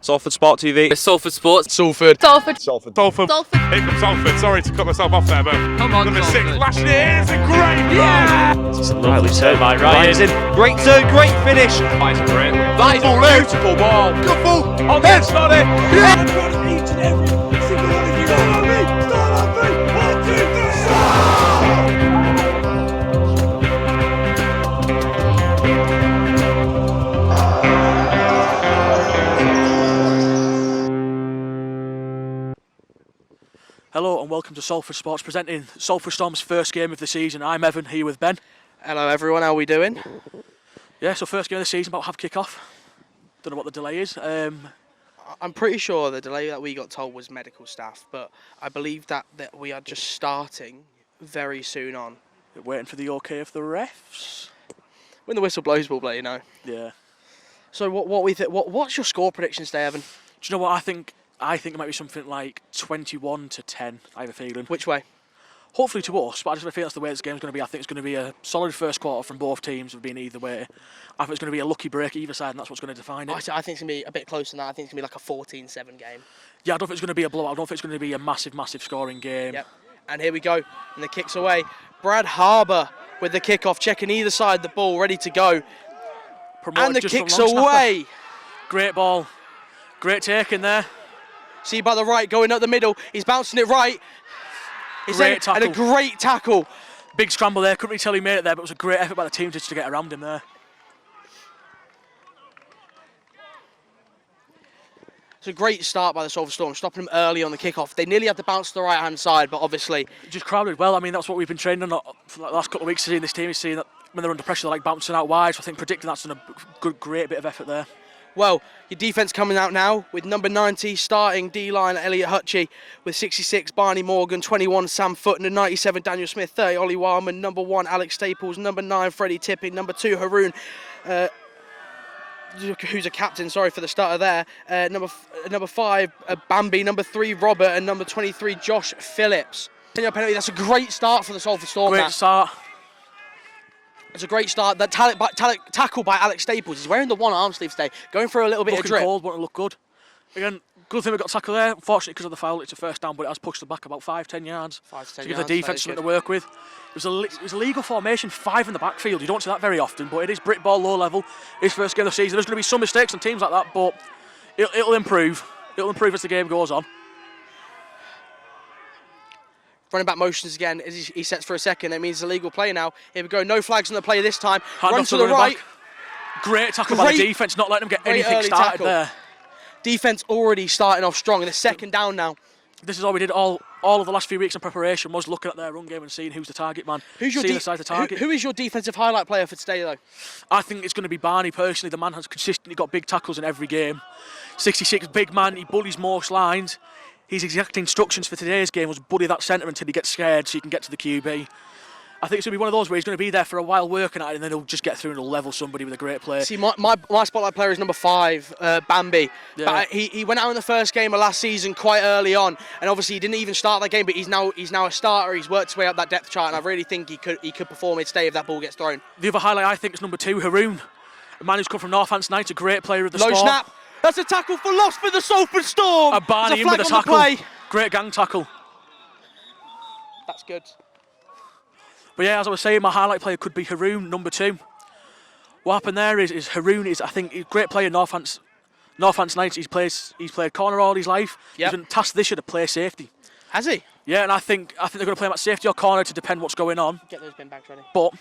Salford Sport TV. It's Salford Sports. Salford. Salford. Salford. Salford. Salford. Hey, from Salford. Sorry to cut myself off there, but Come on, number 6, Salford. lashing it. It's a great goal. It's a lovely turn by Ryan. Great turn, great finish. That is a great win. That is a beautiful ball. Good ball. On there, Sonny. I've got each and every single one of you. Start on me. Start on me. 1, 2, 3. Hello and welcome to Salford Sports, presenting Salford Storm's first game of the season. I'm Evan, here with Ben. Hello everyone, how are we doing? Yeah, so first game of the season, about to have kick-off. Don't know what the delay is. I'm pretty sure the delay that we got told was medical staff, but I believe that we are just starting very soon on. Waiting for the OK of the refs. When the whistle blows, we'll let you know. Yeah. So what's your score prediction today, Evan? Do you know what I think? I think it might be something like 21-10, I have a feeling. Which way? Hopefully to us, but I just have a feeling that's the way this game's going to be. I think it's going to be a solid first quarter from both teams, of being either way. I think it's going to be a lucky break either side, and that's what's going to define it. I think it's going to be a bit closer than that. I think it's going to be like a 14-7 game. Yeah, I don't think it's going to be a blowout. I don't think it's going to be a massive scoring game. Yep. And here we go, and the kick's away. Brad Harbour with the kick-off, checking either side the ball, ready to go. Promoted And the just from kick's long snapper. away. Great ball. Great take in there. See by the right, going up the middle. He's bouncing it right. Great tackle. And a great tackle. Big scramble there. Couldn't really tell he made it there, but it was a great effort by the team just to get around him there. It's a great start by the Salford Storm, stopping them early on the kickoff. They nearly had to bounce to the right-hand side, but obviously... Just crowded well. I mean, that's what we've been training on for the last couple of weeks, seeing this team, is seeing that when they're under pressure, they're like bouncing out wide. So I think predicting that's done a great bit of effort there. Well, your defence coming out now with number 90 starting D-line Elliot Hutchie, with 66 Barney Morgan, 21 Sam Foot, and 97 Daniel Smith, 30 Ollie Wildman, number 1 Alex Staples, number 9 Freddie Tipping, number 2 Haroon, who's a captain, sorry for the stutter there, number 5 Bambi, number 3 Robert, and number 23 Josh Phillips. Penalty, that's a great start for the Salford Storm. Great start. It's a great start. That tackle by Alex Staples. He's wearing the one arm sleeve today, going for a little bit of drip. Cold, won't look good. Again, good thing we got tackle there. Unfortunately, because of the foul, it's a first down, but it has pushed it back about 5-10 yards. 5 to 10 to give yards, the defence something to work with. It was a legal formation, 5 in the backfield. You don't see that very often, but it is brick ball, low level. His first game of the season. There's going to be some mistakes on teams like that, but it'll improve. It'll improve as the game goes on. Running back motions again as he sets for a second. That means it's a legal play now. Here we go. No flags on the play this time. Hand Run off to the right. back. Great tackle by the defence, not letting them get anything started tackle there. Defence already starting off strong. And the second down now. This is all we did all of the last few weeks in preparation, was looking at their run game and seeing who's the target man. Who's your the size of the target. Who is your defensive highlight player for today, though? I think it's going to be Barney, personally. The man has consistently got big tackles in every game. 66, big man, he bullies most lines. His exact instructions for today's game was bully that centre until he gets scared so he can get to the QB. I think it's going to be one of those where he's going to be there for a while working at it, and then he'll just get through and he'll level somebody with a great play. See, my spotlight player is number 5, Bambi. Yeah. But he went out in the first game of last season quite early on, and obviously he didn't even start that game, but he's now a starter. He's worked his way up that depth chart, and I really think he could perform today if that ball gets thrown. The other highlight, I think, is number 2, Haroon. A man who's come from Northampton Knights, a great player of the Low sport. snap. That's a tackle for loss for the Salford Storm. A Barney in with a tackle. Great gang tackle. That's good. But yeah, as I was saying, my highlight player could be Haroon, number 2. What happened there is Haroon is, I think, a great player in Northampton Knights. He's played corner all his life. Yep. He's been tasked this year to play safety. Has he? Yeah, and I think they're going to play him at safety or corner to depend what's going on. Get those bin bags ready. But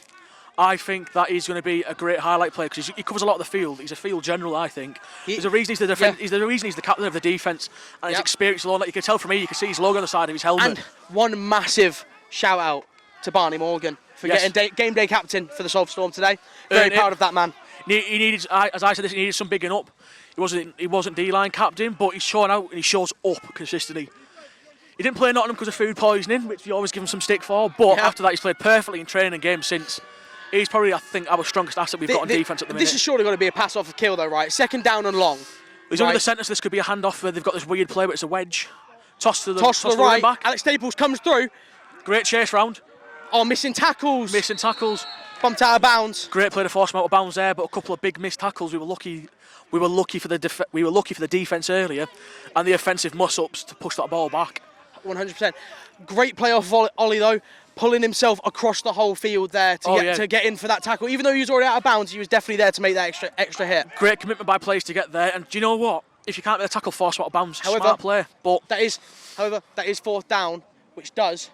I think that he's going to be a great highlight player because he covers a lot of the field. He's a field general, I think. There's a reason he's the reason he's the captain of the defence, and his experience alone. Like you can tell from here, you can see his logo on the side of his helmet. And one massive shout out to Barney Morgan for getting game day captain for the Salford Storm today. Very proud of that man. He needed, as I said, he needed some bigging up. He wasn't D-line captain, but he's showing out and he shows up consistently. He didn't play Nottingham because of food poisoning, which we always give him some stick for. But after that, he's played perfectly in training games since. He's probably, I think, our strongest asset we've got on defence at the minute. This is surely going to be a pass off of Keele, though, right? Second down and long. He's under the centre, so this could be a handoff where they've got this weird play, but it's a wedge. Toss to the right. Back. Alex Staples comes through. Great chase round. Oh, missing tackles. Missing tackles. Bumped out of bounds. Great play to force him out of bounds there, but a couple of big missed tackles. We were lucky for the defence earlier, and the offensive muss-ups to push that ball back. 100%. Great play off Ollie though, pulling himself across the whole field there to get in for that tackle. Even though he was already out of bounds, he was definitely there to make that extra hit. Great commitment by players to get there, and do you know what? If you can't make a tackle, force him out of bounds. Smart play, but that is 4th down, which does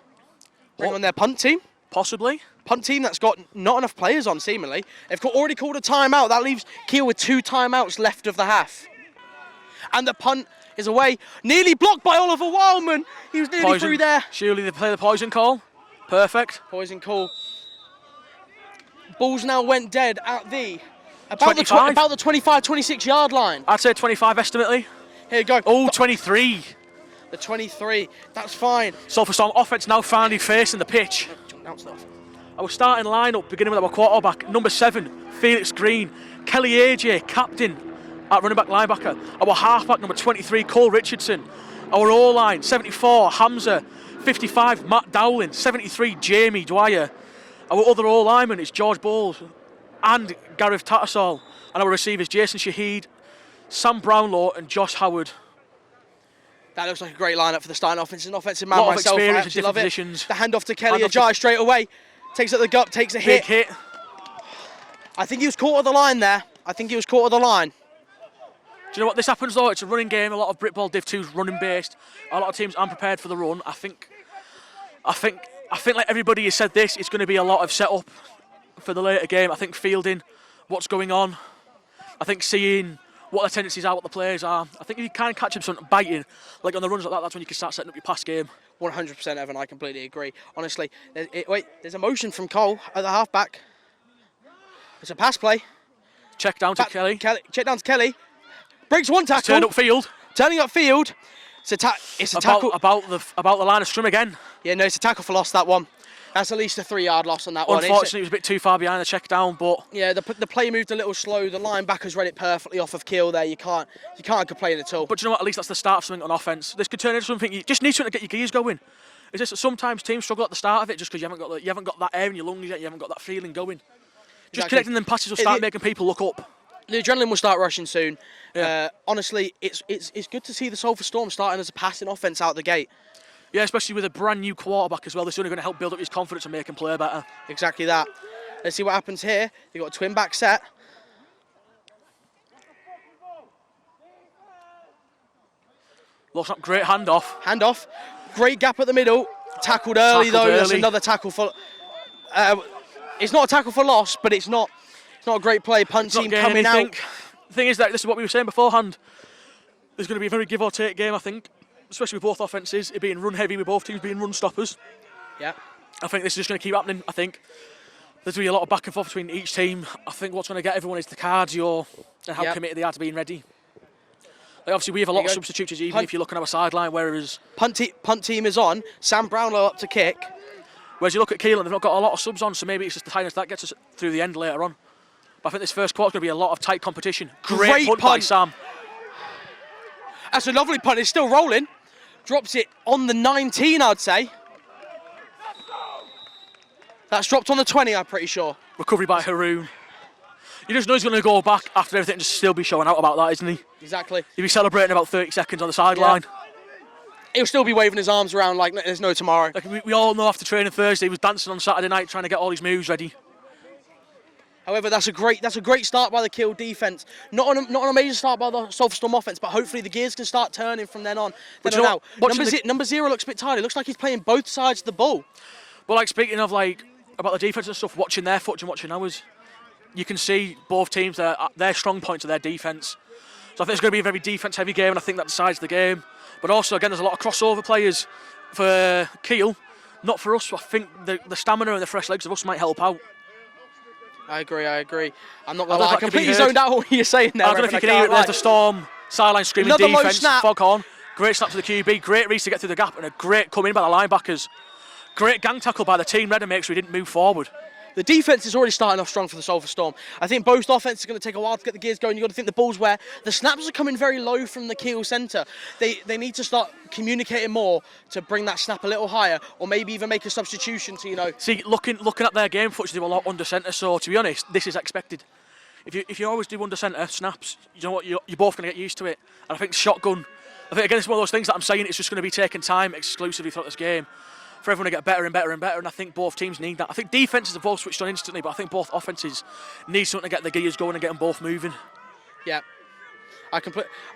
bring on their punt team. Possibly. Punt team that's got not enough players on, seemingly. They've already called a timeout. That leaves Keele with 2 timeouts left of the half. And the punt is away. Nearly blocked by Oliver Wildman. He was nearly through there. Surely they play the poison call. Perfect. Poison call. Balls now went dead at the... About the 25-26 yard line. I'd say 25 estimately. Here you go. Oh, 23. The 23. That's fine. Salford Storm offense now finally facing the pitch. Our starting lineup, beginning with our quarterback, number 7, Felix Green, Kelly AJ, captain at running back linebacker. Our halfback, number 23, Cole Richardson. Our O-line, 74, Hamza, 55, Matt Dowling, 73, Jamie Dwyer. Our other O-lineman is George Bowles and Gareth Tattersall. And our receivers, Jason Shahid, Sam Brownlow and Josh Howard. That looks like a great lineup for the starting offense. An offensive man lot myself. Of experience I in actually different love positions. It. The handoff to Kelly, Ajay straight away. Takes it at the gut, takes a Big hit. I think he was caught at the line there. Do you know what this happens though? It's a running game. A lot of Brit Ball Div 2's running based. A lot of teams aren't prepared for the run. I think like everybody has said this, it's going to be a lot of setup for the later game. I think fielding, what's going on. I think seeing what their tendencies are, what the players are. I think if you can catch them something biting, like on the runs like that, that's when you can start setting up your pass game. 100%, Evan. I completely agree. Honestly, there's a motion from Cole at the halfback. It's a pass play. Check down to Kelly. Check down to Kelly. Breaks one tackle. Turn upfield. Turning upfield. It's a tackle. About the line of scrum again. Yeah, no, it's a tackle for loss, that one. That's at least a 3-yard loss on that one. Unfortunately, it was a bit too far behind the check down, but... Yeah, the play moved a little slow. The linebackers read it perfectly off of Keele there. You can't complain at all. But you know what? At least that's the start of something on offence. This could turn into something. You just need something to get your gears going. It's just that sometimes teams struggle at the start of it just because you haven't got that air in your lungs yet. You haven't got that feeling going. Just connecting them passes will start making people look up. The adrenaline will start rushing soon. Yeah. Honestly, it's good to see the Salford Storm starting as a passing offence out the gate. Yeah, especially with a brand new quarterback as well. This is only going to help build up his confidence and make him play better. Exactly that. Let's see what happens here. They've got a twin back set. Looks like great handoff. Handoff. Great gap at the middle. Tackled early though. That's another tackle for... it's not a tackle for loss, but it's not a great play. Punt team coming out. The thing is that this is what we were saying beforehand. There's going to be a very give or take game, I think. Especially with both offences, it being run heavy with both teams being run stoppers. Yeah. I think this is just going to keep happening. I think there's going to be a lot of back and forth between each team. I think what's going to get everyone is the cardio and how committed they are to being ready. Like obviously, we have a lot of substitutes, even if you look on our sideline, whereas... Punt team is on. Sam Brownlow up to kick. Whereas you look at Keele, they've not got a lot of subs on, so maybe it's just the tightness that gets us through the end later on. But I think this first quarter is going to be a lot of tight competition. Great punt by Sam. That's a lovely punt. It's still rolling. Drops it on the 19, I'd say. That's dropped on the 20, I'm pretty sure. Recovery by Haroon. You just know he's going to go back after everything and just still be showing out about that, isn't he? Exactly. He'll be celebrating about 30 seconds on the sideline. Yeah. He'll still be waving his arms around like there's no tomorrow. Like we all know after training Thursday, he was dancing on Saturday night trying to get all his moves ready. However, that's a great start by the Keele defence. Not on a major start by the Salford Storm offence, but hopefully the gears can start turning from then on. Number 0 looks a bit tired. It looks like he's playing both sides of the ball. Well, like speaking of like about the defence and stuff, watching their footage and watching ours, you can see both teams their strong points of their defence. So I think it's going to be a very defence-heavy game, and I think that decides the game. But also, again, there's a lot of crossover players for Keele, not for us. I think the stamina and the fresh legs of us might help out. I agree. I'm not going to lie, I completely zoned out what you're saying there. I don't know if you can hear it, there's the Storm sideline screaming another defence, low snap. fog on. Great snap to the QB, great reach to get through the gap, and a great come in by the linebackers. Great gang tackle by the team, Redder makes sure he didn't move forward. The defence is already starting off strong for the Salford Storm. I think both offenses are going to take a while to get the gears going. You've got to think the ball's where the snaps are coming very low from the Keele centre. They need to start communicating more to bring that snap a little higher, or maybe even make a substitution to, you know. See, looking at their game footage, they were a lot under centre. So to be honest, this is expected. If you always do under centre snaps, you know what, you're both going to get used to it. And I think shotgun. I think again, it's one of those things that I'm saying. It's just going to be taking time exclusively throughout this game for everyone to get better and better and better, and I think both teams need that. I think defences have both switched on instantly, but I think both offences need something to get the gears going and get them both moving. Yeah,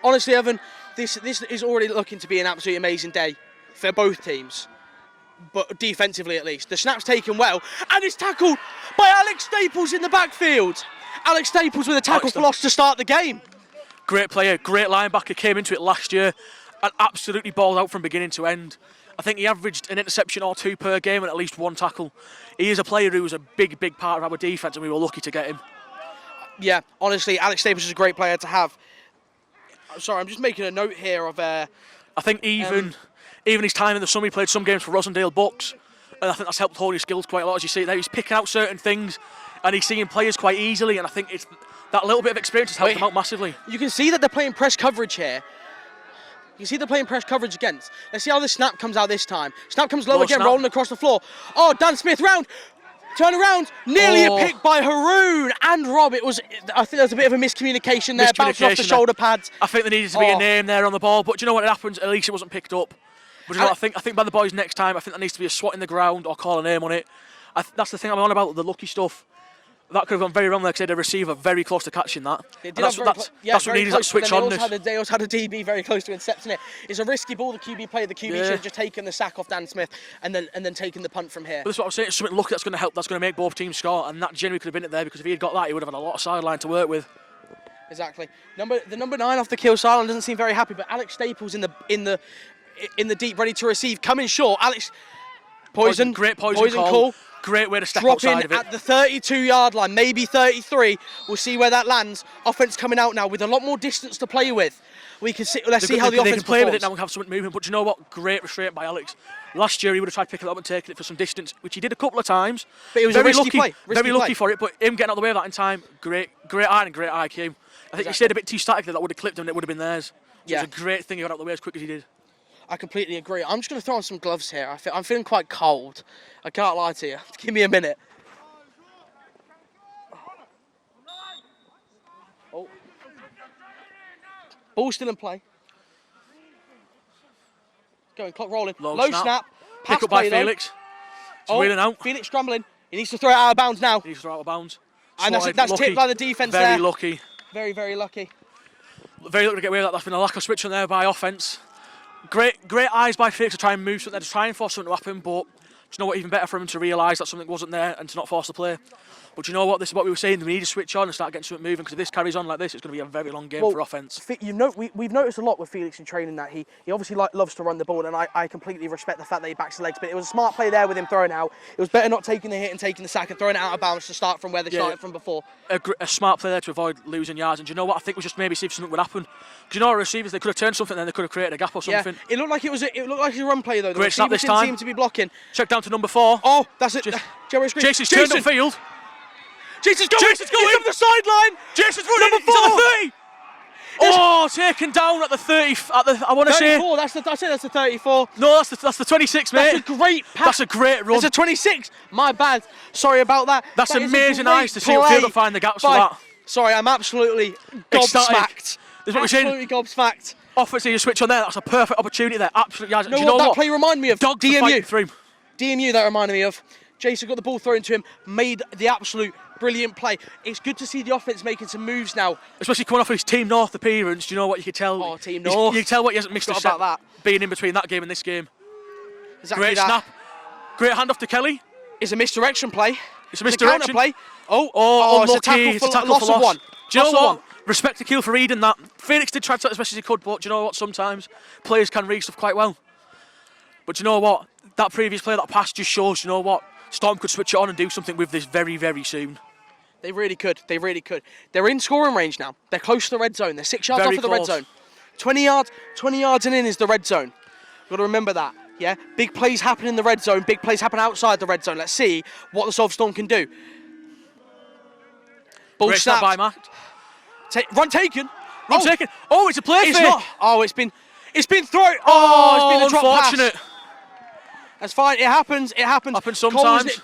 honestly, Evan, this is already looking to be an absolutely amazing day for both teams, but defensively at least. The snap's taken well, and it's tackled by Alex Staples in the backfield. Alex Staples with a tackle for loss to start the game. Great player, great linebacker, came into it last year and absolutely balled out from beginning to end. I think he averaged an interception or two per game and at least one tackle. He is a player who was a big part of our defence, and we were lucky to get him. Yeah, honestly, Alex Staples is a great player to have. I'm sorry, I'm just making a note here of... I think even his time in the summer, he played some games for Rosendale Bucks, and I think that's helped hold his skills quite a lot. As you see there, he's picking out certain things, and he's seeing players quite easily, and I think it's that little bit of experience has helped him out massively. You can see that they're playing press coverage here. You see they're playing press coverage against. Let's see how this snap comes out this time. Snap comes low again, rolling across the floor. Oh, Dan Smith round. Turn around. Nearly a pick by Haroon and Rob. I think there was a bit of a miscommunication there. Bouncing off the shoulder pads. I think there needed to be a name there on the ball, but do you know what happens? At least it wasn't picked up. But you know what, I think by the boys next time, I think there needs to be a swat in the ground or call a name on it. That's the thing I'm on about, the lucky stuff. That could have gone very wrong there because they had a receiver very close to catching that. That's what needed, that switch on. They also had a DB very close to intercepting it. It's a risky ball the QB played. The QB should have just taken the sack off Dan Smith and then taken the punt from here. But that's what I'm saying. It's something lucky that's going to help. That's going to make both teams score, and that genuinely could have been it there, because if he had got that, he would have had a lot of sideline to work with. Exactly. The number 9 off the Keele sideline doesn't seem very happy, but Alex Staples in the deep, ready to receive, coming short. Alex Poison, great poison call. Great way to step outside of it. At the 32-yard line, maybe 33. We'll see where that lands. Offense coming out now with a lot more distance to play with. Let's see how the offense can play with it now performs. and have something moving. But you know what? Great restraint by Alex. Last year he would have tried to pick it up and taken it for some distance, which he did a couple of times. But it was a risky play. Very lucky for it. But him getting out of the way of that in time, great eye and great IQ. I think he stayed a bit too static there. That would have clipped him and it would have been theirs. So it was a great thing he got out of the way as quick as he did. I completely agree. I'm just going to throw on some gloves here. I'm feeling quite cold. I can't lie to you. Give me a minute. Oh. Ball still in play. Going, clock rolling. Low snap. Pick up by Felix. Wheeling out. Felix scrambling. He needs to throw it out of bounds now. He needs to throw it out of bounds. And that's tipped by the defence there. Very lucky. Very, very lucky. Very lucky to get away with that. That's been a lack of switch on there by offence. Great eyes by Felix to try and move something there, to try and force something to happen, but do you know what, even better for him to realise that something wasn't there and to not force the play. But you know what, this is what we were saying, we need to switch on and start getting something moving, because if this carries on like this, it's going to be a very long game for offence. We've noticed a lot with Felix in training that he obviously loves to run the ball, and I completely respect the fact that he backs the legs, but it was a smart play there with him throwing out. It was better not taking the hit and taking the sack and throwing it out of bounds to start from where they started from before. A smart play there to avoid losing yards, and do you know what, I think we just maybe see if something would happen. Do you know our receivers, they could have turned something, then they could have created a gap or something. Yeah, it looked like a run play though. Great snap this time. Didn't seem to be blocking. Check down to number 4. Oh, that's it. Jason's turned upfield. Jason's going! He's from the sideline! Jason's running! Number 4! He's at the 30! Oh, taken down at the 30. I want to say. 34. That's the 34. No, that's the 26, mate. That's a great pass. That's a great run. It's a 26. My bad. Sorry about that. That's amazing eyes to see upfield and find the gaps for that. Sorry, I'm absolutely gobsmacked. That's what we're saying. Absolutely gobsmacked. Offensive switch on there. That's a perfect opportunity there. Absolutely. Do you know what that play reminded me of? Dogs DMU. Through. DMU that reminded me of. Jason got the ball thrown to him, made the absolute brilliant play. It's good to see the offense making some moves now. Especially coming off his Team North appearance, do you know what you could tell? Oh, Team North. You can tell what he hasn't missed a step about that. Being in between that game and this game. Exactly Great snap. Great handoff to Kelly. It's a misdirection play. It's a misdirection. Play. It's a tackle it's a tackle loss for of 1. Do you know what? Respect to Keele for reading that. Felix did try to as best as he could, but do you know what? Sometimes players can read stuff quite well. But do you know what? That previous play, that pass just shows, you know what? Storm could switch it on and do something with this very, very soon. They really could. They really could. They're in scoring range now. They're close to the red zone. They're 6 yards off of the red zone. 20 yards and in is the red zone. You've got to remember that. Yeah, big plays happen in the red zone, big plays happen outside the red zone. Let's see what the Salford Storm can do. Ball Great stop by snapped. Matt. Run taken. Run taken. Oh, it's a play It's fake. not. Oh, it's been thrown. Oh, it's been a drop unfortunate. pass. That's fine. It happens. Happens sometimes.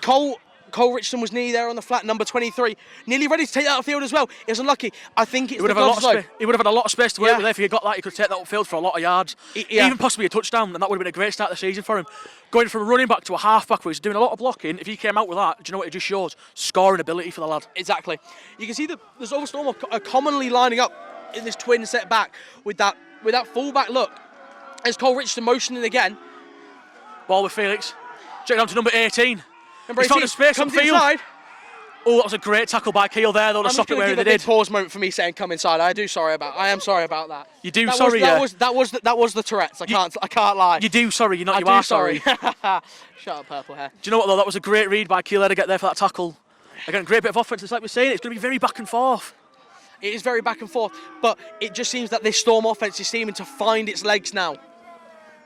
Cole Richardson was nearly there on the flat, number 23. Nearly ready to take that upfield as well. It was unlucky. I think it's He would have had a lot of space to work Yeah. with. If he had got that, he could take that upfield for a lot of yards. Yeah. Even possibly a touchdown, and that would have been a great start of the season for him. Going from a running back to a half-back where he's doing a lot of blocking, if he came out with that, do you know what it just shows? Scoring ability for the lad. Exactly. You can see the Salford Storm are commonly lining up in this twin set back with that fullback look. As Cole Richardson motioning again. Ball with Felix. Check down to number 18. Number He's 18 found a space comes upfield. Inside. Oh, that was a great tackle by Keele there, though, to stop it where they give a did. big pause moment for me saying come inside. I am sorry about that. You do, That sorry, was the Tourette's. I can't lie. You do, sorry, you I are do, sorry. Shut up, purple hair. Do you know what, though? That was a great read by Keele to get there for that tackle. Again, great bit of offense. It's like we're saying, it's going to be very back and forth. It is very back and forth, but it just seems that this Storm offense is seeming to find its legs now.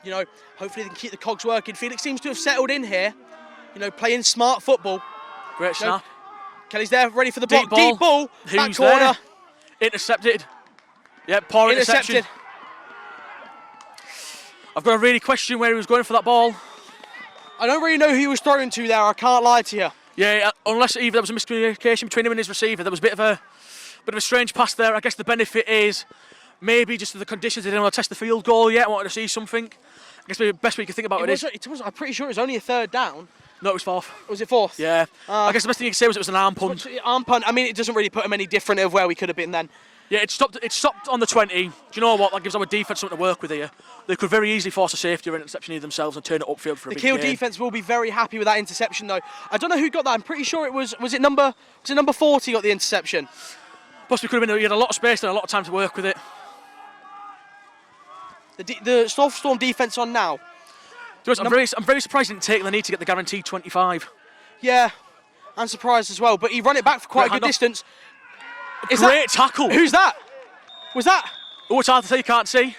You know, hopefully they can keep the cogs working. Felix seems to have settled in here, you know, playing smart football. Great snap. Kelly's there, ready for the block. Deep ball. Back Who's corner. there? Intercepted. Yep, poor interception. Intercepted. I've got to really question where he was going for that ball. I don't really know who he was throwing to there, I can't lie to you. Yeah, unless either there was a miscommunication between him and his receiver. There was a bit of a strange pass there. I guess the benefit is maybe just the conditions. They didn't want to test the field goal yet. Wanted to see something. I guess maybe the best way you can think about it is. I'm pretty sure it was only a third down. No, it was fourth. Was it fourth? Yeah. I guess the best thing you can say was it was an arm punt. Arm punt. I mean, it doesn't really put him any different of where we could have been then. Yeah, it stopped on the 20. Do you know what? That gives our defence something to work with here. They could very easily force a safety or an interception either themselves and turn it upfield for a big The Keele game. defence will be very happy with that interception, though. I don't know who got that. I'm pretty sure it was it number 40 got the interception. Possibly could have been. He had a lot of space and a lot of time to work with it. The Salford Storm defence on now. To be honest, I'm very surprised he didn't take the need to get the guaranteed 25. Yeah, I'm surprised as well. But he run it back for quite a good distance. Great tackle. Who's that? Was that? Oh, it's hard to say. You can't see.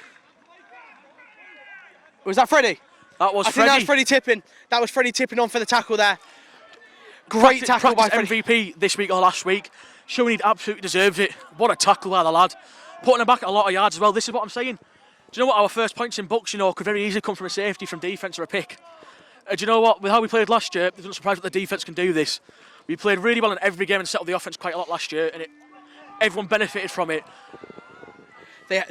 Was that Freddie? That was I Freddie. think that was Freddie Tippin. That was Freddie Tippin on for the tackle there. Great tackle by Freddie. MVP this week or last week. Showing he absolutely deserves it. What a tackle by the lad. Putting him back at a lot of yards as well. This is what I'm saying. Do you know what? Our first points in books, could very easily come from a safety, from defence or a pick. Do you know what? With how we played last year, it doesn't surprise me that the defence can do this. We played really well in every game and settled the offence quite a lot last year, and everyone benefited from it. Say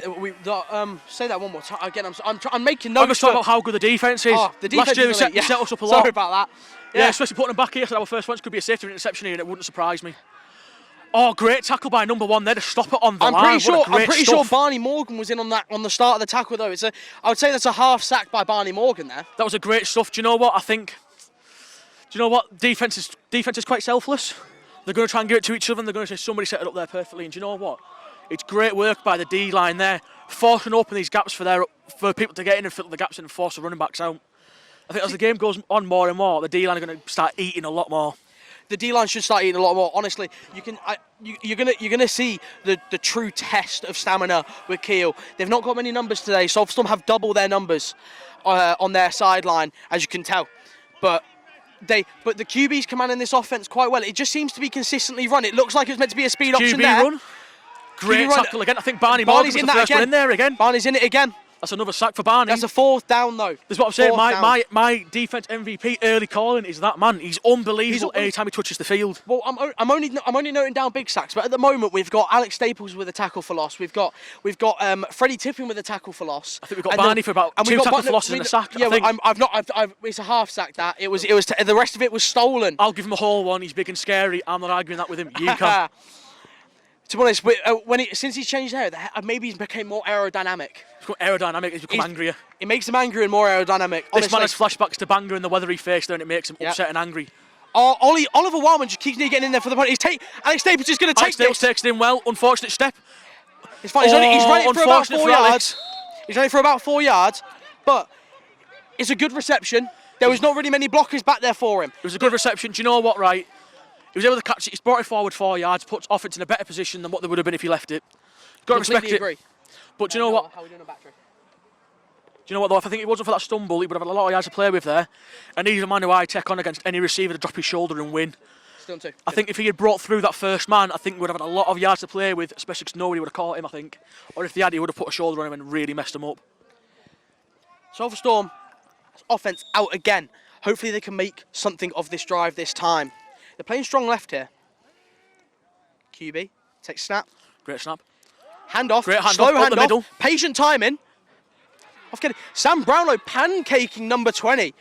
that one more time. Again, I'm making notes. I'm just talking about how good the defence is. The defence last year we is set us up a lot. Sorry about that. Yeah, especially putting them back here, so our first points could be a safety or an interception here, and it wouldn't surprise me. Oh, great tackle by number 1 there to stop it on the line. I'm pretty sure Barney Morgan was in on that on the start of the tackle though. I would say that's a half sack by Barney Morgan there. That was a great stuff. Do you know what? I think. Do you know what? Defense is quite selfless. They're going to try and give it to each other, and they're going to say somebody set it up there perfectly. And do you know what? It's great work by the D line there, forcing open these gaps for people to get in and fill the gaps in and force the running backs out. I think as the game goes on more and more, the D line are going to start eating a lot more. The D line should start eating a lot more. Honestly, you're gonna see the true test of stamina with Keele. They've not got many numbers today. Salford Storm have double their numbers on their sideline, as you can tell. But the QB's commanding this offense quite well. It just seems to be consistently run. It looks like it's meant to be a speed option there. Run. Great tackle again. I think Barney Morgan was the first one in there again. Barney's in it again. That's another sack for Barney. That's a fourth down though. That's what I'm saying. My defense MVP early calling is that man. He's unbelievable anytime he touches the field. Well, I'm only noting down big sacks, but at the moment we've got Alex Staples with a tackle for loss. We've got Freddie Tippin with a tackle for loss. I think we've got Barney for about 2 tackle for losses and a sack. Yeah, it's a half sack that. It was the rest of it was stolen. I'll give him a whole one. He's big and scary. I'm not arguing that with him. You can. To be honest, since he's changed hair, maybe he's become more aerodynamic. He's become aerodynamic. He's become angrier. It makes him angrier and more aerodynamic. This man has flashbacks to Bangor and the weather he faced there, and it makes him upset and angry. Oliver Wildman just keeps getting in there for the point. Alex Staples is going to take this. Alex Staples takes it in well. Unfortunate step. It's fine. He's running for about 4 yards. He's running for about 4 yards, but it's a good reception. There was not really many blockers back there for him. It was a good reception. Do you know what, right? He was able to catch it. He's brought it forward 4 yards, puts offense in a better position than what they would have been if he left it. Got to respect it. Agree. But do you know what? How are we doing on battery? Do you know what though? If I think it wasn't for that stumble, he would have had a lot of yards to play with there. And he's a man who I take on against any receiver to drop his shoulder and win. Still on 2. I think if he had brought through that first man, I think we would have had a lot of yards to play with, especially because nobody would have caught him, I think. Or if they had, he would have put a shoulder on him and really messed him up. Salford Storm, offense out again. Hopefully they can make something of this drive this time. They're playing strong left here. QB, takes snap. Great snap. Hand off, Great hand slow off, up hand the off, middle. patient timing. Off getting Sam Brownlow pancaking number 20.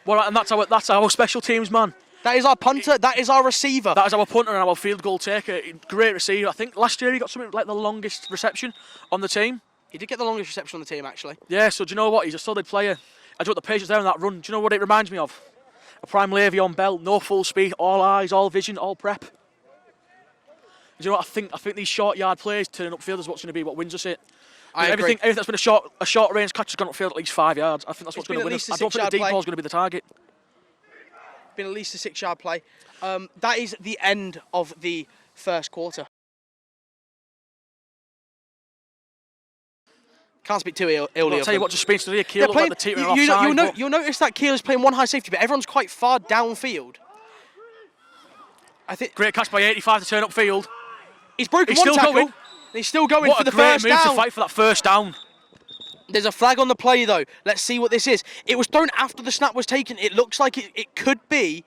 Well, and that's our special teams man. That is our punter, that is our receiver. That is our punter and our field goal taker. Great receiver. I think last year he got something like the longest reception on the team. He did get the longest reception on the team, actually. Yeah, so do you know what? He's a solid player. I do what the patience there on that run. Do you know what it reminds me of? A prime Le'Veon Bell, no full speed, all eyes, all vision, all prep. Do you know what? I think these short yard plays turning upfield is what's going to be what wins us it. I agree. Everything that's been a short range catch has gone upfield at least 5 yards. I think that's what's going to win us. I don't think the deep ball is going to be the target. Been at least a 6-yard play. That is the end of the first quarter. Can't speak too illy I'll of tell you them. what, just speaks to the Keele, like the teetering you offside. know, you'll notice that Keele is playing one high safety, but everyone's quite far downfield. I think Great catch by 85 to turn upfield. he's broken He's one still tackle. going. And he's still going What for a the great first move down. to fight for that first down. There's a flag on the play though. Let's see what this is. It was thrown after the snap was taken. It looks like it could be.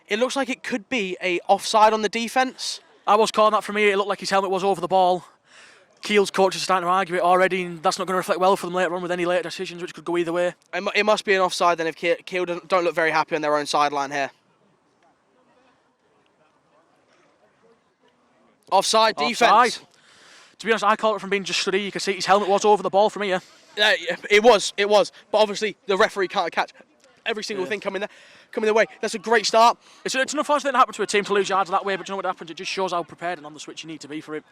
It looks like it could be a offside on the defense. I was calling that for me. It looked like his helmet was over the ball. Keele's coach is starting to argue it already, and that's not going to reflect well for them later on with any later decisions, which could go either way. It must be an offside then if Keele don't look very happy on their own sideline here. Offside defense. Offside. To be honest, I call it from being just study. You can see his helmet was over the ball from here. It was. But obviously the referee can't catch every single thing coming their way. That's a great start. It's an unfortunate thing that happened to a team to lose yards that way, but you know what happens? It just shows how prepared and on the switch you need to be for it.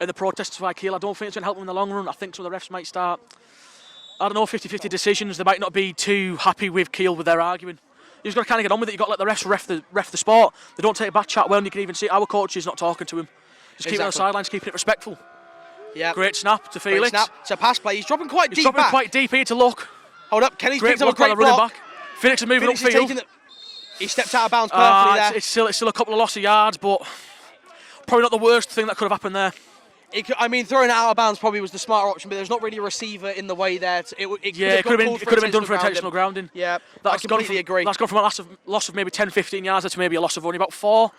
And the protests by Keele, I don't think it's going to help them in the long run. I think some of the refs might start, 50-50 decisions. They might not be too happy with Keele with their arguing. You've got to kind of get on with it. You've got to let the refs ref the sport. They don't take a bad chat well, and you can even see our coach is not talking to him. Just keeping on the sidelines, keeping it respectful. Yeah. Great snap to Felix. Great snap. It's a pass play. He's dropping quite deep dropping back. quite deep here to look. Hold up. Kelly's Great picked up a block by great the running block. back. Felix is moving Felix is upfield. taking he stepped out of bounds perfectly there. It's still a couple of loss of yards, but probably not the worst thing that could have happened there. Throwing it out of bounds probably was the smarter option, but there's not really a receiver in the way there. It could have been done for intentional grounding. Yeah, I completely agree. That's gone from a loss of maybe 10-15 yards to maybe a loss of only about 4.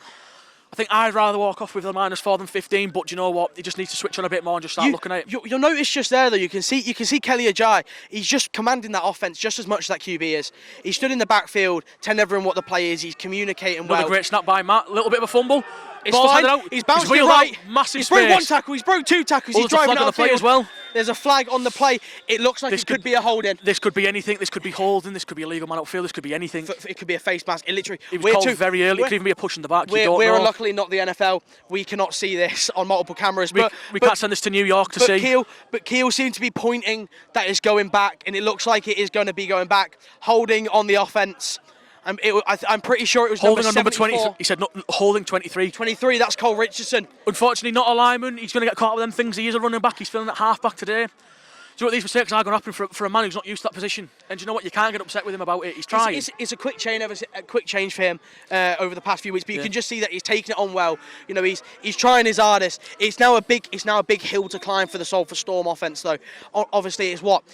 I think I'd rather walk off with a -4 than 15, but do you know what? He just needs to switch on a bit more and just start looking at it. You'll notice just there though, you can see Kelly Ajayi. He's just commanding that offense just as much as that QB is. He stood in the backfield, telling everyone what the play is. He's communicating well. Another great snap by Matt. Little bit of a fumble. It's Ball's fine. handed out. He's bounced it wheeled right. out. Massive he's space. broke 1 tackle. He's broke 2 tackles. Oh, He's there's a driving flag on out the play field. as well. There's a flag on the play. It looks like it could be a holding. This could be anything. This could be holding. This could be illegal man outfield. This could be anything. It could be a face mask. It literally. It was called very early. It could even be a push in the back. We're luckily not the NFL. We cannot see this on multiple cameras. We can't send this to New York to see. But Keele seemed to be pointing that it's going back, and it looks like it is going to be going back. Holding on the offense. I'm pretty sure it was holding on number 20. 20. He said holding 23. 23. That's Cole Richardson. Unfortunately, not a lineman. He's going to get caught up with them things. He is a running back. He's feeling that half back today. Do you know what these mistakes are going to happen for a man who's not used to that position? And do you know what? You can't get upset with him about it. He's trying. It's a quick change for him over the past few weeks. But you can just see that he's taking it on well. You know, he's trying his hardest. It's now a big hill to climb for the Salford Storm offense, though. Obviously, it's what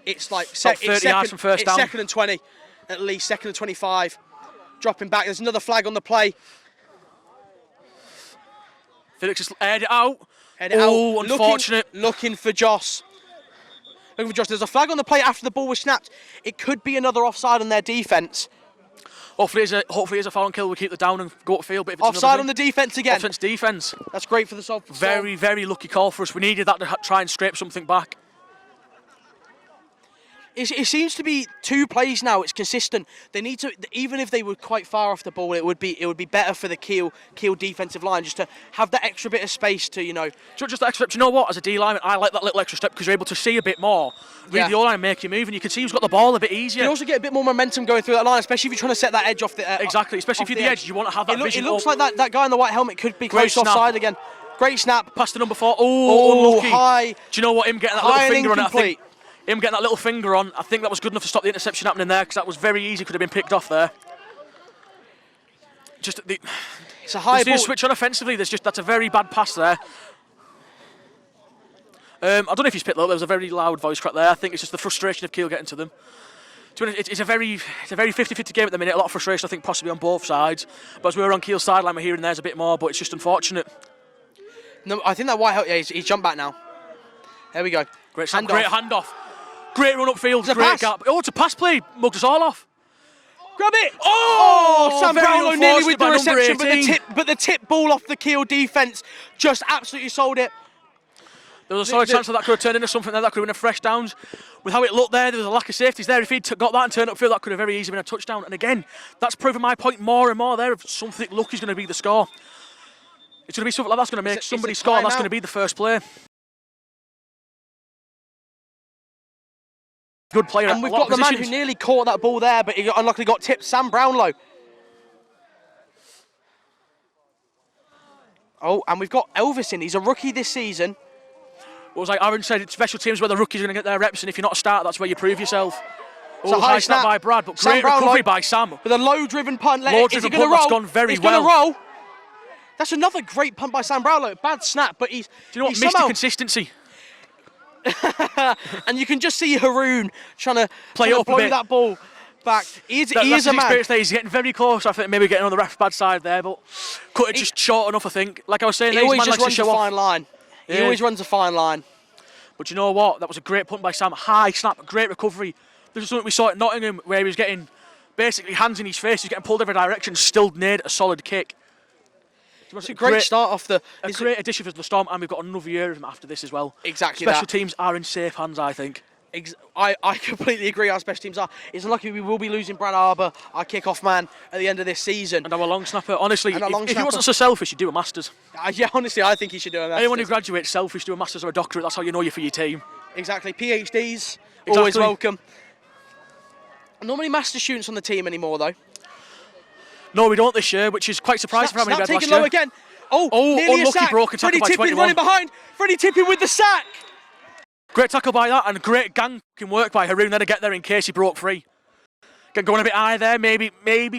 it's like. 30 yards from first down. Second and 20, at least. Second and 25. Dropping back. There's another flag on the play. Felix just aired it out. Unfortunate. Looking for Joss. There's a flag on the play after the ball was snapped. It could be another offside on their defence. Hopefully it's a foul and kill. We keep the down and go upfield. But if it's offside on the defence again. Defence. That's great for the Salford. Very, very lucky call for us. We needed that to try and scrape something back. It seems to be 2 plays now. It's consistent. They need to, even if they were quite far off the ball, it would be better for the Keele defensive line just to have that extra bit of space to, Just that extra step. Do you know what? As a D lineman, I like that little extra step because you're able to see a bit more. Read the O-line and make you move, and you can see who's got the ball a bit easier. You also get a bit more momentum going through that line, especially if you're trying to set that edge off the. Exactly, especially if you're the edge, you want to have that vision. It looks like that guy in the white helmet could be close offside again. Great snap. Pass to number 4. Oh, unlucky. High. Do you know what? Him getting that little finger on it, I think. Him getting that little finger on, I think that was good enough to stop the interception happening there, because that was very easy, could have been picked off there. Just it's a high ball. Switch on offensively, that's a very bad pass there. I don't know if he's picked up, there was a very loud voice crack there. I think it's just the frustration of Keele getting to them. It's a very 50-50 game at the minute, a lot of frustration I think possibly on both sides. But as we were on Keele's sideline, we're hearing there's a bit more, but it's just unfortunate. No, I think that Whitehouse, yeah, he's jumped back now. There we go. Great handoff. Great run upfield, great pass. gap. Oh, it's a pass play, mugged us all off. Grab it! Oh, Sam very Brownlow nearly with unfortunate the by number reception, 18. but the tip ball off the Keele defence just absolutely sold it. There was a solid chance that could have turned into something there, that could have been a fresh downs. With how it looked there was a lack of safeties there. If he'd got that and turned upfield, that could have very easily been a touchdown. And again, that's proven my point more and more there of something lucky is going to be the score. It's going to be something like that's going to make somebody score, and that's going to be the first play. Good player. And we've got the man who nearly caught that ball there, but he unluckily got tipped, Sam Brownlow. Oh, and we've got Elvis in. He's a rookie this season. Well, it was like Aaron said, it's special teams where the rookies are going to get their reps, and if you're not a starter, that's where you prove yourself. It's a high snap by Brad, but great recovery by Sam. With a low-driven punt. Is he going to roll? That's gone very well. He's going to roll. That's another great punt by Sam Brownlow. Bad snap, but he's... Do you know what? Missed the consistency. And you can just see Haroon trying to blow that ball back. He is a man. There. He's getting very close. I think maybe getting on the ref's bad side there, but cut it just short enough, I think. Like I was saying, he always just runs a fine line. He always runs a fine line. But you know what? That was a great punt by Sam. High snap, great recovery. This is something we saw at Nottingham where he was getting basically hands in his face. He's getting pulled every direction, still made a solid kick. It's a great start off the... A great addition for the Storm, and we've got another year of him after this as well. Exactly. Special teams are in safe hands, I think. I completely agree. Our special teams are. It's unlucky we will be losing Brad Arbour, our kick-off man, at the end of this season. And our long snapper. Honestly, if he wasn't so selfish, he'd do a Masters. Yeah, honestly, I think he should do a Masters. Anyone who graduates selfish, do a Masters or a doctorate, that's how you know you're for your team. Exactly. PhDs, always welcome. Not many Master students on the team anymore, though. No, we don't this year, which is quite surprising for how many we had last low year. Again. Oh, nearly a sack. Broken tackle by 21. Running behind. Freddie Tippin with the sack. Great tackle by that, and great gang work by Haroon there to get there in case he broke free. Going a bit high there, maybe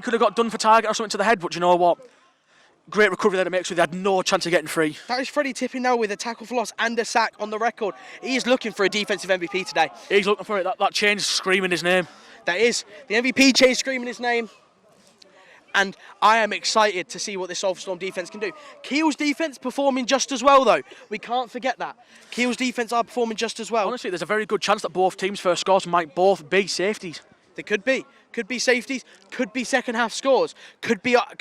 could have got done for target or something to the head, but you know what? Great recovery there to make sure they had no chance of getting free. That is Freddie Tippin now with a tackle for loss and a sack on the record. He is looking for a defensive MVP today. He's looking for it. That change screaming his name. That is. The MVP change screaming his name. And I am excited to see what this Salford Storm defence can do. Keele's defence performing just as well, though. We can't forget that. Keele's defence are performing just as well. Honestly, there's a very good chance that both teams' first scores might both be safeties. They could be. Could be safeties. Could be second-half scores. Could be out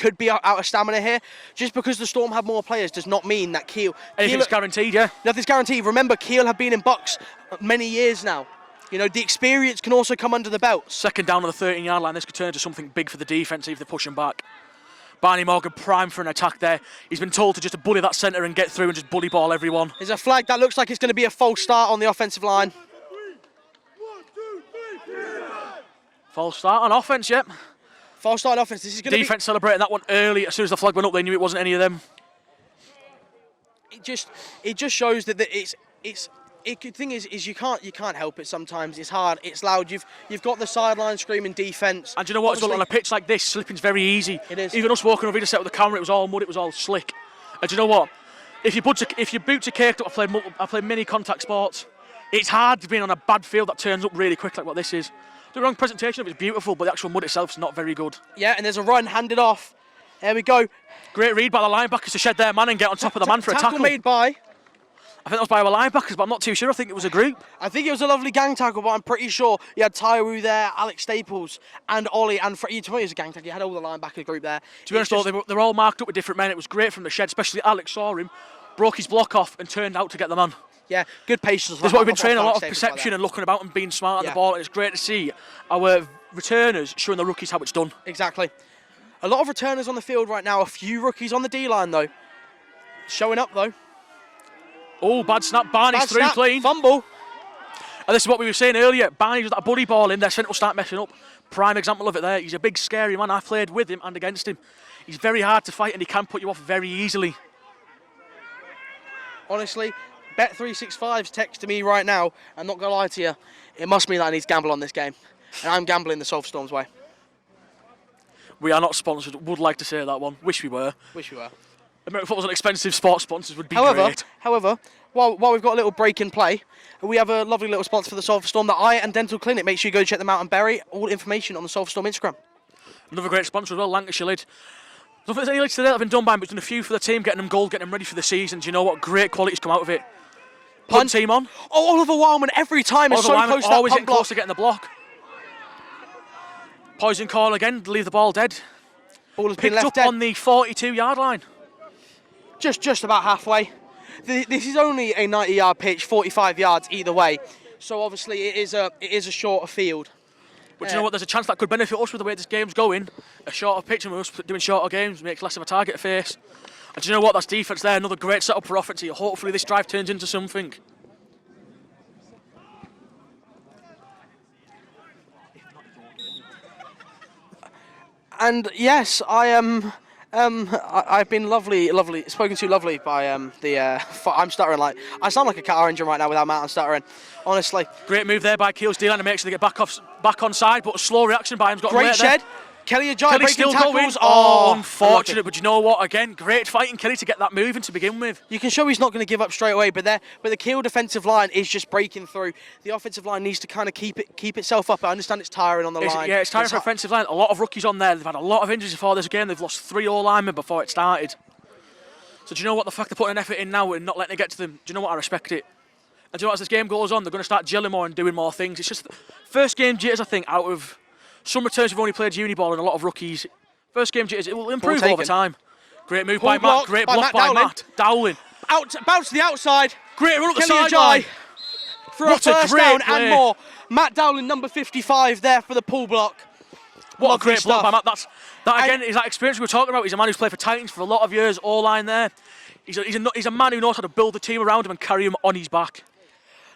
of stamina here. Just because the Storm have more players does not mean that Keele... Anything's guaranteed, yeah. Nothing's guaranteed. Remember, Keele have been in box many years now. You know, the experience can also come under the belt. Second down on the 13-yard line. This could turn into something big for the defence if they're pushing back. Barney Morgan prime for an attack there. He's been told to just bully that centre and get through and just bully ball everyone. There's a flag that looks like it's going to be a false start on the offensive line. False start on offence, yep. False start on offence. This is going to be... Defence celebrating that one early. As soon as the flag went up, they knew it wasn't any of them. It just shows that the thing is you can't help it sometimes. It's hard, it's loud. You've got the sideline screaming defence. And do you know what? On a pitch like this, slipping's very easy. It is. Even us walking over the set with the camera, it was all mud, it was all slick. And do you know what? If your boots are caked up, I played many contact sports. It's hard being on a bad field that turns up really quick like what this is. The wrong presentation of it's beautiful, but the actual mud itself is not very good. Yeah, and there's a run handed off. There we go. Great read by the linebackers to shed their man and get on top of the man for a tackle. Tackle made by... I think that was by our linebackers, but I'm not too sure. I think it was a group. I think it was a lovely gang tackle, but I'm pretty sure you had Tyroo there, Alex Staples, and Ollie, and you told me it was a gang tackle. You had all the linebacker group there. To be honest, though, they're all marked up with different men. It was great from the shed, especially Alex saw him, broke his block off, and turned out to get the man. Yeah, good patience. This is what we've been training, a lot of perception and looking about and being smart at the ball, and it's great to see our returners showing the rookies how it's done. Exactly. A lot of returners on the field right now, a few rookies on the D-line, though. Showing up, though. Oh, bad snap. Barney's bad through snap. clean. Fumble. And this is what we were saying earlier. Barney's got that buddy ball in there, centre will start messing up. Prime example of it there. He's a big, scary man. I've played with him and against him. He's very hard to fight and he can put you off very easily. Honestly, Bet365's texting me right now. I'm not going to lie to you. It must mean that I need to gamble on this game. And I'm gambling the Salford Storm's way. We are not sponsored. Would like to say that one. Wish we were. Wish we were. American football's an expensive sport. Sponsors would be However, great. while we've got a little break in play, we have a lovely little sponsor for the Salford Storm, the Eye and Dental Clinic. Make sure you go check them out and bury all information on the Salford Storm Instagram. Another great sponsor as well, Lancashire Lid. I don't think there's any lids today that have been done by him, but he's done a few for the team, getting them gold, getting them ready for the season. Do you know what? Great quality's come out of it. Punt team on. Oh, Oliver Wildman every time is so close to that always punt getting block. close to getting the block. Poison call again, leave the ball dead. Ball has been Picked left up dead. on the 42-yard line. Just about halfway. This is only a 90-yard pitch, 45 yards either way. So obviously it is a shorter field. But do you know what? There's a chance that could benefit us with the way this game's going. A shorter pitch and us doing shorter games makes less of a target to face. And do you know what? That's defence there. Another great setup for offense here. Hopefully this drive turns into something. And yes, I am. I've been spoken to lovely by I'm stuttering like I sound like a car engine right now without Matt. I'm stuttering, honestly. Great move there by Keele's D-line to make sure they get back on side, but a slow reaction by him's got Great weight shed. there. Kelly Ajayi Kelly breaking still tackles. going. Oh, unfortunate, but you know what? Again, great fighting Kelly to get that moving to begin with. You can show he's not going to give up straight away, but the Keele defensive line is just breaking through. The offensive line needs to kind of keep itself up. I understand it's tiring on the line. Yeah, it's tiring for offensive line. A lot of rookies on there. They've had a lot of injuries before this game. They've lost 3 O-linemen before it started. So do you know what? The fact they're putting an effort in now and not letting it get to them, do you know what? I respect it. And do you know what? As this game goes on, they're going to start gelling more and doing more things. It's just first game jitters, I think, out of some returns who've only played uni ball and a lot of rookies. First game jitters, it will improve over time. Great move by Matt. Great block by Matt Dowling. Bounce to the outside. Great run up the Kelly sideline. For a first down and more. Matt Dowling, number 55, there for the pull block. What Lovely a great block by stuff. Matt. That again is that experience we were talking about. He's a man who's played for Titans for a lot of years, O-line there. He's a man who knows how to build the team around him and carry him on his back.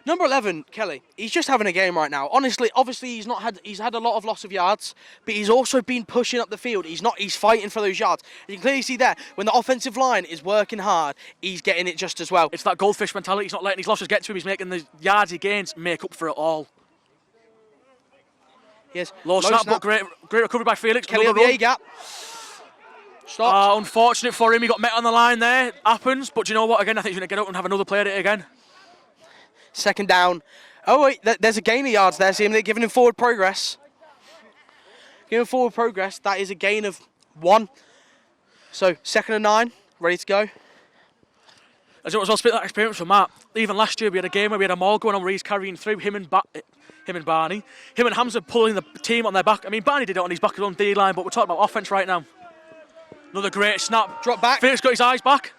Number 11, Kelly, he's just having a game right now. Honestly, obviously he's had a lot of loss of yards, but he's also been pushing up the field. He's fighting for those yards. You can clearly see there, when the offensive line is working hard, he's getting it just as well. It's that goldfish mentality. He's not letting his losses get to him. He's making the yards he gains make up for it all. Yes. Low snap, but great recovery by Felix. Kelly at the A-gap. Stop. Unfortunate for him, he got met on the line there. Happens, but do you know what? Again, I think he's going to get up and have another play at it again. Second down. Oh wait, there's a gain of yards there. See him, they're giving him forward progress. Giving him forward progress. That is a gain of 1. So 2nd and 9, ready to go. As it was, I'll split that experience from Matt. Even last year, we had a game where we had a maul going on where he's carrying through him and Barney. Him and Hamza pulling the team on their back. I mean, Barney did it on his back on D-line, but we're talking about offense right now. Another great snap. Drop back. Felix got his eyes back.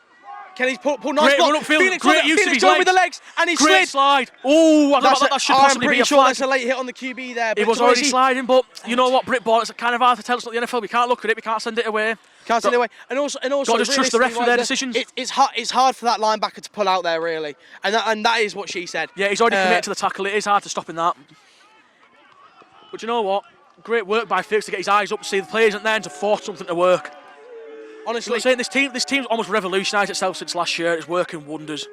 Kelly's pull nice Great block. run upfield. Felix Great use of his legs. with the legs, and he Great slid. slide. Oh, I don't know that should I'm possibly be pretty a sure flag. that's a late hit on the QB there. It was already sliding, but you know what, Brit ball, it's kind of hard to tell. It's not the NFL. We can't look at it. We can't send it away. Can't send it away. And also, got to just trust the ref for their decisions. It's hard for that linebacker to pull out there, really. And that is what she said. Yeah, he's already committed to the tackle. It is hard to stop in that. But you know what? Great work by Felix to get his eyes up to see the play isn't there and to force something to work. Honestly, I'm saying this team's almost revolutionised itself since last year. It's working wonders.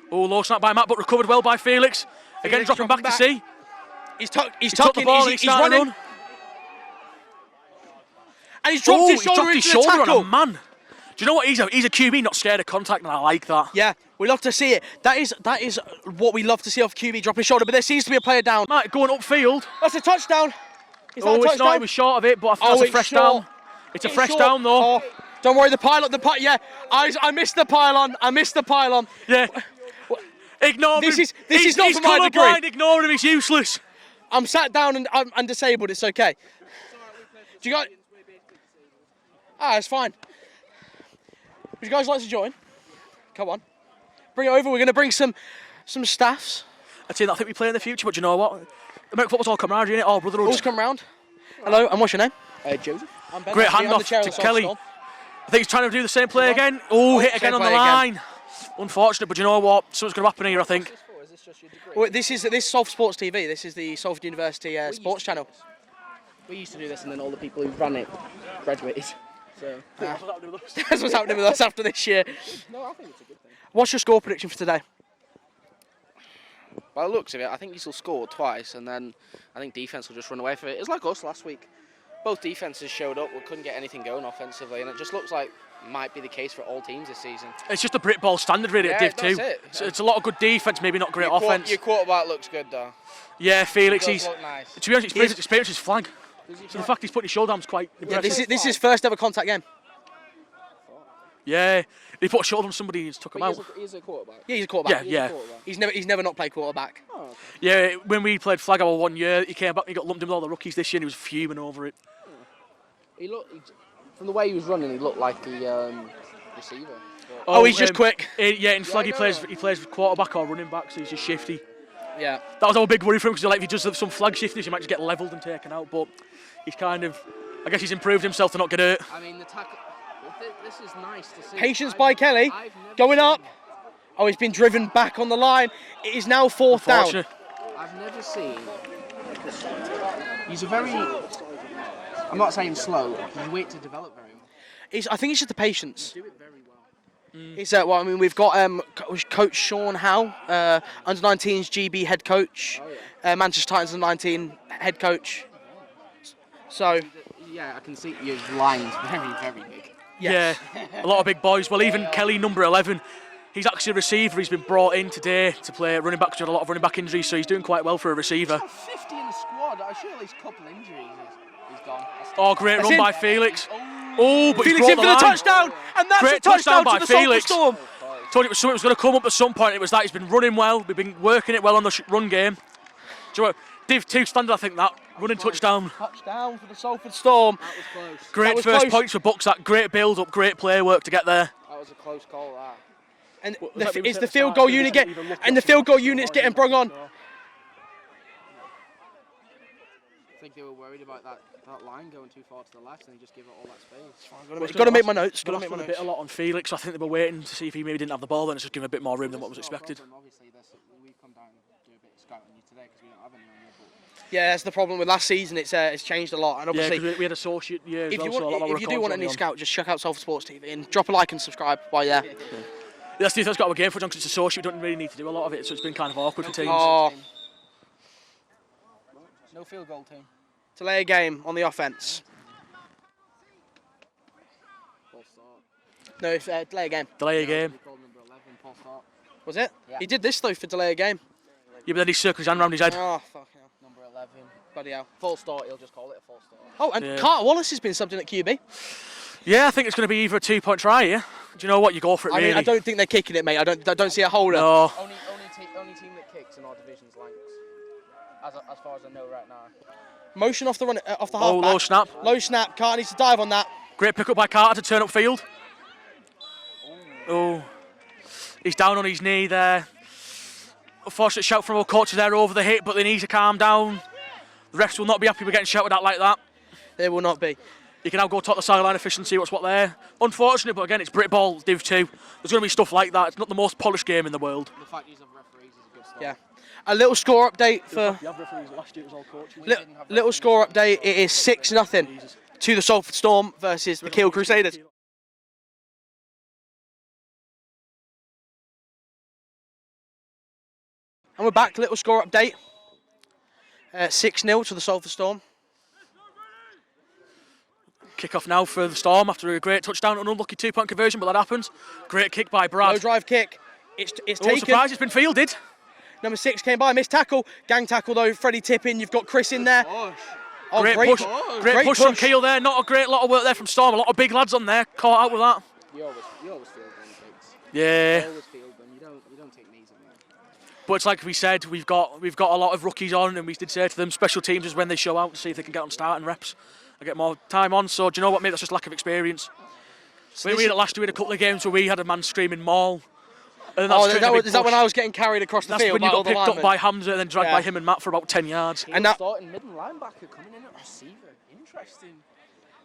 Oh, low snap by Matt, but recovered well by Felix. Again, dropping back to see. He's took tucking, the ball, he's running. Run. And he's dropped his shoulder into the tackle. On a man. Do you know what? He's a QB not scared of contact, and I like that. Yeah, we love to see it. That is what we love to see off QB, dropping his shoulder. But there seems to be a player down. Matt going upfield. That's a touchdown. It's not. He was short of it, but I think that's a fresh down. It's a fresh down though. Oh, don't worry, the pylon. Yeah, I missed the pylon. Yeah. Ignore him. This is not he's for my degree. colourblind. Ignore him. He's useless. I'm sat down and I'm disabled. It's okay. Do you guys? It's fine. Would you guys like to join? Come on. Bring it over. We're going to bring some staffs. I think we play in the future, but you know what? American football's all camaraderie, innit? All brotherhood. Always come round. Hello, and what's your name? Joseph. I'm Ben. Great I'm the handoff chair of to the Kelly. Storm. I think he's trying to do the same play again. Oh, hit again on the play line. Unfortunate, but you know what? Something's going to happen here, I think. Is this just your degree? Well, this is Salford Sports TV. This is the Salford University sports channel. We used to do this, and then all the people who ran it graduated. So That's what's happening with us after this year. no, I think it's a good thing. What's your score prediction for today? By the looks of it, I think he'll score twice, and then I think defence will just run away from it. It's like us last week. Both defences showed up, we couldn't get anything going offensively, and it just looks like might be the case for all teams this season. It's just a Brit ball standard really at Div 2. It's a lot of good defence, maybe not great offence. Your quarterback looks good though. Yeah, Felix, He he's... does look nice. To be honest, his experience is flag. So the fact he's putting his shoulder down is quite impressive. This is his first ever contact game. Yeah, he put a shoulder on somebody and took him out. He's a quarterback. Yeah, he's a quarterback. Yeah. He's never not played quarterback. Oh, okay. Yeah, when we played flag our 1 year, he came back and he got lumped in with all the rookies this year and he was fuming over it. From the way he was running, he looked like the receiver. Oh, he's just quick. In flag he plays with quarterback or running back, so he's just shifty. Yeah. That was our big worry for him because like, if he does some flag shifties, he might just get levelled and taken out. But he's kind of, I guess he's improved himself to not get hurt. I mean, the tackle. This is nice to see. Patience by Kelly. Going up. Oh, he's been driven back on the line. It is now 4th down. I've never seen. He's a very. I'm not saying slow. He's wait to develop very well. I think it's just the patience. Do it very well. It's well, I mean, we've got Coach Sean Howe, under 19s GB head coach, Manchester Titans under 19 head coach. So. Yeah, I can see your lines very, very big. Yes. Yeah, a lot of big boys. Well, even Kelly, number 11, he's actually a receiver. He's been brought in today to play running back because he had a lot of running back injuries, so he's doing quite well for a receiver. He's got 50 in the squad. I'm sure at least a couple injuries. He's gone. Oh, great run by Felix. Oh, but Felix in for the touchdown, and that's great a touchdown by to the Felix. Salford Storm. Told you something was going to come up at some point. It was that he's been running well. We've been working it well on the run game. Do you know what? Div 2 standard, I think that running touchdown. Touchdown for the Salford Storm. That was close. Great first points for Bucks. That great build up, great play work to get there. That was a close call. That. And it's the field goal unit the field goal unit's getting brung on. I think they were worried about that line going too far to the left and just give it all that space. I've got to make my notes. Got to make my a notes. bit a lot on Felix. I think they were waiting to see if he maybe didn't have the ball, then it's just give him a bit more room than what was expected. Obviously, we've come down and do a bit of scouting you today because we don't have anyone here. Yeah, that's the problem with last season. It's changed a lot, and obviously, yeah, we had associate years. If you do want a new scout, just check out Salford Sports TV and drop a like and subscribe while you're there. That's the thing that's got our game for because it's associate. We don't really need to do a lot of it, so it's been kind of awkward for teams. Oh. No field goal team. Delay a game on the offense. No, delay a game. Delay a game. Was it? Yeah. He did this though for delay a game. Yeah, but then he circled his hand around his head. Oh, fuck hell. Number 11. Bloody hell. Full start, he'll just call it a full start. Oh, and Yeah. Carter Wallace has been subbed in at QB. Yeah, I think it's going to be either a 2-point try here. Do you know what? You go for it, I really. mean, I don't think they're kicking it, mate. I don't see a holder. No. Only team that kicks in our division's Lancs. As far as I know right now. Motion off the run, off the halfback. Oh, low snap. Low snap. Carter needs to dive on that. Great pick up by Carter to turn upfield. Oh. He's down on his knee there. Unfortunate shout from our coaches there over the hit, but they need to calm down. The refs will not be happy with getting shouted at like that. They will not be. You can now go top the sideline official and see what's what there. Unfortunate, but again, it's Brit Ball, Div 2. There's going to be stuff like that. It's not the most polished game in the world. The fact he's have referees is a good start. Yeah. A little score update for. You have referees. Last year it was all coaches. Little score update. It is 6-0 to the Salford Storm versus the Keele Crusaders. And we're back. Little score update. 6-0 to the Salford Storm. Kick off now for the Storm after a great touchdown. An unlucky 2-point conversion, but that happens. Great kick by Brad. Low drive kick. It's Oh, taken. surprise, it's been fielded. Number 6 came by. Missed tackle. Gang tackle though. Freddie Tippin. You've got Chris in there. Oh, Great push. Great push from Keele there. Not a great lot of work there from Storm. A lot of big lads on there. Caught out with that. You always field them kicks. Yeah. You always field them. You don't take knees on them. But it's like we said, we've got a lot of rookies on, and we did say to them, special teams is when they show out to see if they can get on starting reps and get more time on. So do you know what, mate? That's just lack of experience. We had it last year. We had a couple of games where we had a man screaming maul. And is that when I was getting carried across the That's field? when you by all got the picked up linemen? by Hamza and then dragged by him and Matt for about 10 yards. And that starting mid and linebacker coming in at receiver. Interesting.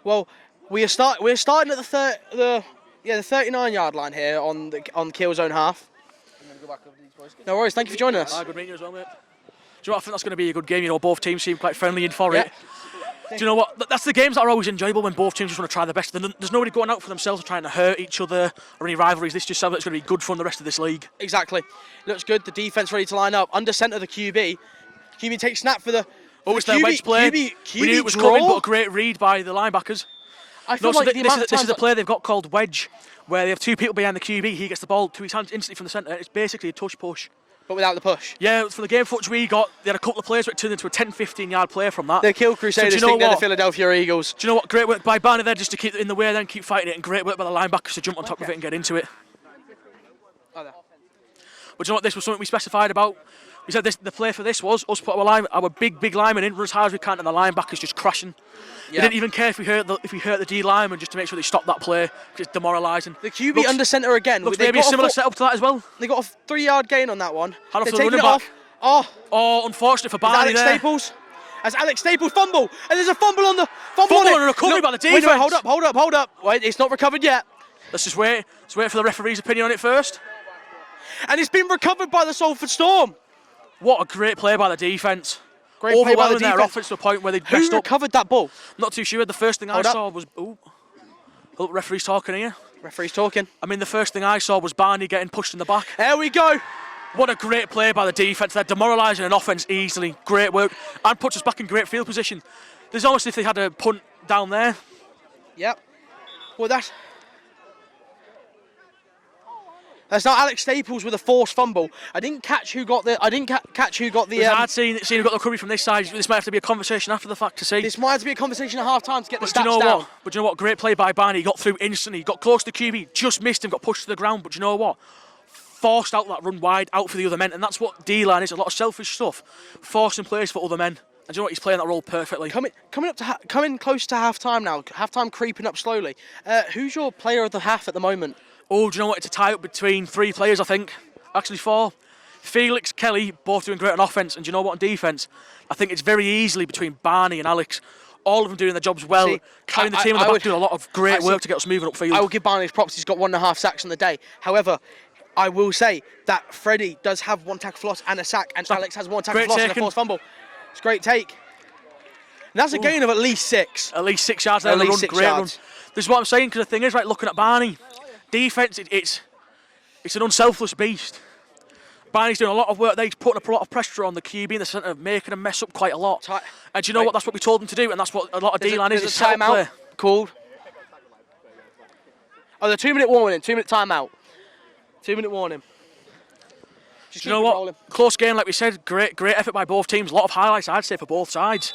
Well, we're starting at the 39-yard line here on Keele's own half. I'm going to go back over these boys. No worries. Thank you for joining us. Good meeting you as well, mate. Do you know what? I think that's going to be a good game. You know, both teams seem quite friendly in for it. Do you know what? That's the games that are always enjoyable when both teams just want to try their best. There's nobody going out for themselves or trying to hurt each other or any rivalries. This just sounds like it's going to be good fun the rest of this league. Exactly. Looks good. The defence ready to line up. Under centre, the QB. QB takes snap for the. Oh, it's their wedge play. We knew it was coming, but a great read by the linebackers. I feel like this is a play they've got called wedge, where they have two people behind the QB. He gets the ball to his hands instantly from the centre. It's basically a touch push. But without the push. Yeah, for the game footage we got, they had a couple of plays where it turned into a 10-15 yard play from that. The Keele Crusaders think they're the Philadelphia Eagles. Do you know what? Great work by Barney there just to keep it in the way, then keep fighting it, and great work by the linebackers to jump on top of it and get into it. But do you know what? This was something we specified about. We said the play for this was us put our big lineman in, run as hard as we can, and the linebackers just crashing. They didn't even care if we hurt the D lineman just to make sure they stopped that play, because it's demoralising. The QB under centre again. Looks maybe a similar setup to that as well. They got a 3-yard gain on that one. They're taking it back. off. Oh, unfortunate for Barney Alex there. Staples. As Alex Staples fumble, and there's a fumble on the fumble on it. And a recovery by the defence. Wait, hold up. Wait, it's not recovered yet. Let's just wait. Let's wait for the referee's opinion on it first. And it's been recovered by the Salford Storm. What a great play by the defence. Great play by the defence. Their offense to a point where they Who recovered that ball? Not too sure. The first thing I saw was... Oh, referee's talking here. Referee's talking. I mean, the first thing I saw was Barney getting pushed in the back. There we go. What a great play by the defence. They're demoralising an offence easily. Great work. And puts us back in great field position. There's almost if they had a punt down there. Yep. Well, that's not Alex Staples with a forced fumble. I didn't catch who got the. I'd seen who got the recovery from this side. This might have to be a conversation after the fact to see. This might have to be a conversation at half time to get the stats down. But do you know what? Great play by Barney. He got through instantly. He got close to the QB. Just missed him. Got pushed to the ground. But do you know what? Forced out that run wide out for the other men, and that's what D-line is. A lot of selfish stuff, forcing plays for other men. And do you know what? He's playing that role perfectly. Coming close to half time now. Half time creeping up slowly. Who's your player of the half at the moment? Oh, do you know what? It's a tie-up between 3 players, I think. Actually 4. Felix, Kelly, both doing great on offence. And do you know what? On defence, I think it's very easily between Barney and Alex. All of them doing their jobs well. Carrying the team on the back, doing a lot of great work to get us moving upfield. I will give Barney his props. He's got 1.5 sacks on the day. However, I will say that Freddie does have 1 tackle for loss and a sack, and Alex has 1 tackle for loss and a forced fumble. It's a great take. And that's a gain of at least 6. At least 6 yards there. At least 6 yards. This is what I'm saying, because the thing is, right, looking at Barney, defence, it's an unselfless beast. Barney's doing a lot of work there. He's putting a lot of pressure on the QB in the centre, making him mess up quite a lot. And do you know what? That's what we told him to do, and that's what a lot of D-line is. There's a timeout called. Oh, the 2-minute warning, 2-minute timeout. 2-minute warning. Do you know what? Rolling. Close game, like we said. Great effort by both teams. A lot of highlights, I'd say, for both sides.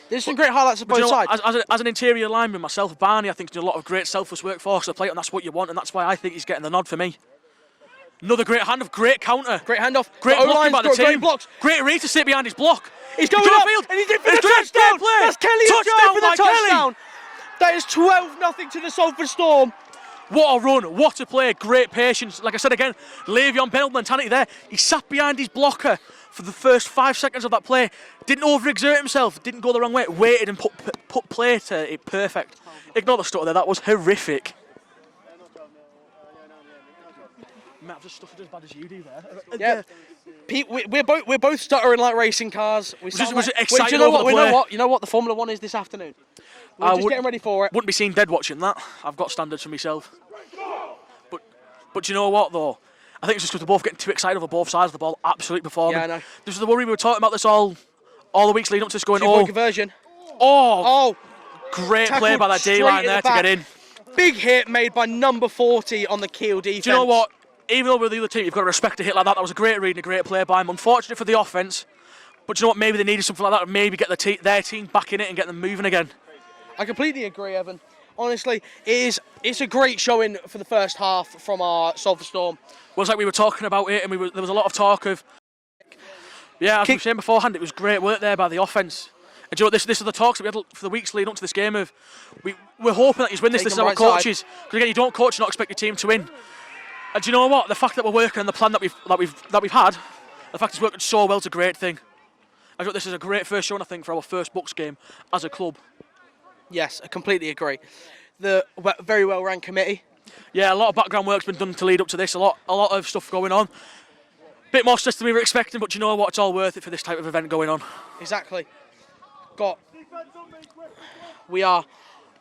There's some great highlights on both sides. As an interior lineman myself, Barney, I think, he's doing a lot of great selfless work for us to play, and that's what you want, and that's why I think he's getting the nod for me. Another great handoff, great counter. Great handoff. Great blocking by the team. Great blocks. Great read to sit behind his block. He's going up, and he's in for the touchdown. That's Kelly who's going for the touchdown. That is 12-0 to the Salford Storm. What a run, what a play, great patience. Like I said again, Le'Veon Bell mentality there. He sat behind his blocker for the first 5 seconds of that play. Didn't overexert himself, didn't go the wrong way, waited and put play to it perfect. Ignore the stutter there, that was horrific. Matt, I've just stuttered as bad as you do there. Yeah. Pete, we're both stuttering like racing cars. Was it exciting over the play? You know what the Formula 1 is this afternoon? We're just getting ready for it. Wouldn't be seen dead watching that. I've got standards for myself. But you know what though? I think it's just because we're both getting too excited over both sides of the ball, absolutely performing. Yeah, I know. This is the worry we were talking about this all the weeks leading up to this going, Two-point conversion. Great play by that D-line there to get in. Big hit made by number 40 on the Keele defence. Do you know what? Even though we're the other team, you've got to respect a hit like that. That was a great read and a great play by him. Unfortunate for the offence, but you know what? Maybe they needed something like that, maybe get their team back in it and get them moving again. I completely agree, Evan. Honestly, it's a great showing for the first half from our Salford Storm. Well, it's like we were talking about it, and there was a lot of talk of... Yeah, as we were saying beforehand, it was great work there by the offence. And do you know what, this is the talks that we had for the weeks leading up to this game of... We're hoping that you win this is our coaches. Because again, you don't coach and not expect your team to win. And do you know what? The fact that we're working on the plan that we've had, the fact it's working so well is a great thing. I thought this is a great first showing, I think, for our first Bucks game as a club. Yes, I completely agree. The very well run committee. Yeah, a lot of background work's been done to lead up to this. A lot of stuff going on. Bit more stress than we were expecting, but you know what? It's all worth it for this type of event going on. Exactly. Got We are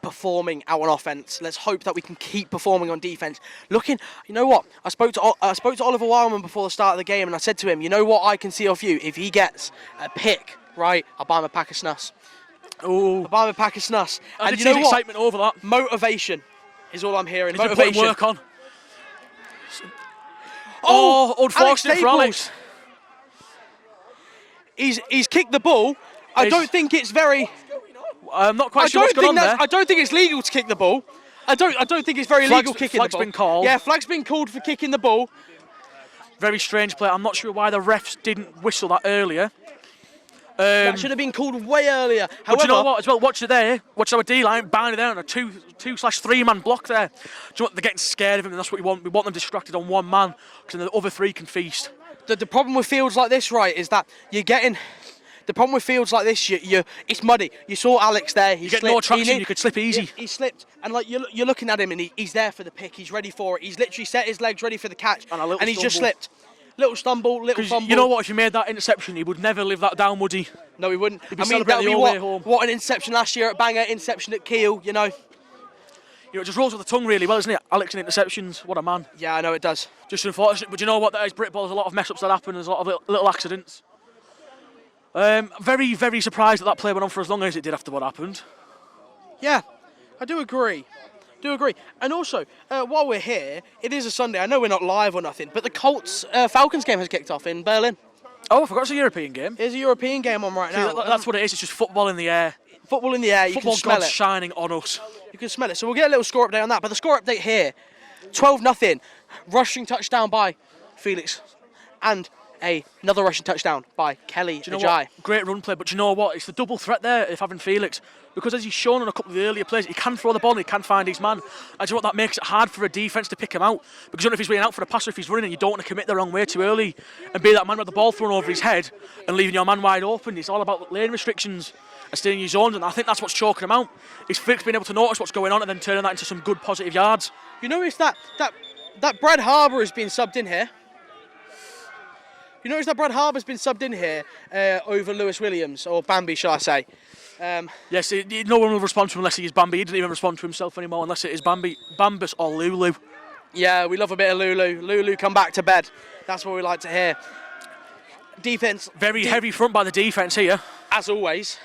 performing out on offense. Let's hope that we can keep performing on defense. You know what? I spoke to Oliver Wildman before the start of the game, and I said to him, you know what I can see off you? If he gets a pick, right, I'll buy him a pack of snus. Oh, I'll buy him a pack of snus. I And did you see know the what? excitement over that. Motivation is all I'm hearing. He's been putting Motivation. work on. Oh, unfortunate for Alex. Alex. He's kicked the ball. I don't think it's very. I'm not quite sure what's going on there. I don't think it's legal to kick the ball. I don't think it's very legal kicking the ball. Flag's been called. Yeah, flag's been called for kicking the ball. Very strange play. I'm not sure why the refs didn't whistle that earlier. That should have been called way earlier. But However, you know what, as well, watch it there. Watch our D-line, binding down a 2/3 man block there. Do you know what, they're getting scared of him, and that's what we want. We want them distracted on one man, because then the other three can feast. The problem with fields like this, right, is that you're getting. The problem with fields like this, it's muddy. You saw Alex there. He You get slipped. no traction, you could slip easy. He slipped, and like you're looking at him, and he's there for the pick. He's ready for it. He's literally set his legs ready for the catch, And he's just slipped. Little stumble, little fumble. You know what? If he made that interception, he would never live that down, would he? No, he wouldn't. He'd be celebrating the whole way home. What an interception last year at Bangor, interception at Keele, you know. You know, it just rolls with the tongue really well, isn't it? Alex and interceptions, what a man. Yeah, I know it does. Just unfortunate, but you know what? That is Britball. There's a lot of mess-ups that happen. There's a lot of little accidents. Very, very surprised that play went on for as long as it did after what happened. Yeah, I do agree. And also, while we're here, it is a Sunday. I know we're not live or nothing, but the Colts Falcons game has kicked off in Berlin. Oh, I forgot it's a European game. There's a European game on right now. That's what it is. It's just football in the air. Football in the air. You Football can smell gods it. shining on us. You can smell it. So we'll get a little score update on that. But the score update here, 12-0, rushing touchdown by Felix, and another rushing touchdown by Kelly Ajay. Great run play, but do you know what? It's the double threat there if having Felix. Because as he's shown on a couple of the earlier plays, he can throw the ball and he can find his man. And do you know what? That makes it hard for a defence to pick him out. Because you don't know if he's waiting out for a pass or if he's running, and you don't want to commit the wrong way too early and be that man with the ball thrown over his head and leaving your man wide open. It's all about lane restrictions and staying in your zones, and I think that's what's choking him out. Is Felix being able to notice what's going on and then turning that into some good positive yards. You notice that Brad Harbour has been subbed in here? You notice that Brad Harbour's been subbed in here over Lewis Williams, or Bambi, shall I say. Yes, no one will respond to him unless he is Bambi. He didn't even respond to himself anymore unless it is Bambi, Bambus or Lulu. Yeah, we love a bit of Lulu. Lulu, come back to bed. That's what we like to hear. Defence. Very heavy front by the defence here. As always.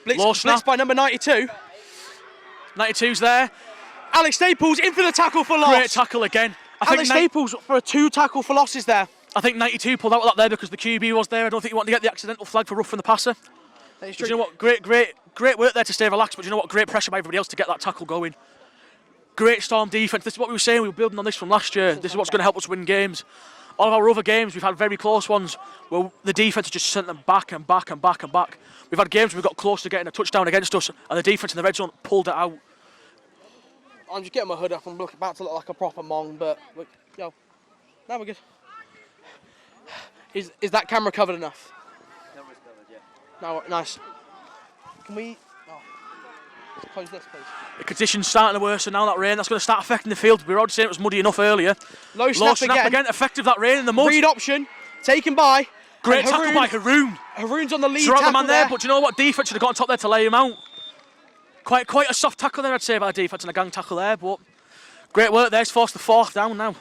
Low snap. Blitz by number 92. 92's there. Alex Staples in for the tackle for loss. Great tackle again. Alex Staples for a 2 tackle for losses there. I think 92 pulled out with that there because the QB was there. I don't think he wanted to get the accidental flag for roughing the passer. That is But true. you know what? Great work there to stay relaxed, but you know what? Great pressure by everybody else to get that tackle going. Great Storm defence. This is what we were saying. We were building on this from last year. This is what's going to help us win games. All of our other games, we've had very close ones where the defence has just sent them back and back and back and back. We've had games where we got close to getting a touchdown against us, and the defence in the red zone pulled it out. I'm just getting my hood up. I'm about to look like a proper mong, but yo, now we're good. Is that camera covered enough? Camera's covered, yeah. No, nice. Can we? Oh, let's close this, please. The conditions starting to worsen now. That rain, that's going to start affecting the field. We were already saying it was muddy enough earlier. Low snap again. Effective that rain in the mud. Read option taken by. Great tackle by Haroon. Haroon's on the lead. Throw out the tackle man there, but you know what? Defence should have got on top there to lay him out. Quite a soft tackle there, I'd say, by the defence, and a gang tackle there, but great work there. It's forced the 4th down now.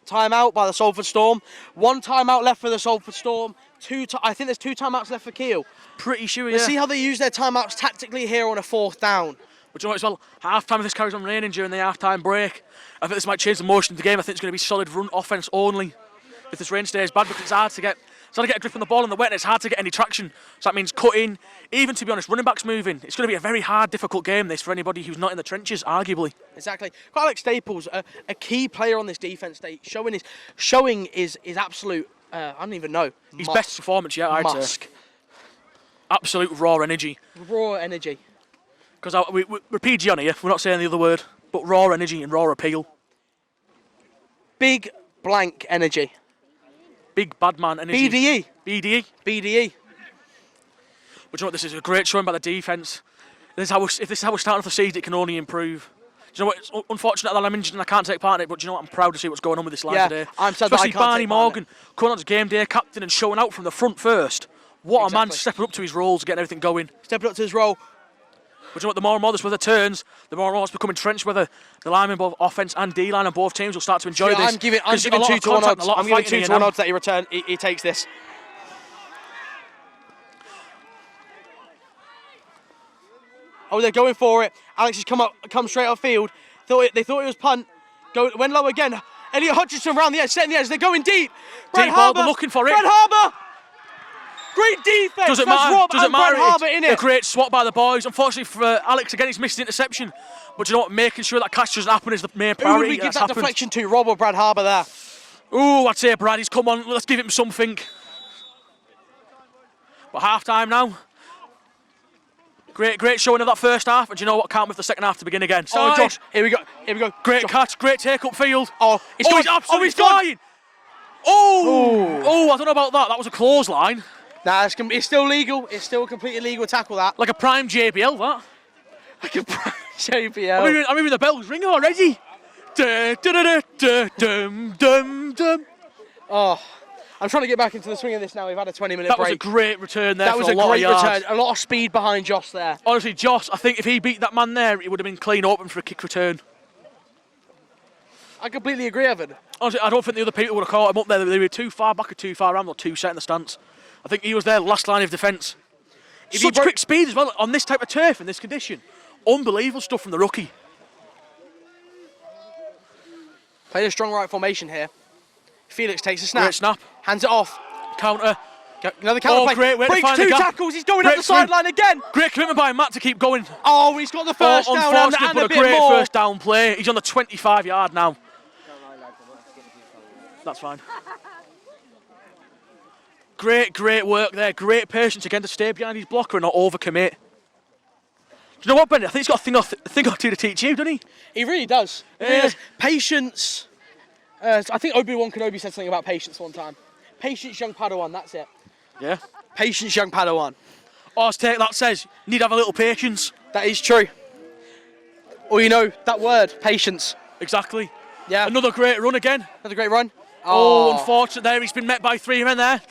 Timeout by the Salford Storm. 1 timeout left for the Salford Storm. I think there's 2 timeouts left for Keele. Pretty sure, yeah. Let's see how they use their timeouts tactically here on a 4th down. But you know what, as well, half-time if this carries on raining during the half-time break, I think this might change the motion of the game. I think it's going to be solid run offence only if this rain stays bad, because it's hard to get a grip on the ball in the wet, and it's hard to get any traction. So that means cutting, even to be honest, running backs moving. It's going to be a very hard, difficult game, this, for anybody who's not in the trenches, arguably. Exactly. Got Alex Staples, a key player on this defence, showing is absolute, I don't even know. His best performance yet, I'd say. Absolute raw energy. Raw energy. Because we're PG on here, we're not saying the other word, but raw energy and raw appeal. Big blank energy. Big bad man energy. BDE. But you know what, this is a great showing by the defence. If this is how we're starting off the season, it can only improve. Do you know what, it's unfortunate that I'm injured and I can't take part in it, but do you know what, I'm proud to see what's going on with this line today. I'm sad that I Especially can't Barney take part in Morgan, coming on as game day captain and showing out from the front first. What a man stepping up to his roles, getting everything going. Stepping up to his role. But you know what, the more and more this weather turns, the more and more it's becoming trench weather. The linemen, both offence and D-line, and both teams will start to enjoy this. I'm giving 2 to 1 odds. I'm giving 2 to 1 odds that he takes this. Oh, they're going for it. Alex has come straight upfield. They thought it was punt. Went low again. Elliot Hutchinson around the edge, setting the edge. They're going deep. Deep ball, they're looking for it. Brad Harbour. Great defense. Doesn't matter. A great swat by the boys. Unfortunately for Alex, again, he's missed the interception. But you know what? Making sure that catch doesn't happen is the main priority. Who would we give that deflection to? Rob or Brad Harbour there? Ooh, I'd say Brad. He's come on. Let's give him something. But half time now. Great showing of that first half. And do you know what? Can't wait for the second half to begin again. Oh, Josh. Here we go. Great catch. Great take up field. He's absolutely flying. Oh, I don't know about that. That was a clothesline. Nah, it's still legal. It's still a completely legal tackle, that. Like a prime JBL, that. Like a prime JBL. I'm hearing the bells ring already. Oh, I'm trying to get back into the swing of this now. We've had a 20-minute break. That was a great return there. That was a great return. A lot of speed behind Josh there. Honestly, Josh, I think if he beat that man there, it would have been clean open for a kick return. I completely agree, Evan. Honestly, I don't think the other people would have caught him up there. They were too far back or too far around or too set in the stance. I think he was their last line of defence. Such quick speed as well on this type of turf in this condition. Unbelievable stuff from the rookie. Played a strong right formation here. Felix takes a snap. Great snap. Hands it off. Counter. Another counter play. Great way to Breaks find 2 the gap. tackles. He's going up the sideline again. Great commitment by Matt to keep going. Oh, he's got the first down and but a bit great more. first down play. He's on the 25-yard now. That's fine. Great work there. Great patience again to stay behind his blocker and not overcommit. Do you know what, Brendan? I think he's got a thing or two to teach you, doesn't he? He really does. Patience. I think Obi-Wan Kenobi said something about patience one time. Patience, young Padawan, that's it. Yeah. Patience, young Padawan. Ours take that says, you need to have a little patience. That is true. Or you know, that word, patience. Exactly. Yeah. Another great run again. Another great run. Oh, unfortunate there. He's been met by 3 men there.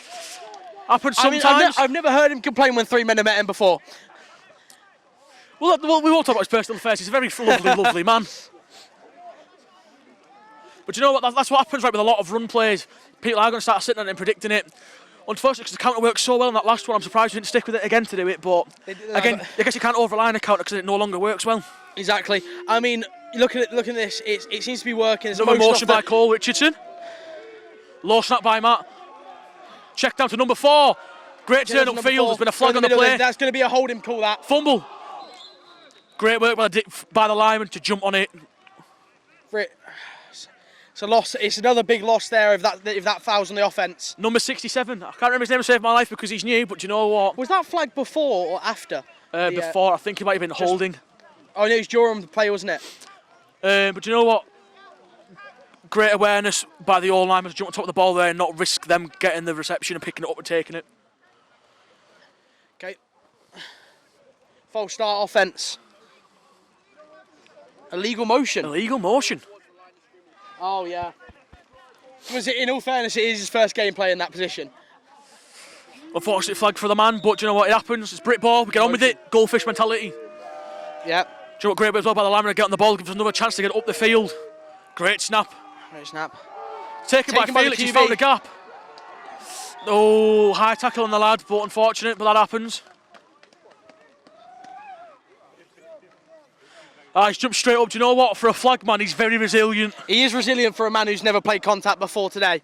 Happens sometimes. I mean, I've never heard him complain when 3 men have met him before. Well, we won't talk about his personal affairs. He's a very lovely man. But you know what? That's what happens right with a lot of run plays. People are going to start sitting on it and predicting it. Unfortunately, because the counter worked so well in that last one, I'm surprised we didn't stick with it again to do it. But again, I guess you can't overrely on a counter because it no longer works well. Exactly. I mean, look at this. It seems to be working. There's another motion by Cole Richardson. Low snap by Matt. Check down to number 4. Great turn upfield. There's been a flag on the play. That's going to be a holding call. That fumble. Great work by the lineman to jump on it. It's a loss. It's another big loss there if that fouls on the offence. Number 67. I can't remember his name to save my life because he's new, but you know what? Was that flag before or after? Before. I think he might have been holding. Oh, no, it was Durham the play, wasn't it? But you know what? Great awareness by the all linemen to jump on top of the ball there and not risk them getting the reception and picking it up and taking it. Okay. False start offence. Illegal motion. Illegal motion. Oh, yeah. In all fairness, it is his first game playing in that position. Unfortunately, flag for the man, but do you know what? It happens. It's Brit ball. We get on with it. Goldfish mentality. Yeah. Do you know what? Great bit as well by the lineman to get on the ball, gives us another chance to get up the field. Great snap. Great snap. Taken by Felix. He's found the gap. Oh, high tackle on the lad, but unfortunate, but that happens. He's jumped straight up. Do you know what? For a flag man, he's very resilient. He is resilient for a man who's never played contact before today.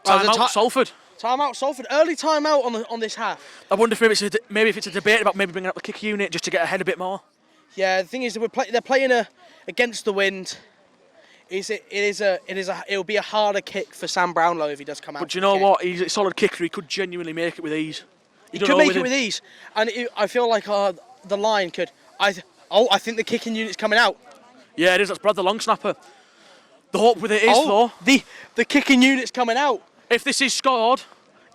Timeout, Salford. Timeout, Salford. Early timeout on this half. I wonder if maybe it's a debate about maybe bringing up the kick unit just to get ahead a bit more. Yeah, the thing is that they're playing against the wind. It'll be a harder kick for Sam Brownlow if he does come out. But do you know what? He's a solid kicker. He could genuinely make it with ease. He could make it with ease, and I feel like the line could. I think the kicking unit's coming out. Yeah, it is. That's Brad, the long snapper. The hope with it is though. The kicking unit's coming out. If this is scored,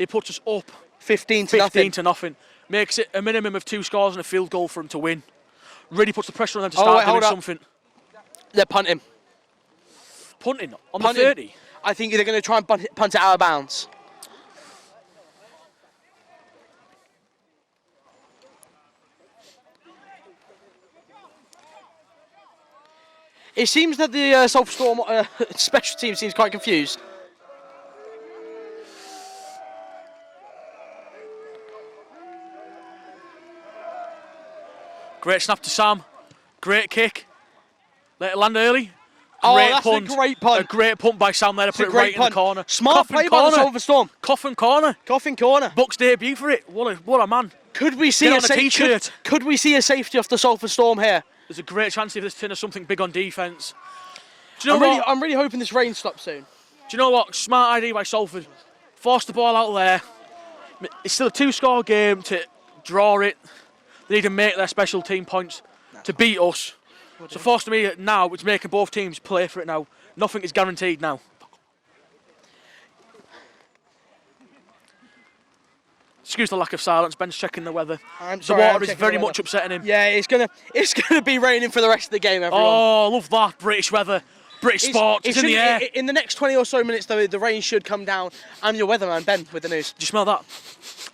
it puts us up 15 to nothing. Makes it a minimum of 2 scores and a field goal for them to win. Really puts the pressure on them to start doing something. They're punting. Punting on the 30? I think they're going to try and punt it out of bounds. It seems that the Salford Storm special team seems quite confused. Great snap to Sam. Great kick. Let it land early. Oh, Great that's punt. a great punt. A great punt by Sam there to It's a put it right great in the punt. corner. Smart Coffin play by the corner. Salford Storm. Coffin corner. Coffin corner. Buck's debut for it. What a man. Could we see Get a on a t-shirt. Could we see a safety off the Salford Storm here? There's a great chance if this turn is something big on defence. Do you know what? I'm really hoping this rain stops soon. Do you know what? Smart idea by Salford. Force the ball out there. It's still a 2-score game to draw it. They need to make their special team points to beat us. So force them here now, it's making both teams play for it now. Nothing is guaranteed now. Excuse the lack of silence. Ben's checking the weather. The water is very much upsetting him. Yeah, it's gonna be raining for the rest of the game, everyone. Oh, love that British weather, British sport. It's in the air. In the next 20 or so minutes, though, the rain should come down. I'm your weatherman, Ben, with the news. Do you smell that?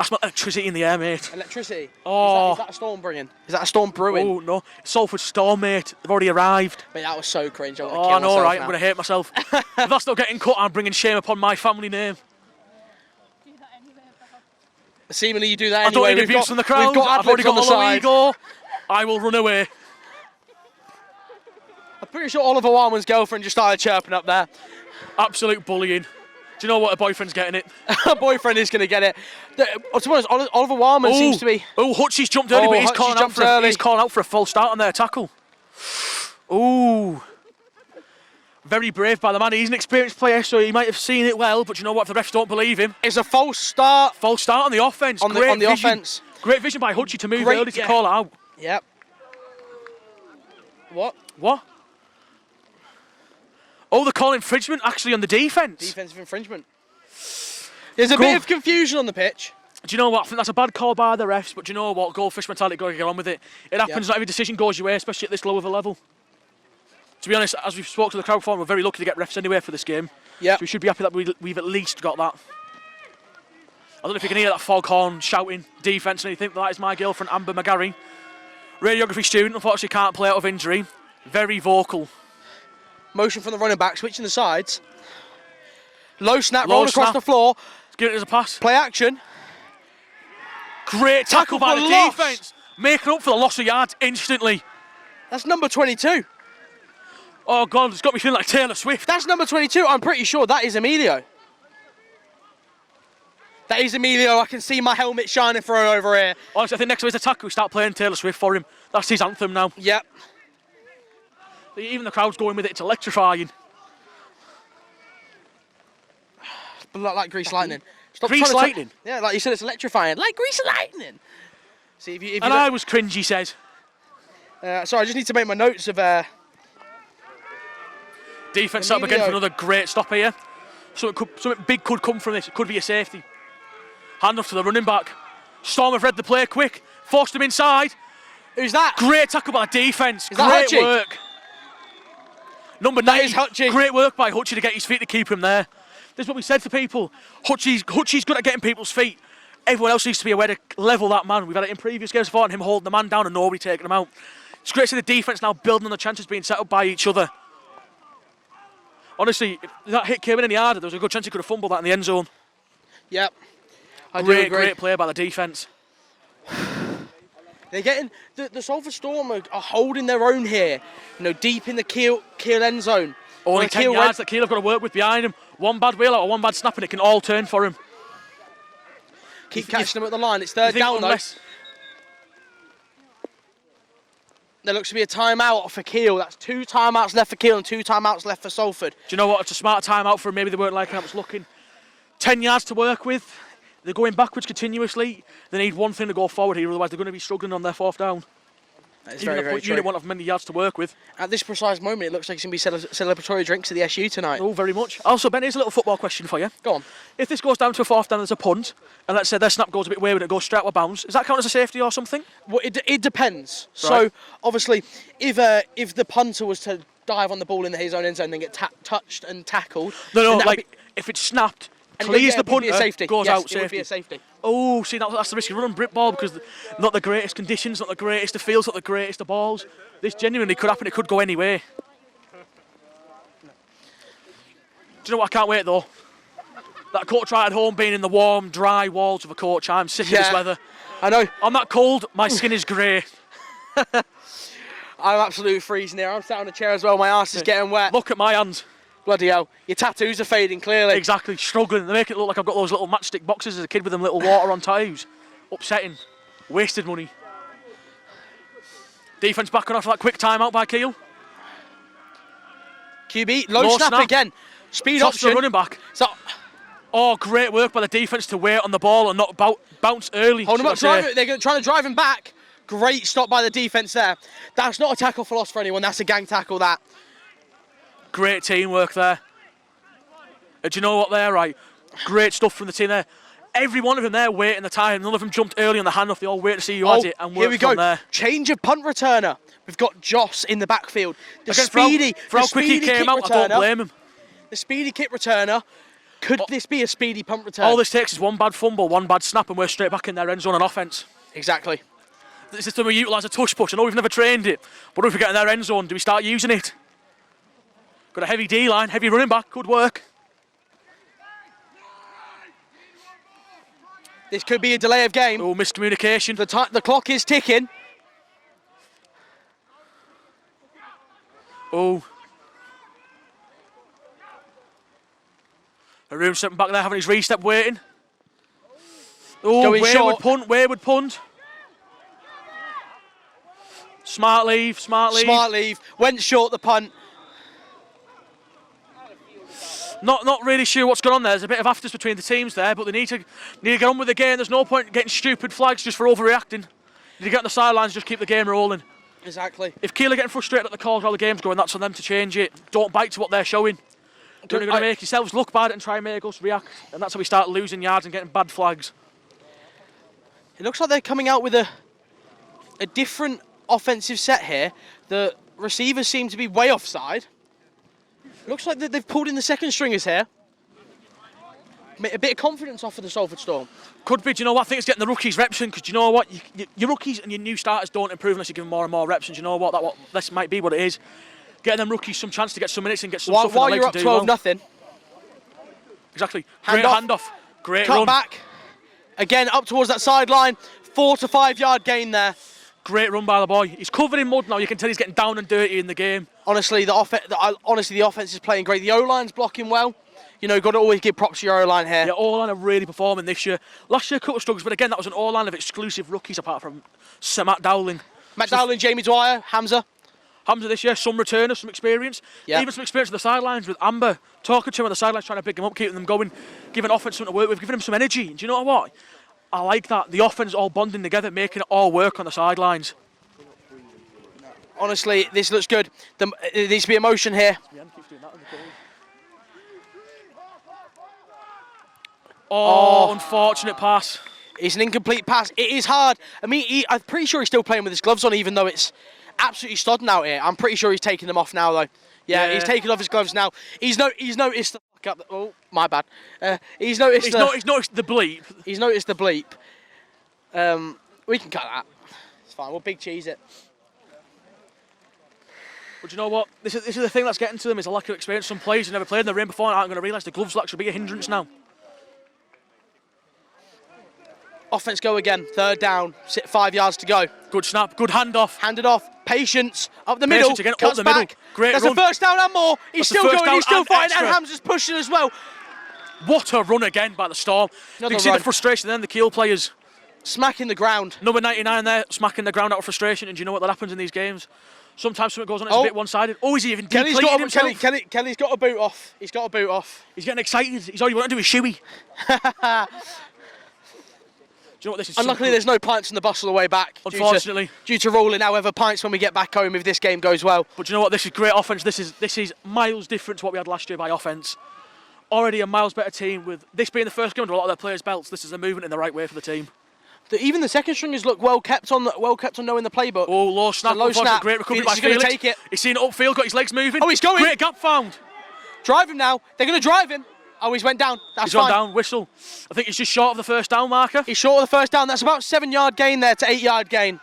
I smell electricity in the air, mate. Electricity. Oh. Is that a storm bringing? Is that a storm brewing? Oh no, Salford Storm, mate. They've already arrived. Mate, that was so cringe. I want to Oh, kill I know, myself right? now. I'm going to hate myself. If that's not getting cut, I'm bringing shame upon my family name. Seemingly, you do that I don't anyway. need abuse from the crowd. We've got I've already got on the a low side. ego. I will run away. I'm pretty sure Oliver Warman's girlfriend just started chirping up there. Absolute bullying. Do you know what? A boyfriend's getting it. Her boyfriend is going to get it. To be honest, Oliver Warman seems to be... Oh, Hutchie's jumped early, but he's calling out for a false start on their tackle. Ooh. Very brave by the man. He's an experienced player, so he might have seen it well, but you know what? If the refs don't believe him... It's a false start. False start on the offence. On the offence. Great vision by Hutchie to move early to call it out. Yep. What? Oh, they're calling infringement actually on the defence. Defensive infringement. There's a bit of confusion on the pitch. Do you know what? I think that's a bad call by the refs, but do you know what? Goldfish mentality, got to get on with it. It happens, not every decision goes your way, especially at this low of a level. To be honest, as we've spoke to the crowd before, we're very lucky to get refs anyway for this game. Yeah. So we should be happy that we've at least got that. I don't know if you can hear that foghorn shouting defence and you think that is my girlfriend, Amber McGarry. Radiography student, unfortunately can't play out of injury. Very vocal. Motion from the running back, switching the sides. Low snap, roll across the floor. Give it as a pass. Play action. Great tackle by the loss. defence. Making up for the loss of yards instantly. That's number 22. Oh God, it's got me feeling like Taylor Swift. That's number 22. I'm pretty sure that is Emilio. That is Emilio. I can see my helmet shining through over here. Honestly, I think next time he's a tackle, we start playing Taylor Swift for him. That's his anthem now. Yep. Even the crowd's going with it. It's electrifying. Like grease lightning. Stop Grease lightning? Yeah, like you said, it's electrifying. Like grease lightning. See, if you And I was cringe, he says. Sorry, I just need to make my notes of... Defence set up again for another great stop here. Something big could come from this. It could be a safety. Hand off to the running back. Storm have read the play quick. Forced him inside. Who's that? Great tackle by defence. Is that Great Hutchie? work. Number 9. That is Hutchie. Great work by Hutchie to get his feet to keep him there. This is what we said to people. Hutchie's good at getting people's feet. Everyone else needs to be aware to level that man. We've had it in previous games before, and him holding the man down and nobody taking him out. It's great to see the defence now building on the chances being set up by each other. Honestly, if that hit came in any harder, there was a good chance he could have fumbled that in the end zone. Yep. I do agree. Great play by the defence. They're getting... The Salford Storm are holding their own here. You know, deep in the Keele end zone. Only 10 yards that Keele have got to work with behind him. One bad wheel out or one bad snap and it can all turn for him. Keep catching them at the line. It's third down though. There looks to be a timeout for Keele. That's 2 timeouts left for Keele and 2 timeouts left for Salford. Do you know what? It's a smart timeout for him. Maybe they weren't liking how it's looking. 10 yards to work with. They're going backwards continuously. They need one thing to go forward here, otherwise they're going to be struggling on their 4th down. That is Even very, very a true. unit won't have many yards to work with. At this precise moment, it looks like it's going to be celebratory drinks at the SU tonight. Oh, very much. Also, Ben, here's a little football question for you. Go on. If this goes down to a 4th down as a punt, and let's say their snap goes a bit wayward and it goes straight out of bounds, does that count as a safety or something? Well, it depends. Right. So, obviously, if the punter was to dive on the ball in his own end zone and then get touched and tackled... No, like, if it's snapped, clears the punter, goes out, safety. It would be a safety. Oh, see, that's the risk of running brick ball because not the greatest conditions, not the greatest of fields, not the greatest of balls. This genuinely could happen. It could go anyway. Do you know what I can't wait though? That coach right at home being in the warm, dry walls of a coach. I'm sick of this weather. I know. I'm that cold, my skin is grey. I'm absolutely freezing here. I'm sat on a chair as well. My arse is getting wet. Look at my hands. Bloody hell. Your tattoos are fading, clearly. Exactly, struggling. They make it look like I've got those little matchstick boxes as a kid with them little water on tattoos. Upsetting. Wasted money. Defence backing off that quick timeout by Keele. QB, low snap again. Speed Tops option. the running back. So, Oh, great work by the defence to wait on the ball and not bounce early. hold him up, they're trying to drive him back. Great stop by the defence there. That's not a tackle for loss for anyone. That's a gang tackle, that. Great teamwork there. Do you know what they're right? Great stuff from the team there. Every one of them there waiting the time. None of them jumped early on the handoff. They all wait to see who has it and work from there. Change of punt returner. We've got Joss in the backfield. The Again, speedy, for how quick he came out, I don't blame him. The speedy kick returner. Could this be a speedy punt return? All this takes is one bad fumble, one bad snap, and we're straight back in their end zone on offence. Exactly. This is the time we utilise a tush push. I know we've never trained it, but if we get in their end zone, do we start using it? Got a heavy D-line, heavy running back, good work. This could be a delay of game. Oh, miscommunication. The clock is ticking. Oh. Haroon stepping back there, having his re-step waiting. Oh, Going short. wayward punt. Smart leave. Smart leave. Went short the punt. Not really sure what's going on there. There's a bit of afters between the teams there, but they need to get on with the game. There's no point getting stupid flags just for overreacting. Need to get on the sidelines, just keep the game rolling. Exactly. If Keele are getting frustrated at the calls while the game's going, that's on them to change it. Don't bite to what they're showing. You're only going to make yourselves look bad and try and make us react. And that's how we start losing yards and getting bad flags. It looks like they're coming out with a different offensive set here. The receivers seem to be way offside. Looks like they've pulled in the second stringers here. A bit of confidence off of the Salford Storm. Could be. Do you know what? I think it's getting the rookies reps in, because do you know what? Your rookies and your new starters don't improve unless you give them more and more reps. And do you know what? This might be what it is. Getting them rookies some chance to get some minutes and get some stuff in the While leg you're up to do 12-0. Exactly. Great handoff. Great Cut run. back. Again, up towards that sideline. 4 to 5 yard gain there. Great run by the boy. He's covered in mud now. You can tell he's getting down and dirty in the game. Honestly, the offense is playing great. The O-line's blocking well. You know, got to always give props to your O-line here. Yeah, O-line are really performing this year. Last year, a couple of struggles, but again, that was an O-line of exclusive rookies apart from Sir Matt Dowling. Matt Dowling, Jamie Dwyer, Hamza. Hamza this year, some returners, some experience. Yep. Even some experience on the sidelines with Amber. Talking to him on the sidelines, trying to pick him up, keeping them going, giving offense something to work with, giving him some energy. And do you know what? I like that. The offense all bonding together, making it all work on the sidelines. Honestly, this looks good. There needs to be emotion here. Oh, unfortunate pass. It's an incomplete pass. It is hard. I mean, I'm pretty sure he's still playing with his gloves on, even though it's absolutely stodding out here. I'm pretty sure he's taking them off now, though. Yeah, he's taking off his gloves now. He's noticed the fuck up. Oh, my bad. He's noticed the bleep. He's noticed the bleep. We can cut that. It's fine. We'll big cheese it. But you know what? This is the thing that's getting to them, is a lack of experience. Some players who never played in the ring before aren't going to realise the gloves will actually be a hindrance now. Offense go again. 3rd down. 5 yards to go. Good snap. Good handoff. Handed off. Patience. Up the middle. Again, cuts up the middle. back. Great That's run. a first down and more. He's still going. He's still fighting. And Hamza's pushing as well. What a run again by the Storm. You can see the frustration then, the Keele players. Smacking the ground. Number 99 there, smacking the ground out of frustration. And do you know what that happens in these games? Sometimes something goes on, it's a bit one-sided. Oh, he's even depleted himself. Kelly's got a boot off. He's got a boot off. He's getting excited. He's already wanting to do his shoey. Do you know what this is? Unluckily, there's no pints on the bus on the way back. Unfortunately. Due to ruling, however, pints when we get back home if this game goes well. But do you know what? This is great offence. This is miles different to what we had last year by offence. Already a miles better team. With this being the first game under a lot of their players' belts, this is a movement in the right way for the team. Even the second stringers look well kept on knowing the playbook. Oh, low snap. Low snap. Great recovery by He's going Felix. to take it. He's seen it upfield, got his legs moving. Oh, he's going. Great gap found. Drive him now. They're going to drive him. Oh, he's went down. That's fine. He's gone down, whistle. I think he's just short of the first down marker. He's short of the first down. That's about 7-yard gain there to 8-yard gain.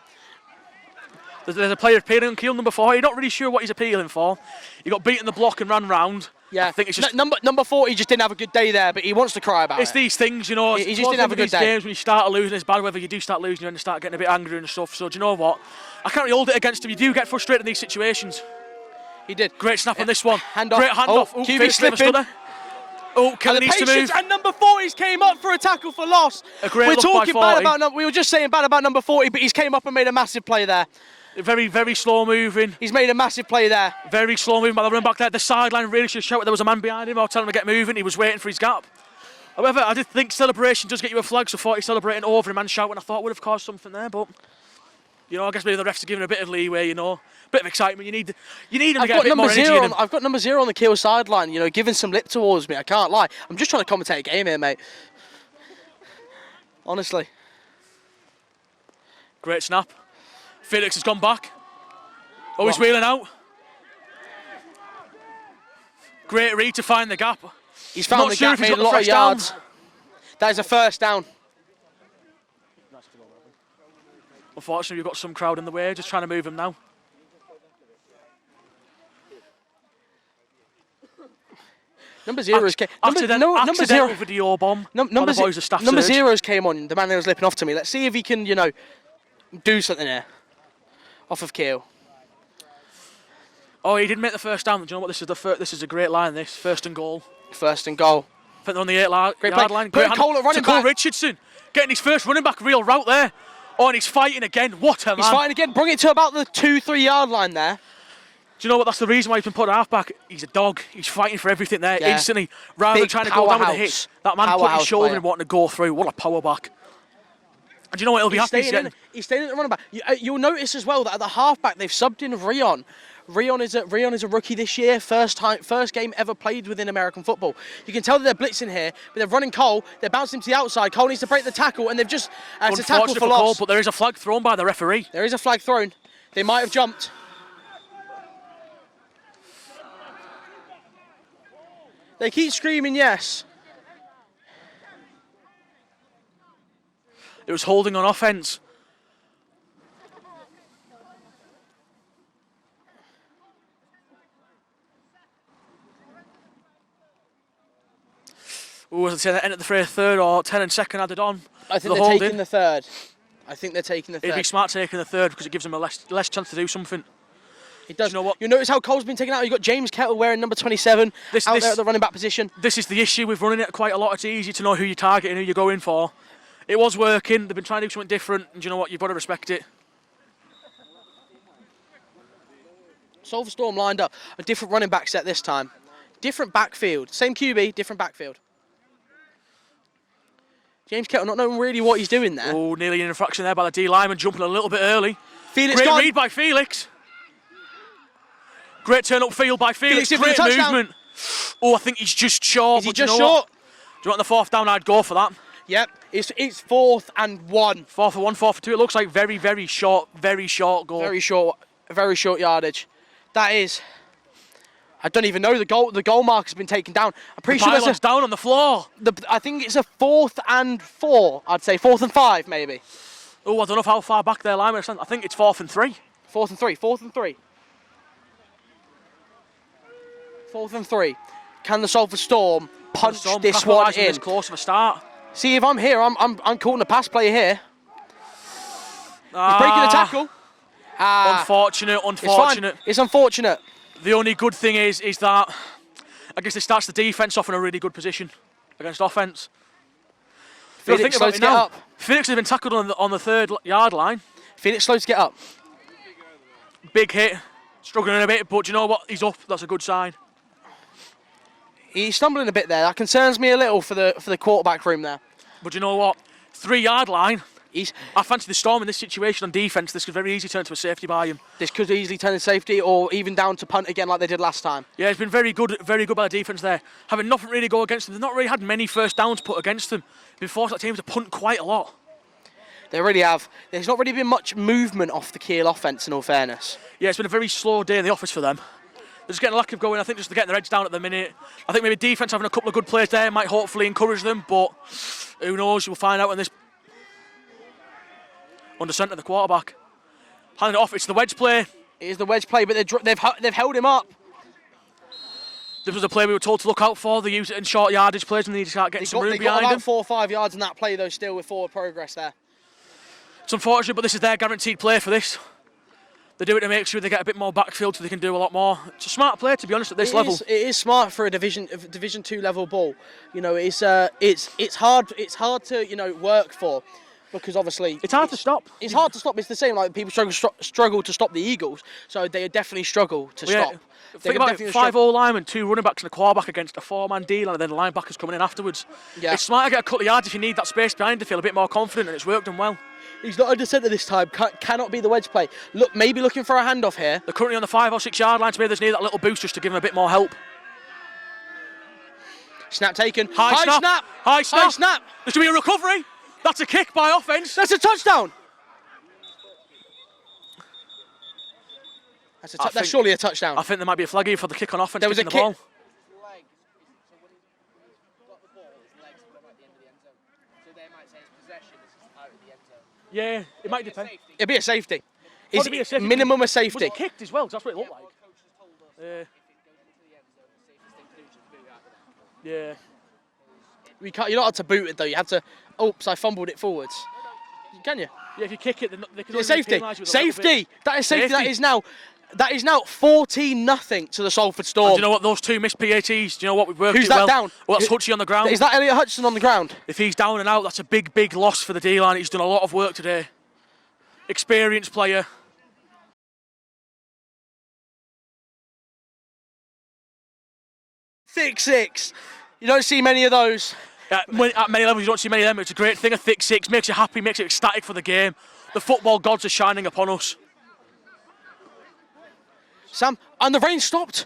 There's a player appealing on Keele number 4. You're not really sure what he's appealing for. He got beaten the block and ran round. Yeah, I think it's just number 40 just didn't have a good day there, but he wants to cry about it. it's these things, you know. He It's just didn't have a good these day. games when you start losing, it's bad. Whether you do start losing, you start getting a bit angry and stuff. So do you know what? I can't really hold it against him. You do get frustrated in these situations. He did. Great snap on this one. Handoff. Great handoff. Oh, Ooh, QB Felix gave a slipping. stunner. Oh, Keele And the needs to move. patience, and number 40's came up for a tackle for loss. A great We're look by talking 40. bad about we were just saying bad about number 40, but he's came up and made a massive play there. Very, very slow moving. He's made a massive play there. Very slow moving by the run back there. The sideline really should shout there was a man behind him. I'll tell him to get moving. He was waiting for his gap. However, I did think celebration does get you a flag, so 40 celebrating over him and shouting. I thought would have caused something there, but you know, I guess maybe the refs are giving a bit of leeway. You know, bit of excitement. You need him to get a bit more energy in him. I've got number 0 on the Keele sideline. You know, giving some lip towards me. I can't lie. I'm just trying to commentate a game here, mate. Honestly. Great snap. Felix has gone back. Oh, he's wheeling out. Great read to find the gap. He's found the gap, made a lot of yards. That is a first down. Unfortunately, we've got some crowd in the way, just trying to move him now. Number 0's came. Accidental video bomb. Number boys of staff number surge. 0's came on. The man that was lipping off to me. Let's see if he can, you know, do something here. Off of Keele. Oh, he didn't make the first down. Do you know what? This is a great line. This first and goal. First and goal. I think they're on the 8-yard Great play. line. Put Cole at running Cole back. Richardson getting his first running back real route there. Oh, and he's fighting again. What a man. He's fighting again. Bring it to about the 2-3 yard line there. Do you know what? That's the reason why he's been put at half-back. He's a dog. He's fighting for everything there instantly. Rather than trying to go down with a hit. That man put his shoulder and wanting to go through. What a power back. And do you know what? He'll be happy. He's staying in the running back. You'll notice as well that at the half-back they've subbed in Rion. Rion is a rookie this year, first game ever played within American football. You can tell that they're blitzing here, but they're running Cole. They're bouncing him to the outside. Cole needs to break the tackle, and they've just it's a tackle for loss. Cole, but there is a flag thrown by the referee. There is a flag thrown. They might have jumped. They keep screaming yes. It was holding on offense. Was it saying that end of the third or 10 and second added on? I think they're taking the third. It'd be smart taking the third because it gives them a less chance to do something. It does. Do you know what? You'll notice how Cole's been taken out. You've got James Kettle wearing number 27 out there at the running back position. This is the issue with running it quite a lot. It's easy to know who you're targeting, who you're going for. It was working. They've been trying to do something different. And do you know what? You've got to respect it. Salford Storm lined up a different running back set this time. Different backfield. Same QB, different backfield. James Kettle not knowing really what he's doing there. Oh, nearly an infraction there by the D lineman, jumping a little bit early. Felix Great read by Felix. Great turn upfield by Felix. Great movement. Oh, I think he's just short. Is he just short? Do you want the fourth down? I'd go for that. Yep. It's 4th and 1. 4 for 1, 4 for 2. It looks like very short goal. Very short yardage. That is. I don't even know. The goal mark has been taken down. I'm pretty sure it's down on the floor. I think it's a 4th and 4. I'd say 4th and 5 maybe. Oh, I don't know how far back their line is. I think it's 4th and 3. 4th and 3. 4th and 3. 4th and 3. Can the Salford Storm punch this one in? This close of a start. See, if I'm here, I'm calling a pass play here. He's breaking the tackle. Unfortunate. It's unfortunate. The only good thing is that I guess it starts the defence off in a really good position against offence. Felix slow to get up. Felix has been tackled on the 3rd yard line. Felix slow to get up. Big hit. Struggling a bit, but you know what? He's up. That's a good sign. He's stumbling a bit there. That concerns me a little for the quarterback room there. But you know what? 3 yard line. I fancy the Storm in this situation on defence. This could very easily turn to a safety by him. This could easily turn to safety or even down to punt again like they did last time. Yeah, it's been very good by the defence there. Having nothing really go against them. They've not really had many first downs put against them. They've forced that team to punt quite a lot. They really have. There's not really been much movement off the Keele offence in all fairness. Yeah, it's been a very slow day in the office for them. They're just getting a lack of going. I think just to get their heads down at the minute. I think maybe defence having a couple of good players there might hopefully encourage them, but who knows? We'll find out when this under centre, the quarterback. Handing it off, it's the wedge play. It is the wedge play, but they've held him up. This was a play we were told to look out for. They use it in short yardage plays when they need to start getting some room They got behind about them. 4 or 5 yards in that play though, still with forward progress there. It's unfortunate, but this is their guaranteed play for this. They do it to make sure they get a bit more backfield so they can do a lot more. It's a smart play, to be honest, at this level. It is smart for a Division 2 level ball. You know, it's hard to work for, because obviously It's hard to stop. It's hard to stop. It's the same like people struggle to stop the Eagles, so they definitely struggle to stop. Think about it, 5 O-linemen, 2 running backs and a quarterback against a 4-man D-line, and then the linebackers coming in afterwards. Yeah. It's smart to get a couple of yards if you need that space behind to feel a bit more confident, and it's worked them well. He's not under centre this time. Cannot be the wedge play. Look, maybe looking for a handoff here. They're currently on the 5 or 6 yard line, so maybe they just need that little boost just to give them a bit more help. Snap taken. High snap. High snap. There should be a recovery. That's a kick by offense. That's a touchdown. That's surely a touchdown. I think there might be a flag here for the kick on offense. There was a kicking kick. the ball. Yeah, it might depend. It'd be a safety. Would it be a safety? Minimum a Was safety. it kicked as well? 'Cause that's what it looked like. Yeah. You're not allowed to boot it though. You have to. Oops, I fumbled it forwards. Can you? Yeah, if you kick it, they can Yeah, safety. penalise you with a little Safety. bit. That is safety. Safety. That is now 14-0 to the Salford Storm. And do you know what? Those 2 missed PATs. Do you know what? We've worked Who's it that well. down? Well, that's Hutchie on the ground. Is that Elliot Hutchinson on the ground? If he's down and out, that's a big, big loss for the D-line. He's done a lot of work today. Experienced player. Thick 6. You don't see many of those. At many levels, you don't see many of them. It's a great thing. A thick 6 makes you happy, makes you ecstatic for the game. The football gods are shining upon us. Sam, and the rain stopped.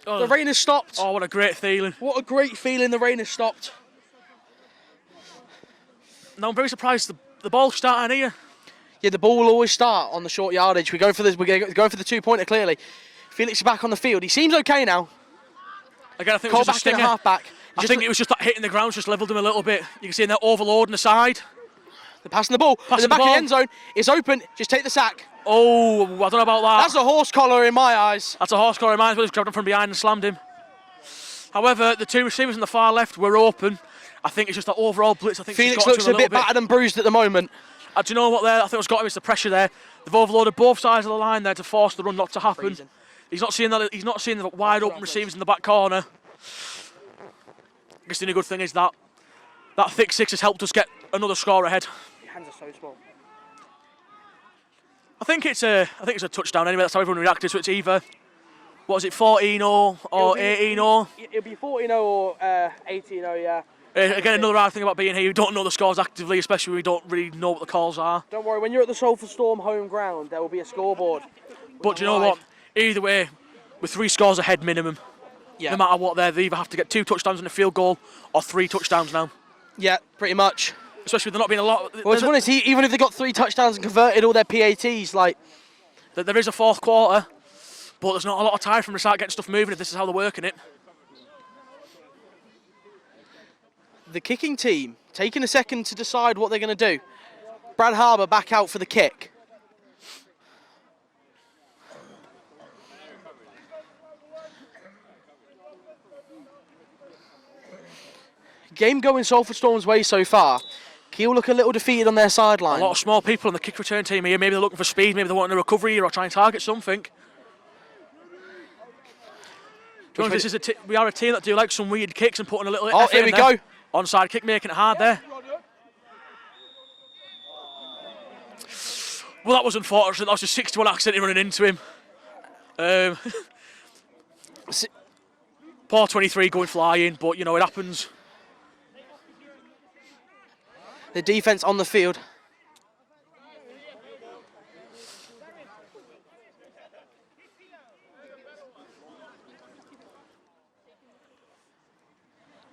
Oh. The rain has stopped. Oh, what a great feeling. What a great feeling, the rain has stopped. No, I'm very surprised the ball's starting here. Yeah, the ball will always start on the short yardage. We're going for the 2-pointer clearly. Felix is back on the field. He seems okay now. Again, I think it Call was just a back in stinger. a half-back. I think it was just that hitting the ground just levelled him a little bit. You can see they're overloading the side. They're passing the ball. In the back of the end zone. It's open. Just take the sack. Oh, I don't know about that. That's a horse collar in my eyes. That's a horse collar in mine. Just grabbed him from behind and slammed him. However, the 2 receivers on the far left were open. I think it's just that overall blitz. I think Felix looks a bit battered and bruised at the moment. Do you know what there? I think what's got him is the pressure there. They've overloaded both sides of the line there to force the run not to happen. Freezing. He's not seeing the wide open receivers in the back corner. I guess the only good thing is that thick 6 has helped us get another score ahead. Your hands are so small. I think it's a touchdown anyway. That's how everyone reacted. So it's either 14-0 or 18-0. It'll be 14-0 or 18-0, yeah. Again, another hard thing about being here, you don't know the scores actively, especially when we don't really know what the calls are. Don't worry, when you're at the Salford Storm home ground, there will be a scoreboard. But do you know what? Either way, we're 3 scores ahead minimum. Yeah. No matter what, they either have to get 2 touchdowns and a field goal or 3 touchdowns now. Yeah, pretty much. Especially with there not being a lot. Well, to be honest, even if they got 3 touchdowns and converted all their PATs, like... There is a 4th quarter, but there's not a lot of time for them to start getting stuff moving if this is how they're working it. The kicking team taking a second to decide what they're going to do. Brad Harbour back out for the kick. Game going Salford Storm's way so far. Keele look a little defeated on their sideline. A lot of small people on the kick return team here. Maybe they're looking for speed, maybe they're wanting a recovery or try and target something. We are a team that do like some weird kicks and putting a little effort here we in there. go. Onside kick, making it hard there. Well, that was unfortunate. That was just 61 accidentally running into him. Poor 23 going flying, but you know, it happens. The defence on the field.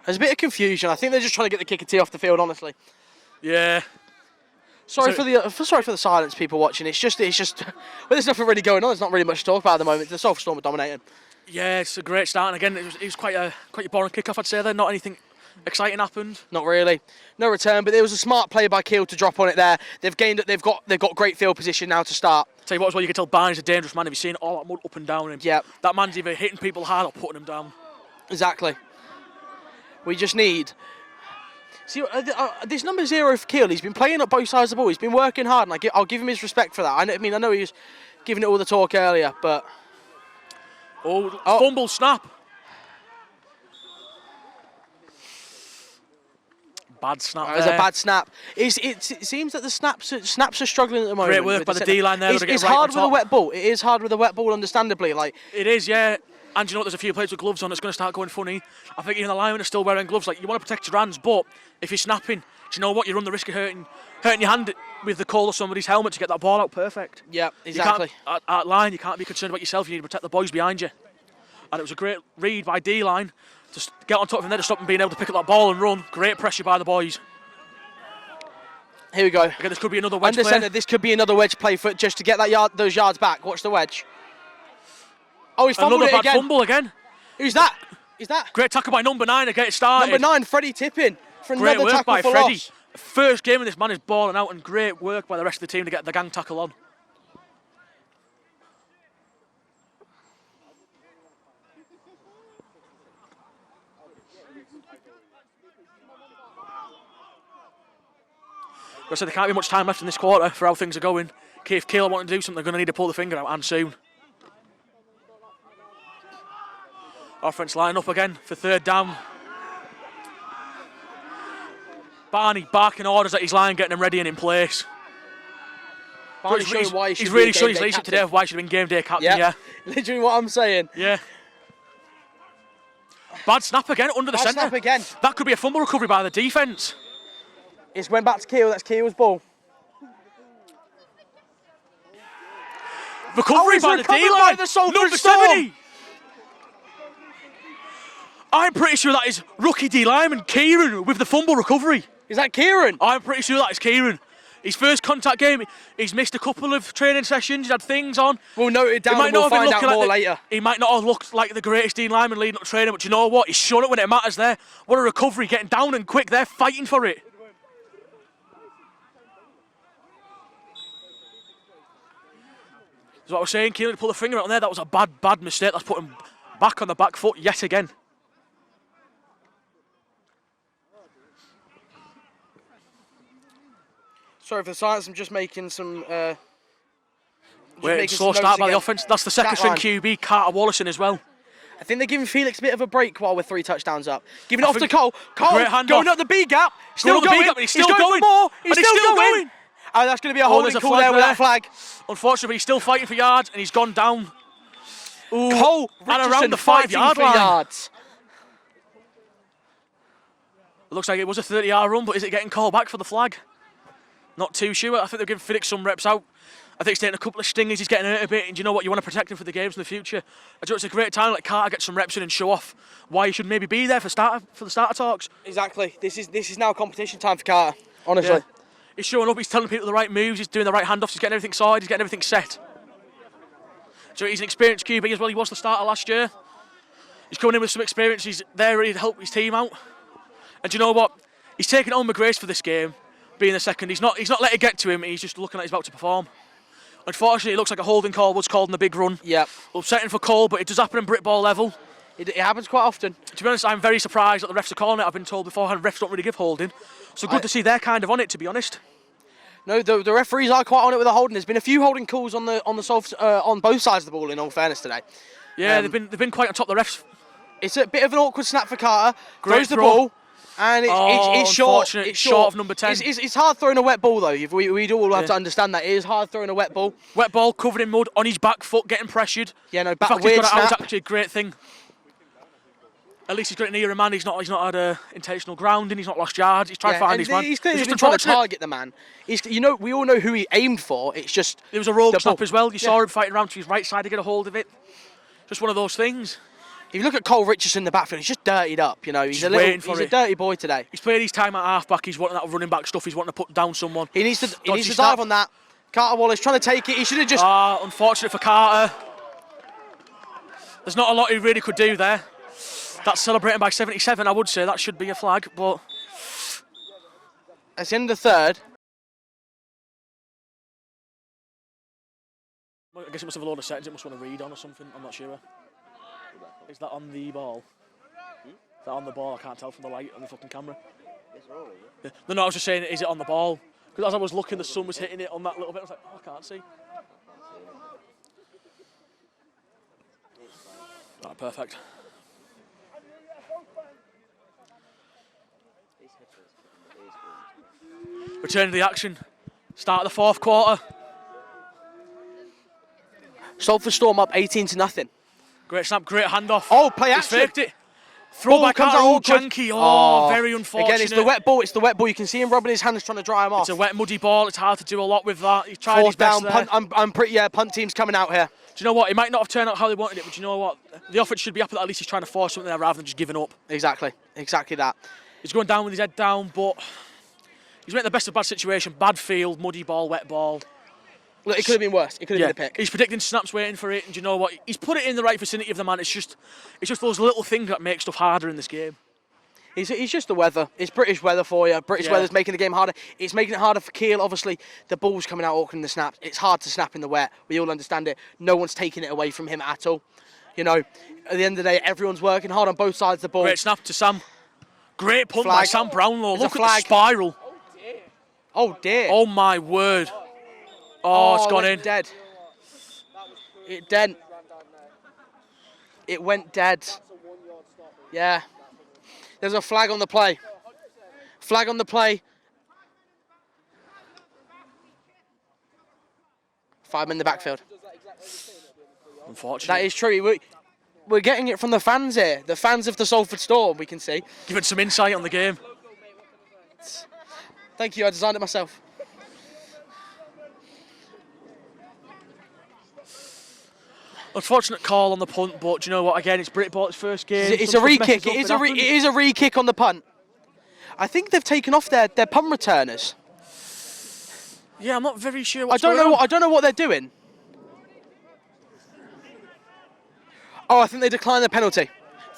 There's a bit of confusion. I think they're just trying to get the kicker tee off the field, honestly. Yeah. Sorry for the silence, people watching. It's just. Well, there's nothing really going on. There's not really much to talk about at the moment. The Salford Storm are dominating. Yeah, it's a great start. And again, it was quite a boring kick-off, I'd say there. Not anything exciting happened. Not really. No return, but it was a smart play by Keele to drop on it there. They've got great field position now to start. Tell you what as well, you can tell Barney's a dangerous man if you've seen all that mud up and down him. Yep. That man's either hitting people hard or putting them down. Exactly. We just need... See, this number 0 for Keele, he's been playing up both sides of the ball. He's been working hard, and I give him his respect for that. I know he was giving it all the talk earlier, but... Fumble, snap. Bad snap It was a bad snap. It seems that the snaps are struggling at the moment. Great work by the D-line there. It's hard with a wet ball. It is hard with a wet ball, understandably. Like it is, yeah. And you know what, there's a few players with gloves on that's going to start going funny. I think even the linemen are still wearing gloves. Like, you want to protect your hands, but if you're snapping, do you know what? You run the risk of hurting your hand with the call of somebody's helmet to get that ball out perfect. Yeah, exactly. At line, you can't be concerned about yourself. You need to protect the boys behind you. And it was a great read by D-line to get on top of him there to stop him being able to pick up that ball and run. Great pressure by the boys. Here we go. Again, this could be another wedge Under play. centre, this could be another wedge play for just to get those yards back. Watch the wedge. Oh, he's fumbled Another it bad again. fumble again. Who's that? Is that? Great tackle by number 9 to get it started. Number 9, Freddie Tippin. For Great another work tackle by for Freddie. loss. First game of this man is balling out, and great work by the rest of the team to get the gang tackle on. I said there can't be much time left in this quarter for how things are going. If Keele wanting to do something, they're going to need to pull the finger out and soon. Offense line up again for third down. Barney barking orders at his line, getting him ready and in place. Barney showing why he should he's be really a showing game his day leadership captain. today of why he should have been game day captain, yeah. Literally what I'm saying. Yeah. Bad snap again under the Bad centre. snap again. That could be a fumble recovery by the defence. It's went back to Keele. That's Keele's ball. Recovery he's by the recovered D-line. by the Salford Number Storm. 70. I'm pretty sure that is rookie D-lineman Kieran with the fumble recovery. Is that Kieran? I'm pretty sure that is Kieran. His first contact game, he's missed a couple of training sessions, he's had things on. We'll note it down He might and we'll not have been find out looking more like later. He might not have looked like the greatest D-lineman leading up to training, but you know what? He's shown it when it matters there. What a recovery, getting down and quick there, fighting for it. That's what I was saying, Keele to pull the finger out on there. That was a bad mistake. That's put him back on the back foot yet again. Sorry for the silence, I'm just making some... Slow start by the offence. That's the second string QB, Carter Wallison as well. I think they're giving Felix a bit of a break while we're 3 touchdowns up. Giving it off to Cole. great Cole handoff. going up the B gap. Still Going up the B going. gap, and he's still going. for more. And he's still going. Oh, that's going to be a holding there's a call flag there with there. that flag. Unfortunately, he's still fighting for yards, and he's gone down. Ooh, Cole and Richardson around the fighting 5-yard for line. yards. It looks like it was a 30-yard run, but is it getting called back for the flag? Not too sure. I think they're giving Felix some reps out. I think he's taking a couple of stingers, he's getting hurt a bit, and you know what, you want to protect him for the games in the future. I think it's a great time to let Carter get some reps in and show off why he should maybe be there for the starter talks. Exactly. This is now competition time for Carter, honestly. Yeah. He's showing up, he's telling people the right moves, he's doing the right handoffs, he's getting everything sorted, he's getting everything set. So he's an experienced QB as well, he was the starter last year. He's coming in with some experience, he's there ready to help his team out. And do you know what? He's taking it on with grace for this game, being the second. He's not let it get to him, he's just looking like he's about to perform. Unfortunately, it looks like a holding call was called in the big run. Yep. Upsetting for Cole, but it does happen in Brit ball level. It happens quite often. To be honest, I'm very surprised that the refs are calling it. I've been told beforehand refs don't really give holding. So good to see they're kind of on it, to be honest. No, the referees are quite on it with the holding. There's been a few holding calls on on both sides of the ball, in all fairness, today. Yeah, they've been quite on top of the refs. It's a bit of an awkward snap for Carter. Great Throws the throw. ball, and it's short. Unfortunate. It's Short of number 10. It's hard throwing a wet ball, though. We do all have to understand that. It is hard throwing a wet ball. Wet ball, covered in mud, on his back foot, getting pressured. Yeah, no, The fact he's weird got it out is snap. actually a great thing. At least he's got it near a man. He's not had intentional grounding. He's not lost yards. He's tried to find and his man. he's clearly It's been just trying to unfortunate. target the man. We all know who he aimed for. It's just There was a rogue the snap ball. as well. You Yeah. saw him fighting around to his right side to get a hold of it. Just one of those things. If you look at Cole Richardson in the backfield, he's just dirtied up. You know, he's Just waiting for he's a it. dirty boy today. He's played his time at half-back. He's wanting that running back stuff. He's wanting to put down someone. He needs to Dodgy dive snap. on that. Carter Wallace trying to take it. He should have just. Unfortunate for Carter. There's not a lot he really could do there. That's celebrating by 77, I would say. That should be a flag, but... It's in the third. I guess it must have a load of settings. It must want to read on or something. I'm not sure. Is that on the ball? Is that on the ball? I can't tell from the light on the fucking camera. Yeah. No, I was just saying, is it on the ball? Because as I was looking, the sun was hitting it on that little bit. I was like, oh, I can't see. Right, perfect. Return to the action. Start of the fourth quarter. Salford Storm up 18-0. Great snap, great handoff. Oh, play He's action. faked it. Throwback comes out, out all awkward. janky. Oh, very unfortunate. Again, it's the wet ball. It's the wet ball. You can see him rubbing his hands trying to dry him off. It's a wet, muddy ball. It's hard to do a lot with that. He's tried his Fourth best down. there. Punt. Punt team's coming out here. Do you know what? It might not have turned out how they wanted it, but do you know what? The offense should be happy that at least he's trying to force something there rather than just giving up. Exactly that. He's going down with his head down, but he's making the best of a bad situation. Bad field, muddy ball, wet ball. Look, it could have been worse. It could have been a pick. He's predicting snaps, waiting for it, and do you know what? He's put it in the right vicinity of the man. It's just those little things that make stuff harder in this game. He's just the weather. It's British weather for you. British weather's making the game harder. It's making it harder for Keele. Obviously, the ball's coming out awkward in the snaps. It's hard to snap in the wet. We all understand it. No one's taking it away from him at all. You know, at the end of the day, everyone's working hard on both sides of the ball. Great snap to Sam. Great punt by Sam Brownlow. There's Look a at the flag. spiral. Oh, dear. Oh, my word. Oh, it's gone in. Dead. It went dead. Yeah. There's a flag on the play. Flag on the play. 5 men in the backfield. Unfortunately. That is true. We're getting it from the fans here. The fans of the Salford Storm, we can see. Giving some insight on the game. Thank you, I designed it myself. Unfortunate call on the punt, but do you know what? Again, it's Britbolt's first game. It's a re-kick. It is a re-kick on the punt. I think they've taken off their punt returners. Yeah, I'm not very sure I don't know what they're doing. Oh, I think they declined the penalty.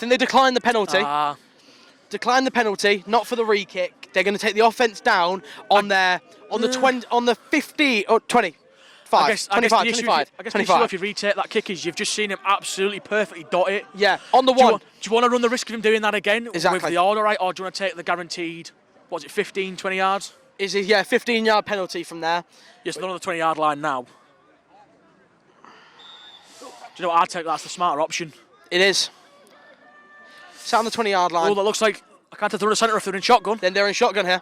Decline the penalty, not for the re-kick. They're going to take the offense down on the 50 or 20. I guess the issue if you retake that kick is you've just seen him absolutely perfectly dot it. Yeah, on the one. Do you want to run the risk of him doing that again with Exactly. the order right, or do you want to take the guaranteed, 15, 20 yards? 15-yard penalty from there. Yes, they're on the 20-yard line now. Do you know what? I'd take that's the smarter option. It is. It's on the 20-yard line. Oh, that looks like I can't throw the centre if they're in shotgun. Then they're in shotgun here.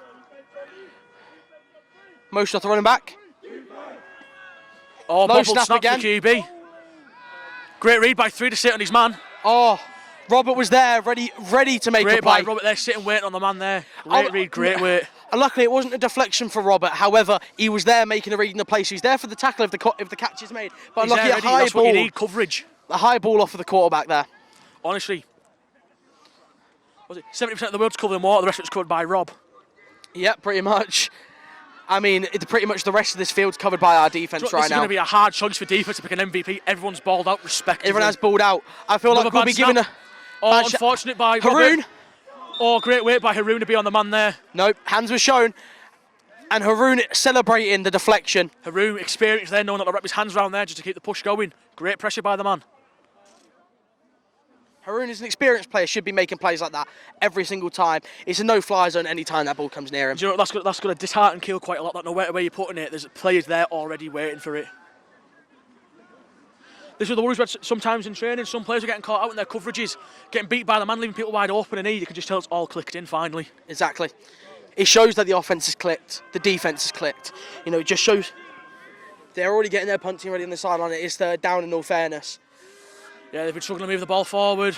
Motion off the running back. Oh, No bobbled snap snap again. for QB. Great read by 3 to sit on his man. Oh, Robert was there, ready to make a Great play. by Robert there, sitting waiting on the man there. Great read, great weight. And luckily, it wasn't a deflection for Robert. However, he was there making a read in the play. So he's there for the tackle if the catch is made. But He's lucky there a ready. high That's ball. what you need, coverage. A high ball off of the quarterback there. Honestly, was it 70% of the world's covered in water, the rest of it's covered by Rob. Yep, pretty much. I mean, pretty much the rest of this field's covered by our defence right This is now. going to be a hard choice for defence to pick an MVP. Everyone's balled out, respectively. Everyone has balled out. I feel like we'll be given a... unfortunate by Haroon. Robert. Oh, great weight by Haroon to be on the man there. Nope, hands were shown. And Haroon celebrating the deflection. Haroon, experienced there, knowing that to wrap his hands around there just to keep the push going. Great pressure by the man. Haroon is an experienced player, should be making plays like that every single time. It's a no-fly zone any time that ball comes near him. Do you know what, that's going to dishearten Keele quite a lot, that no matter where you're putting it, there's players there already waiting for it. This is the worries we had sometimes in training. Some players are getting caught out in their coverages, getting beat by the man, leaving people wide open, and you can just tell it's all clicked in finally. Exactly. It shows that the offense has clicked, the defense has clicked. You know, it just shows they're already getting their punting ready on the sideline. It is third down in all fairness. Yeah, they've been struggling to move the ball forward.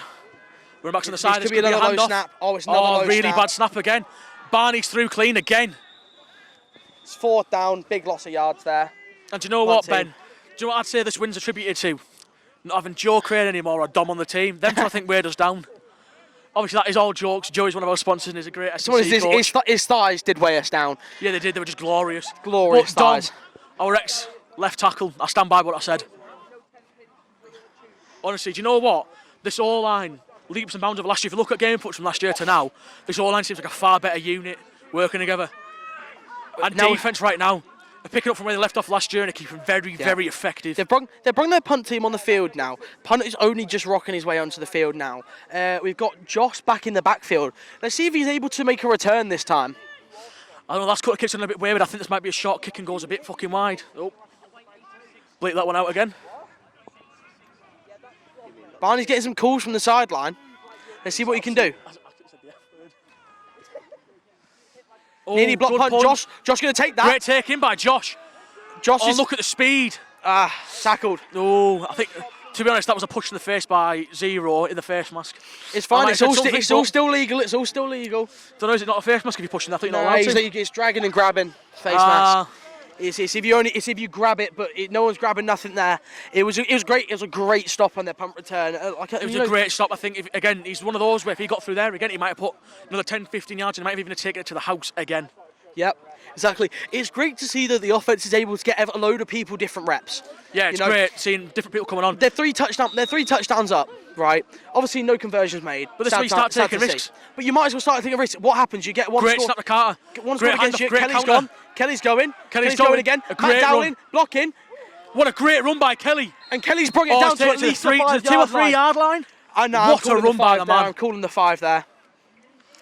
We're back on the side. This could be another low snap. Oh, it's another low really snap. bad snap again. Barney's through clean again. It's fourth down, big loss of yards there. And do you know what, Ben? Do you know what I'd say this win's attributed to? Not having Joe Crane anymore or Dom on the team. Them two I think weighed us down. Obviously, that is all jokes. Joey's one of our sponsors and is a great SEC coach. His thighs did weigh us down. Yeah, they did. They were just glorious. Glorious but Dom, thighs. our ex-left tackle, I stand by what I said. Honestly, do you know what? This O-line, leaps and bounds of last year. If you look at game inputs from last year to now, this O-line seems like a far better unit working together. And now, defence right now, They're picking up from where they left off last year and they're keeping very effective. They've brought their punt team on the field now. Punt is only just rocking his way onto the field now. We've got Josh back in the backfield. Let's see if he's able to make a return this time. I don't know, last couple of kicks are a bit weird. I think this might be a short kick and goes a bit fucking wide. Oh. Bleep that one out again. Barney's getting some calls from the sideline. Let's see what he can do. Oh, Nearly blocked punt. Josh going to take that. Great take in by Josh. Look at the speed. Tackled. Oh, I think, to be honest, that was a push in the face by Zero in the face mask. It's fine. It's all still legal. It's all still legal. Don't know, is it not a face mask if you're pushing that? I think No, you're not allowed to. it's dragging and grabbing face mask. It's if you grab it, but no one's grabbing nothing there. It was great. It was a great stop on their punt return. It was a great stop. I think, again, he's one of those where if he got through there again, he might have put another 10, 15 yards and he might have even taken it to the house again. Yep, exactly. It's great to see that the offense is able to get a load of people different reps. Yeah, it's great seeing different people coming on. They're three touchdowns up, right? Obviously, no conversions made. But this is where you start taking risks. But you might as well start taking risks. What happens? You get one great score. snap to Carter. One score against you. Kelly's gone. Kelly's going again. A Matt great Dowling run. blocking. What a great run by Kelly. And Kelly's brought it down to at least the 2 or 3 yard line. I know. What a run by the man. I'm calling the 5 there.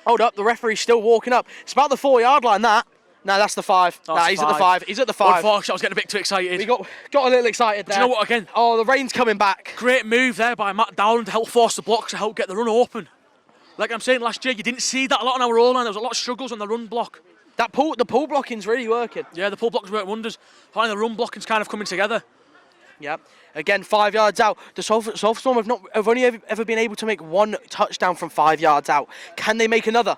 Hold up, the referee's still walking up. It's about the 4 yard line, that. No, that's the 5. No, he's at the 5. He's at the 5. Unfortunately, I was getting a bit too excited. We got a little excited there. Do you know what, again? Oh, the rain's coming back. Great move there by Matt Dowling to help force the blocks, to help get the run open. Like I'm saying, last year, you didn't see that a lot on our O-line. There was a lot of struggles on the run block. The pull blocking's really working. Yeah, the pull blocking's working wonders. Finally, the run blocking's kind of coming together. Yep. Again, 5 yards out. The Salford Storm have only ever been able to make one touchdown from 5 yards out. Can they make another?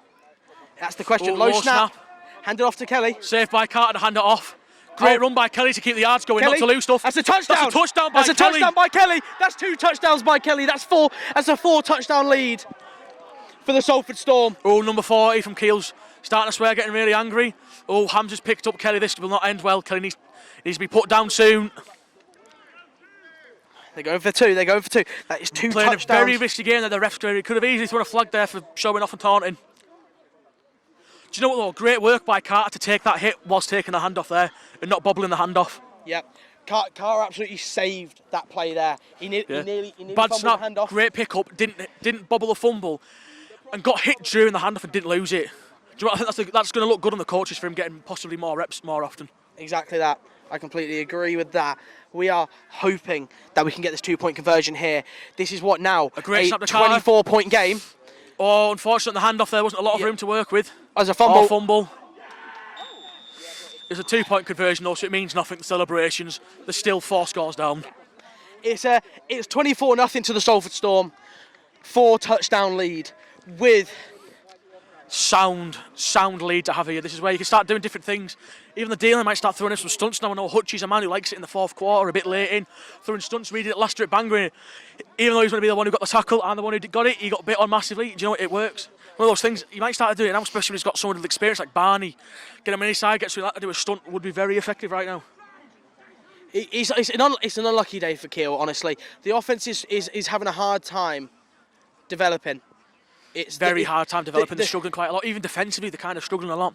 That's the question. Low snap. Hand it off to Kelly. Safe by Carter to hand it off. Great run by Kelly to keep the yards going, not to lose stuff. That's a touchdown. That's a touchdown by Kelly. Touchdown by Kelly. That's 2 touchdowns by Kelly. That's 4. That's a 4 touchdown lead for the Salford Storm. Oh, number 40 from Keele's starting to swear, getting really angry. Oh, Hams has picked up Kelly. This will not end well. Kelly needs to be put down soon. They're going for 2. That is 2 Playing touchdowns. a very risky game that the refs could have easily thrown a flag there for showing off and taunting. Do you know what though? Great work by Carter to take that hit whilst taking the handoff there and not bobbling the handoff. Yep. Carter absolutely saved that play there. He nearly Bad fumbled snap, the handoff. great pickup, didn't bobble the fumble and got hit during the handoff and didn't lose it. Do you know what? I think that's going to look good on the coaches for him getting possibly more reps more often. Exactly that. I completely agree with that. We are hoping that we can get this 2-point conversion here. This is what now? A great snap to Carter. 24-point game. Oh, unfortunately, the handoff there wasn't a lot of room to work with. As a fumble. Oh, fumble. It's a 2-point conversion, though, so it means nothing to celebrations. There's still 4 scores down. It's 24-0 to the Salford Storm. 4 touchdown lead with Sound lead to have here. This is where you can start doing different things. Even the dealer might start throwing in some stunts now. I know Hutchie's a man who likes it in the 4th quarter, a bit late in, throwing stunts. We did it last year at Bangor. Even though he's going to be the one who got the tackle and the one who got it, he got bit on massively. Do you know what? It works. One of those things, you might start doing it now, especially when he's got someone with experience like Barney. Get him on his side, get something like that to do a stunt would be very effective right now. It's an unlucky day for Keele, honestly. The offense is having a hard time developing. It's very hard time developing. They're struggling quite a lot. Even defensively, they're kind of struggling a lot.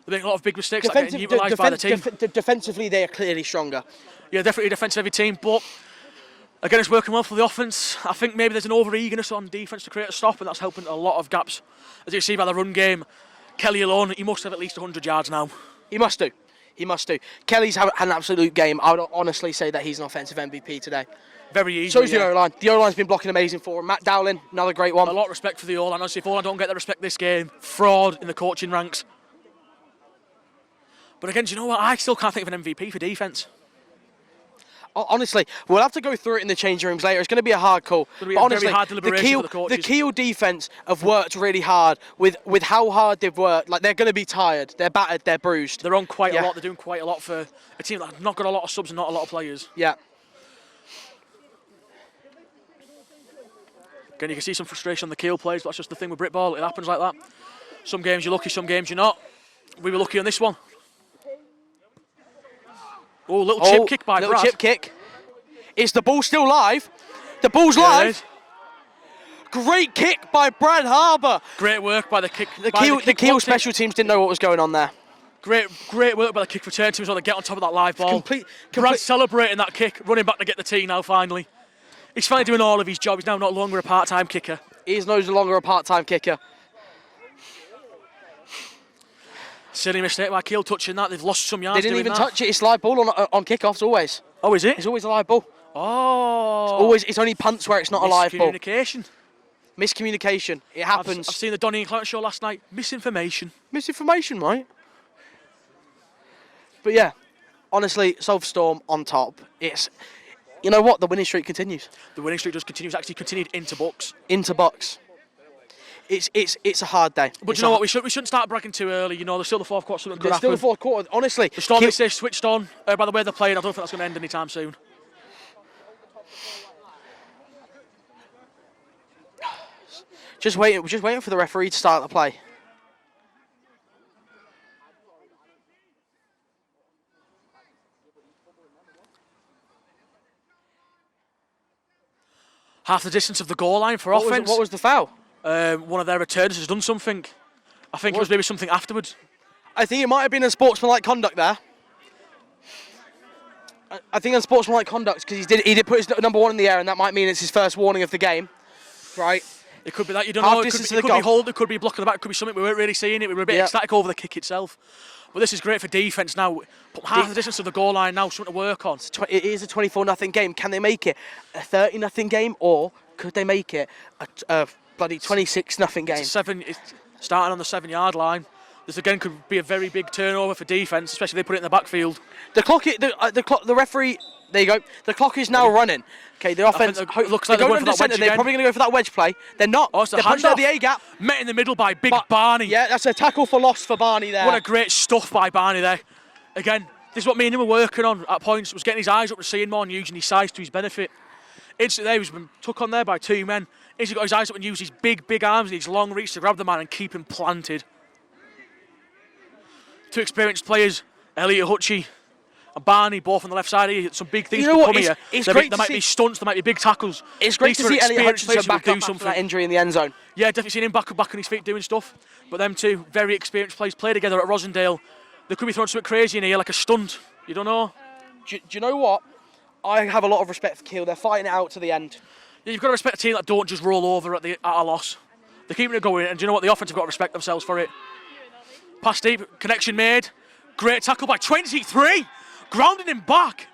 They're making a lot of big mistakes, like getting utilised by the team. Defensively, they are clearly stronger. Yeah, definitely a defensive-heavy team, but again, it's working well for the offense. I think maybe there's an over-eagerness on defense to create a stop, and that's helping a lot of gaps. As you see by the run game, Kelly alone, he must have at least 100 yards now. He must do. Kelly's had an absolute game. I would honestly say that he's an offensive MVP today. Very easy. So is the O-line. The O-line's been blocking amazing for him. Matt Dowling, another great one. A lot of respect for the O-line. Honestly, if O-line don't get the respect this game, fraud in the coaching ranks. But again, do you know what? I still can't think of an MVP for defence. Honestly, we'll have to go through it in the changing rooms later. It's going to be a hard call. It's going to be a very hard deliberation for the coaches. The Keele defence have worked really hard with how hard they've worked. Like, they're going to be tired. They're battered. They're bruised. They're on quite a lot. They're doing quite a lot for a team that's not got a lot of subs and not a lot of players. Yeah. Again, you can see some frustration on the Keele players, but that's just the thing with Britball. It happens like that. Some games you're lucky, some games you're not. We were lucky on this one. Oh, little chip kick by Brad. Little chip kick. Is the ball still live? The ball's live. Great kick by Brad Harbour. Great work by the kick. The Keele special teams didn't know what was going on there. Great work by the kick return team as well to get on top of that live ball. Complete. Brad's celebrating that kick, running back to get the tee now finally. He's finally doing all of his job. He's now no longer a part-time kicker. He's no longer a part-time kicker. Silly mistake by Keele touching that. They've lost some yards. They didn't even that. touch it. It's live ball on kickoffs always. Oh, is it? It's always a live ball. Oh. It's only punts where it's not a live ball. Miscommunication. It happens. I've seen the Donny and Clarence show last night. Misinformation, right? But yeah, honestly, Salford Storm on top. You know what? The winning streak continues. The winning streak does continue. It's actually continued into Bucks. Into Bucks. It's a hard day. But you know what? We shouldn't start bragging too early. You know, there's still the fourth quarter. Something could There's happen. still the fourth quarter. Honestly, the Storm they switched on. By the way they're playing, I don't think that's going to end anytime soon. Just waiting for the referee to start the play. Half the distance of the goal line for offence. What was the foul? One of their returners has done something. I think it was maybe something afterwards. I think it might have been unsportsmanlike conduct there. I think unsportsmanlike conduct because he did put his number 1 in the air, and that might mean it's his first warning of the game, right? It could be that, you don't know. It could be hold, it could be blocking the back, it could be something we weren't really seeing it. We were a bit ecstatic over the kick itself. But this is great for defence now. Half the distance of the goal line now, something to work on. It is a 24-0 game. Can they make it a 30-0 game, or could they make it a bloody 26-0 game? It's starting on the 7-yard line. This again could be a very big turnover for defence, especially if they put it in the backfield. The referee. There you go. The clock is now running. Okay, the offense looks like they're going for that wedge again. They're probably going to go for that wedge play. They're not. Oh, it's the they're punched out the A gap. Met in the middle by Big Barney. Yeah, that's a tackle for loss for Barney there. What a great stuff by Barney there. Again, this is what me and him were working on at points. Was getting his eyes up and seeing more and using his size to his benefit. Instantly there, he's been took on there by 2 men. He's got his eyes up and used his big arms and his long reach to grab the man and keep him planted. 2 experienced players, Elliot Hutchie and Barney, both on the left side here. Some big things to come here. There might be stunts, there might be big tackles. It's great to see Elliot Hutchinson back up after that injury in the end zone. Yeah, definitely seen him back on his feet doing stuff. But them 2 very experienced players play together at Rosendale. They could be throwing something crazy in here, like a stunt. You don't know. Do you know what? I have a lot of respect for Keele. They're fighting it out to the end. Yeah, you've got to respect a team that don't just roll over at a loss. They're keeping it going, and do you know what? The offense have got to respect themselves for it. Pass deep, connection made. Great tackle by 23. Grounding him back.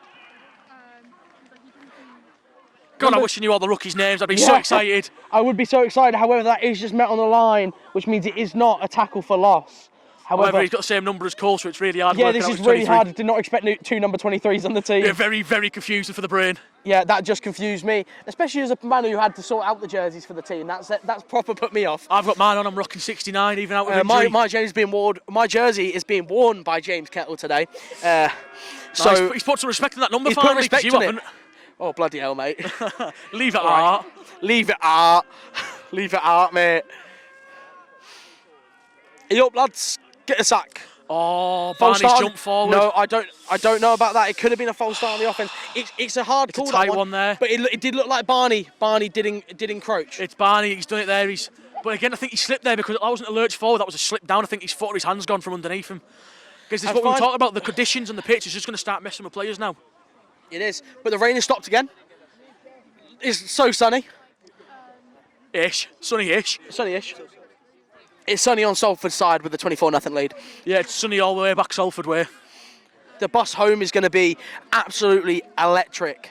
God, I wish I knew all the rookies' names. I'd be so excited. I would be so excited. However, that is just met on the line, which means it is not a tackle for loss. However, he's got the same number as Cole, so it's really hard. Yeah, this is really hard. I did not expect 2 number 23s on the team. Yeah, very, very confusing for the brain. Yeah, that just confused me, especially as a man who had to sort out the jerseys for the team. That's proper put me off. I've got mine on. I'm rocking 69, even out with injury. My jersey is being worn by James Kettle today. So he's put some respect in that number. He's put respect in it. Oh bloody hell, mate! Leave it art. Leave it art. Leave it art, mate. Hey up, lads. Get a sack. Oh, Barney's jumped forward. No, I don't know about that. It could have been a false start on the offense. It's a hard call. It's a tight one there. But it did look like Barney. Barney did encroach. It's Barney. He's done it there. But again, I think he slipped there because that wasn't a lurch forward. That was a slip down. I think his foot or his hand's gone from underneath him. Because this is what we were talking about. The conditions and the pitch is just going to start messing with players now. It is. But the rain has stopped again. It's so sunny. Ish. Sunny-ish. Sunny-ish. It's sunny on Salford's side with the 24-0 lead. Yeah, it's sunny all the way back Salford way. The bus home is going to be absolutely electric.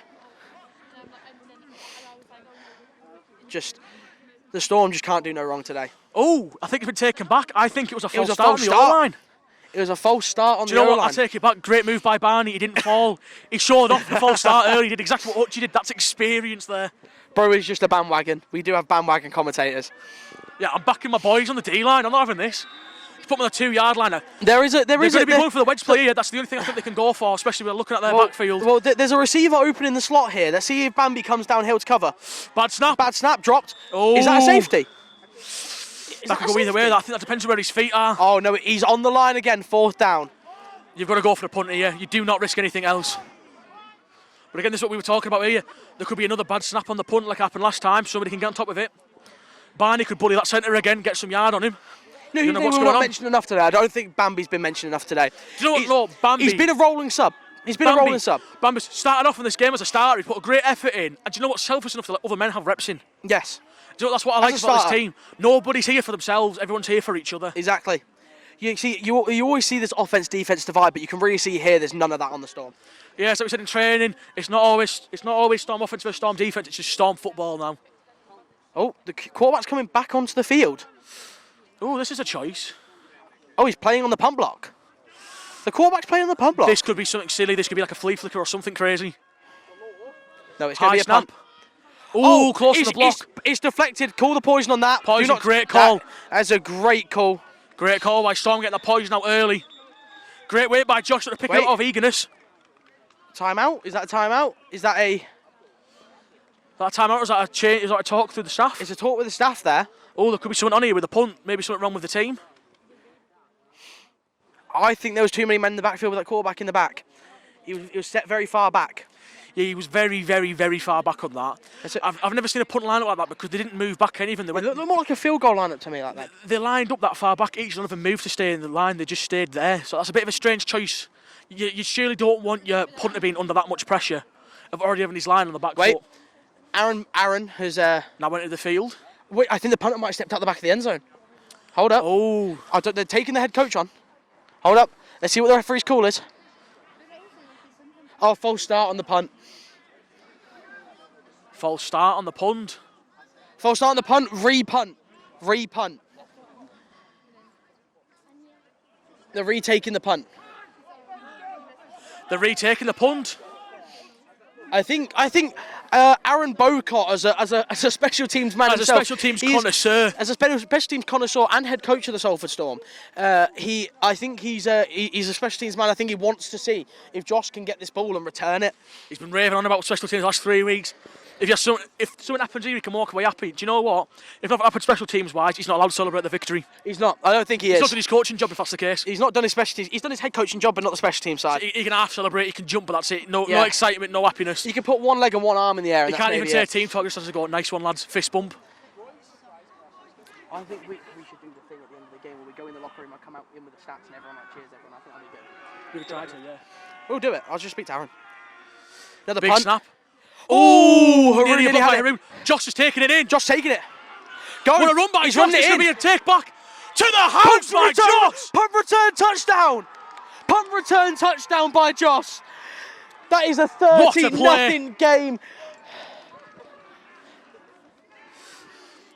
The Storm just can't do no wrong today. Oh, I think it's been taken back. I think it was a false start on the O-line. It was a false start on the O-line. Do you know what? I take it back. Great move by Barney. He didn't fall. He showed off the false start early. He did exactly what Hutchie did. That's experience there. Bro is just a bandwagon. We do have bandwagon commentators. Yeah, I'm backing my boys on the D-line. I'm not having this. Just put them on the 2-yard line now. They're going to be going for the wedge play here. That's the only thing I think they can go for, especially when looking at their backfield. Well, there's a receiver open in the slot here. Let's see if Bambi comes downhill to cover. Bad snap. Bad snap, dropped. Oh. Is that a safety? That could go either way. I think that depends on where his feet are. Oh, no, he's on the line again, 4th down. You've got to go for the punt here. You do not risk anything else. But again, this is what we were talking about here. There could be another bad snap on the punt like happened last time. Somebody can get on top of it. Barney could bully that centre again, get some yard on him. No, You know they what's were going not on? mentioned enough today. I don't think Bambi's been mentioned enough today. Do you know what? No, Bambi. He's been a rolling sub. He's been a rolling sub. Bambi started off in this game as a starter. He put a great effort in. And do you know what's selfish enough to let other men have reps in? Yes. Do you know, that's what I like As a about this starter. team. Nobody's here for themselves. Everyone's here for each other. Exactly. You see, you always see this offense-defense divide, but you can really see here there's none of that on the Storm. Yeah, so we said in training, it's not always Storm offense versus Storm defense. It's just Storm football now. Oh, the quarterback's coming back onto the field. Oh, this is a choice. Oh, he's playing on the punt block. The quarterback's playing on the punt block. This could be something silly. This could be like a flea flicker or something crazy. No, it's going to High be a snap. punt. Oh, close to the block. It's deflected. Call the poison on that. Poison, great call. That's a great call. Great call by Storm getting the poison out early. Great weight by Josh to pick out of eagerness. Timeout? Is that a timeout? Is that a... That timeout, or is that a change? Is that a talk through the staff? It's a talk with the staff there. Oh, there could be something on here with the punt. Maybe something wrong with the team. I think there was too many men in the backfield with that quarterback in the back. He was set very far back. Yeah, he was very, very, very far back on that. I've never seen a punt lineup like that because they didn't move back even. They It looked more like a field goal lineup to me like that. They lined up that far back. Each one of them moved to stay in the line. They just stayed there. So that's a bit of a strange choice. You surely don't want your punter being under that much pressure of already having his line on the back foot. Aaron has... Now went into the field. Wait, I think the punter might have stepped out the back of the end zone. Hold up. Oh. They're taking the head coach on. Hold up. Let's see what the referee's call is. Oh, false start on the punt. False start on the punt. False start on the punt. Re-punt. Re-punt. They're retaking the punt. They're retaking the punt. I think Aaron Bocott as a special teams man As himself, a special teams connoisseur. as a special teams connoisseur and head coach of the Salford Storm, I think he's a special teams man. I think he wants to see if Josh can get this ball and return it. He's been raving on about special teams the last 3 weeks. If something happens here, he can walk away happy. Do you know what? If nothing happens special teams wise, he's not allowed to celebrate the victory. He's not. I don't think he He's is. not done his coaching job if that's the case. He's not done his special teams. He's done his head coaching job, but not the special team side. He can half celebrate, he can jump, but that's it. No excitement, no happiness. You can put one leg and one arm in the air. He And can't even say a team talk, just has to go, nice one, lads, fist bump. I think we should do the thing at the end of the game where we go in the locker room and come out in with the stats and everyone cheers everyone. I think that'd be good. We could try to, yeah. We'll do it. I'll just speak to Aaron. Another Big punt. snap. Oh, Nearly nearly above had by it. Haroon. Josh is taking it in. Josh taking it. Go. What a run by He's Josh. running It's it going in. to be a take back to the house by Josh. Punt return touchdown. Punt return touchdown by Josh. That is a What a play. 30-0 game.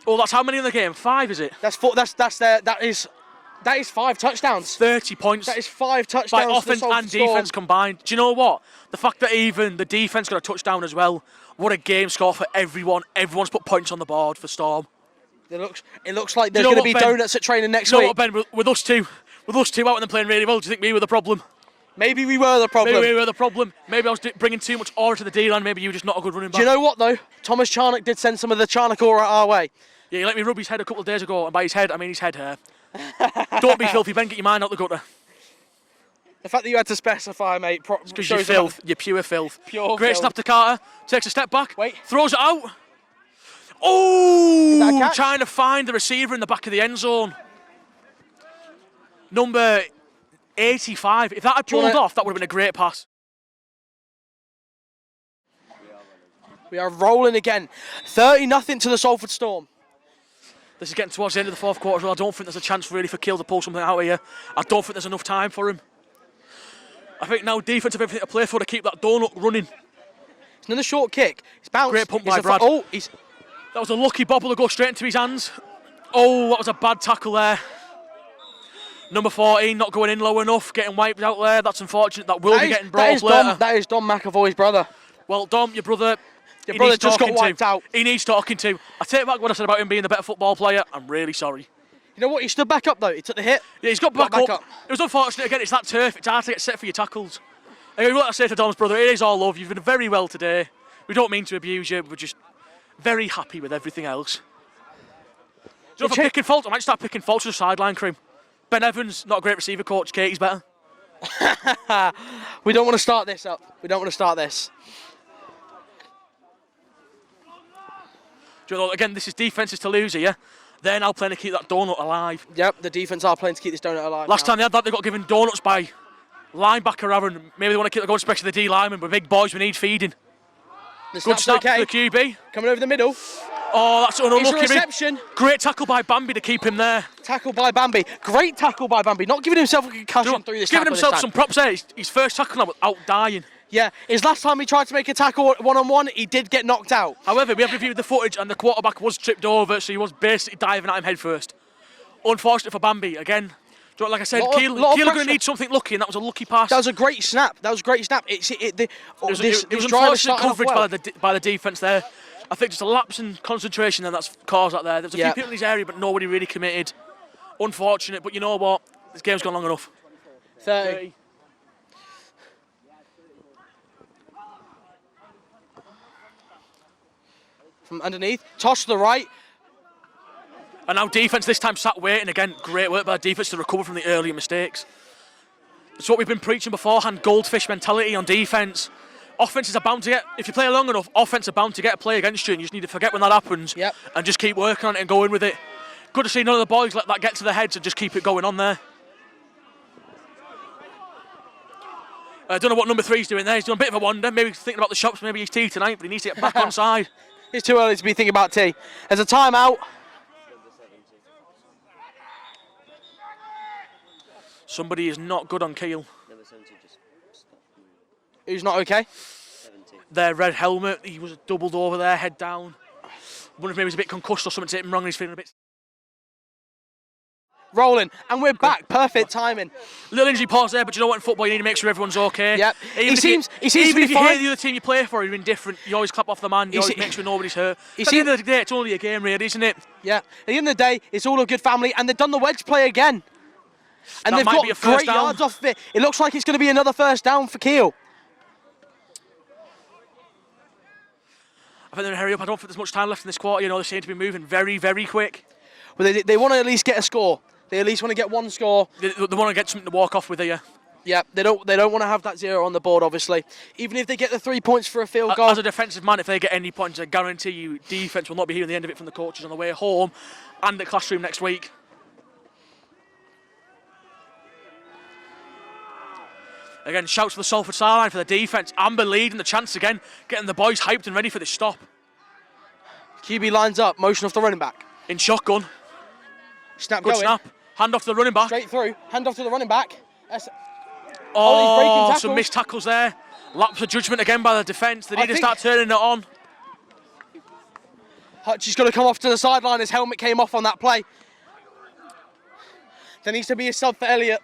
Oh, that's how many in the game? 5, is it? That's four. That is 5 touchdowns. 30 points. That is 5 touchdowns by for the offense Salford and Storm. defense combined. Do you know what? The fact that even the defense got a touchdown as well. What a game score for everyone. Everyone's put points on the board for Storm. It looks like there's know going to what, be Ben? donuts at training next You know week. what, Ben? With us two out and them playing really well, do you think we were the problem? Maybe we were the problem. Maybe we were the problem. Maybe I was bringing too much aura to the D-line. Maybe you were just not a good running back. Do you know what though? Thomas Charnock did send some of the Charnock aura our way. Yeah, he let me rub his head a couple of days ago, and by his head, I mean his head hair. Don't be filthy, Ben. Get your mind out the gutter. The fact that you had to specify, mate, Because you're filth. You're pure filth. Pure Great filth. snap to Carter. Takes a step back. Wait. Throws it out. Is that a Oh! catch? Trying to find the receiver in the back of the end zone. Number 85. If that had you wanna- pulled off, that would have been a great pass. We are rolling again. 30-0 to the Salford Storm. This is getting towards the end of the fourth quarter as well. I don't think there's a chance really for Keele to pull something out of here. I don't think there's enough time for him. I think now defense have everything to play for to keep that donut running. It's another short kick. It's bounced. Great pump It's by Brad. He's That was a lucky bobble to go straight into his hands. Oh, that was a bad tackle there. Number 14 not going in low enough, getting wiped out there. That's unfortunate. That will be getting brought up later. That is Dom McAvoy's brother. Well, Dom, your brother... Your he brother needs just got talking to. wiped out. He needs talking to. I take back what I said about him being the better football player. I'm really sorry. You know what? He stood back up though. He took the hit. Yeah, he's got back up. It was unfortunate again. It's that turf. It's hard to get set for your tackles. Anyway, what I say to Dom's brother, it is all love. You've been very well today. We don't mean to abuse you. We're just very happy with everything else. Do you know, for picking faults, I might start picking faults with the sideline crew. Ben Evans, not a great receiver coach. Katie's better. We don't want to start this up. We don't want to start this. Do you know, again, this is defences to lose here. They're now playing to keep that donut alive. Yep, the defence are playing to keep this donut alive. Last time they had that, they got given donuts by linebacker Aaron. Maybe they want to keep going, especially the D linemen. We're big boys, we need feeding. Good snap for the QB. Coming over the middle. Oh, that's an unlucky reception. Great tackle by Bambi to keep him there. Tackle by Bambi. Great tackle by Bambi. Not giving himself a concussion through this tackle. Giving himself some props there. His first tackle now without dying. Yeah, his last time he tried to make a tackle one-on-one, he did get knocked out. However, we have reviewed the footage and the quarterback was tripped over, so he was basically diving at him head first. Unfortunate for Bambi. Again, like I said, Keele are going to need something lucky, and that was a lucky pass. That was a great snap. It was unfortunate coverage by the defence there. I think just a lapse in concentration, and that's caused that there. There's a few people in his area, but nobody really committed. Unfortunate, but you know what? This game's gone long enough. 30. From underneath, toss to the right. And now defence this time sat waiting again. Great work by defence to recover from the earlier mistakes. It's what we've been preaching beforehand, goldfish mentality on defence. Offences are bound to get, if you play long enough, offense are bound to get a play against you, and you just need to forget when that happens and just keep working on it and going with it. Good to see none of the boys let that get to their heads and just keep it going on there. I don't know what number 3's doing there. He's doing a bit of a wander. Maybe he's thinking about the shops, maybe he's tea tonight, but he needs to get back on side. It's too early to be thinking about tea. There's a timeout. Somebody is not good on Keele. Who's not okay? Their red helmet, he was doubled over there, head down. Wonder if maybe he's a bit concussed or something hit him wrong and he's feeling a bit... Rolling, and we're back. Perfect timing. Little injury pause there, but you know what, in football you need to make sure everyone's okay. Yep. He seems to be fine. Even if you hate the other team you play for, you're indifferent, you always clap off the man, you always make sure nobody's hurt. At the end of the day, it's only a game really, isn't it? Yeah. At the end of the day, it's all a good family, and they've done the wedge play again. And they've got great yards off of it. It looks like it's going to be another first down for Keele. I think they're in a hurry up. I don't think there's much time left in this quarter. You know, they seem to be moving very, very quick. Well, they want to at least get a score. They at least want to get one score. They want to get something to walk off with here. Yeah, they don't want to have that 0 on the board, obviously. Even if they get the 3 points for a field goal. As a defensive man, if they get any points, I guarantee you defence will not be hearing the end of it from the coaches on the way home and the classroom next week. Again, shouts for the Salford sideline for the defence. Amber leading the chance again, getting the boys hyped and ready for this stop. QB lines up, motion off the running back. In shotgun. Snap Good going. snap. Hand off to the running back. Straight through. Hand off to the running back. Oh, some missed tackles there. Lapse of judgment again by the defence. They need to start turning it on. Hutchie's got to come off to the sideline. His helmet came off on that play. There needs to be a sub for Elliott.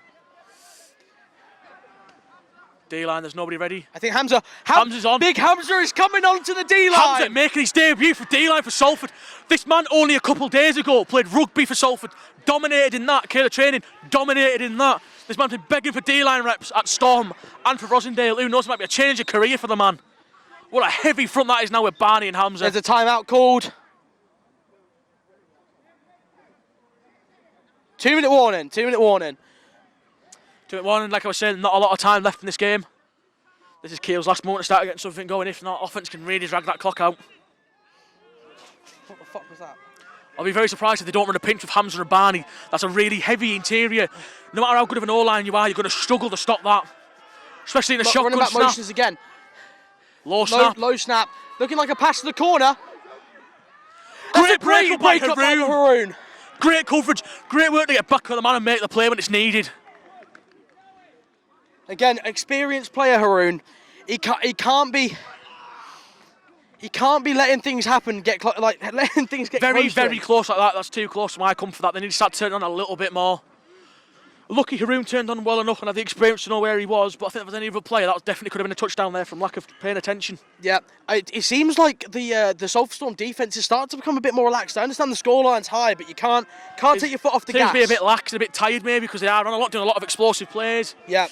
D-line, there's nobody ready. I think Hamza. Hamza's on. Big Hamza is coming on to the D-line. Hamza making his debut for D-line for Salford. This man only a couple of days ago played rugby for Salford. Dominated in that. Keele training. Dominated in that. This man's been begging for D-line reps at Storm and for Rosendale. Who knows, it might be a change of career for the man. What a heavy front that is now with Barney and Hamza. There's a timeout called. 2 minute warning. 2 minute warning. 2 minute warning, like I was saying, not a lot of time left in this game. This is Keele's last moment to start getting something going. If not, offense can really drag that clock out. What the fuck was that? I'll be very surprised if they don't run a pinch with Hamza and Barney. That's a really heavy interior. No matter how good of an O-line you are, you're going to struggle to stop that. Especially in a shotgun running back snap. motions again. Low snap. Low snap. Looking like a pass to the corner. Great break by Haroon. Great coverage. Great work to get back on the man and make the play when it's needed. Again, experienced player Haroon. He can't be letting things happen. Letting things get very close like that. That's too close for my comfort. That they need to start turning on a little bit more. Lucky Haroon turned on well enough and had the experience to know where he was. But I think if there was any other player, that definitely could have been a touchdown there from lack of paying attention. Yeah, it seems like the Salford Storm defense is starting to become a bit more relaxed. I understand the scoreline's high, but you can't take your foot off the gas. Seems to be a bit lax and a bit tired maybe because they are on a lot, doing a lot of explosive plays. Yeah.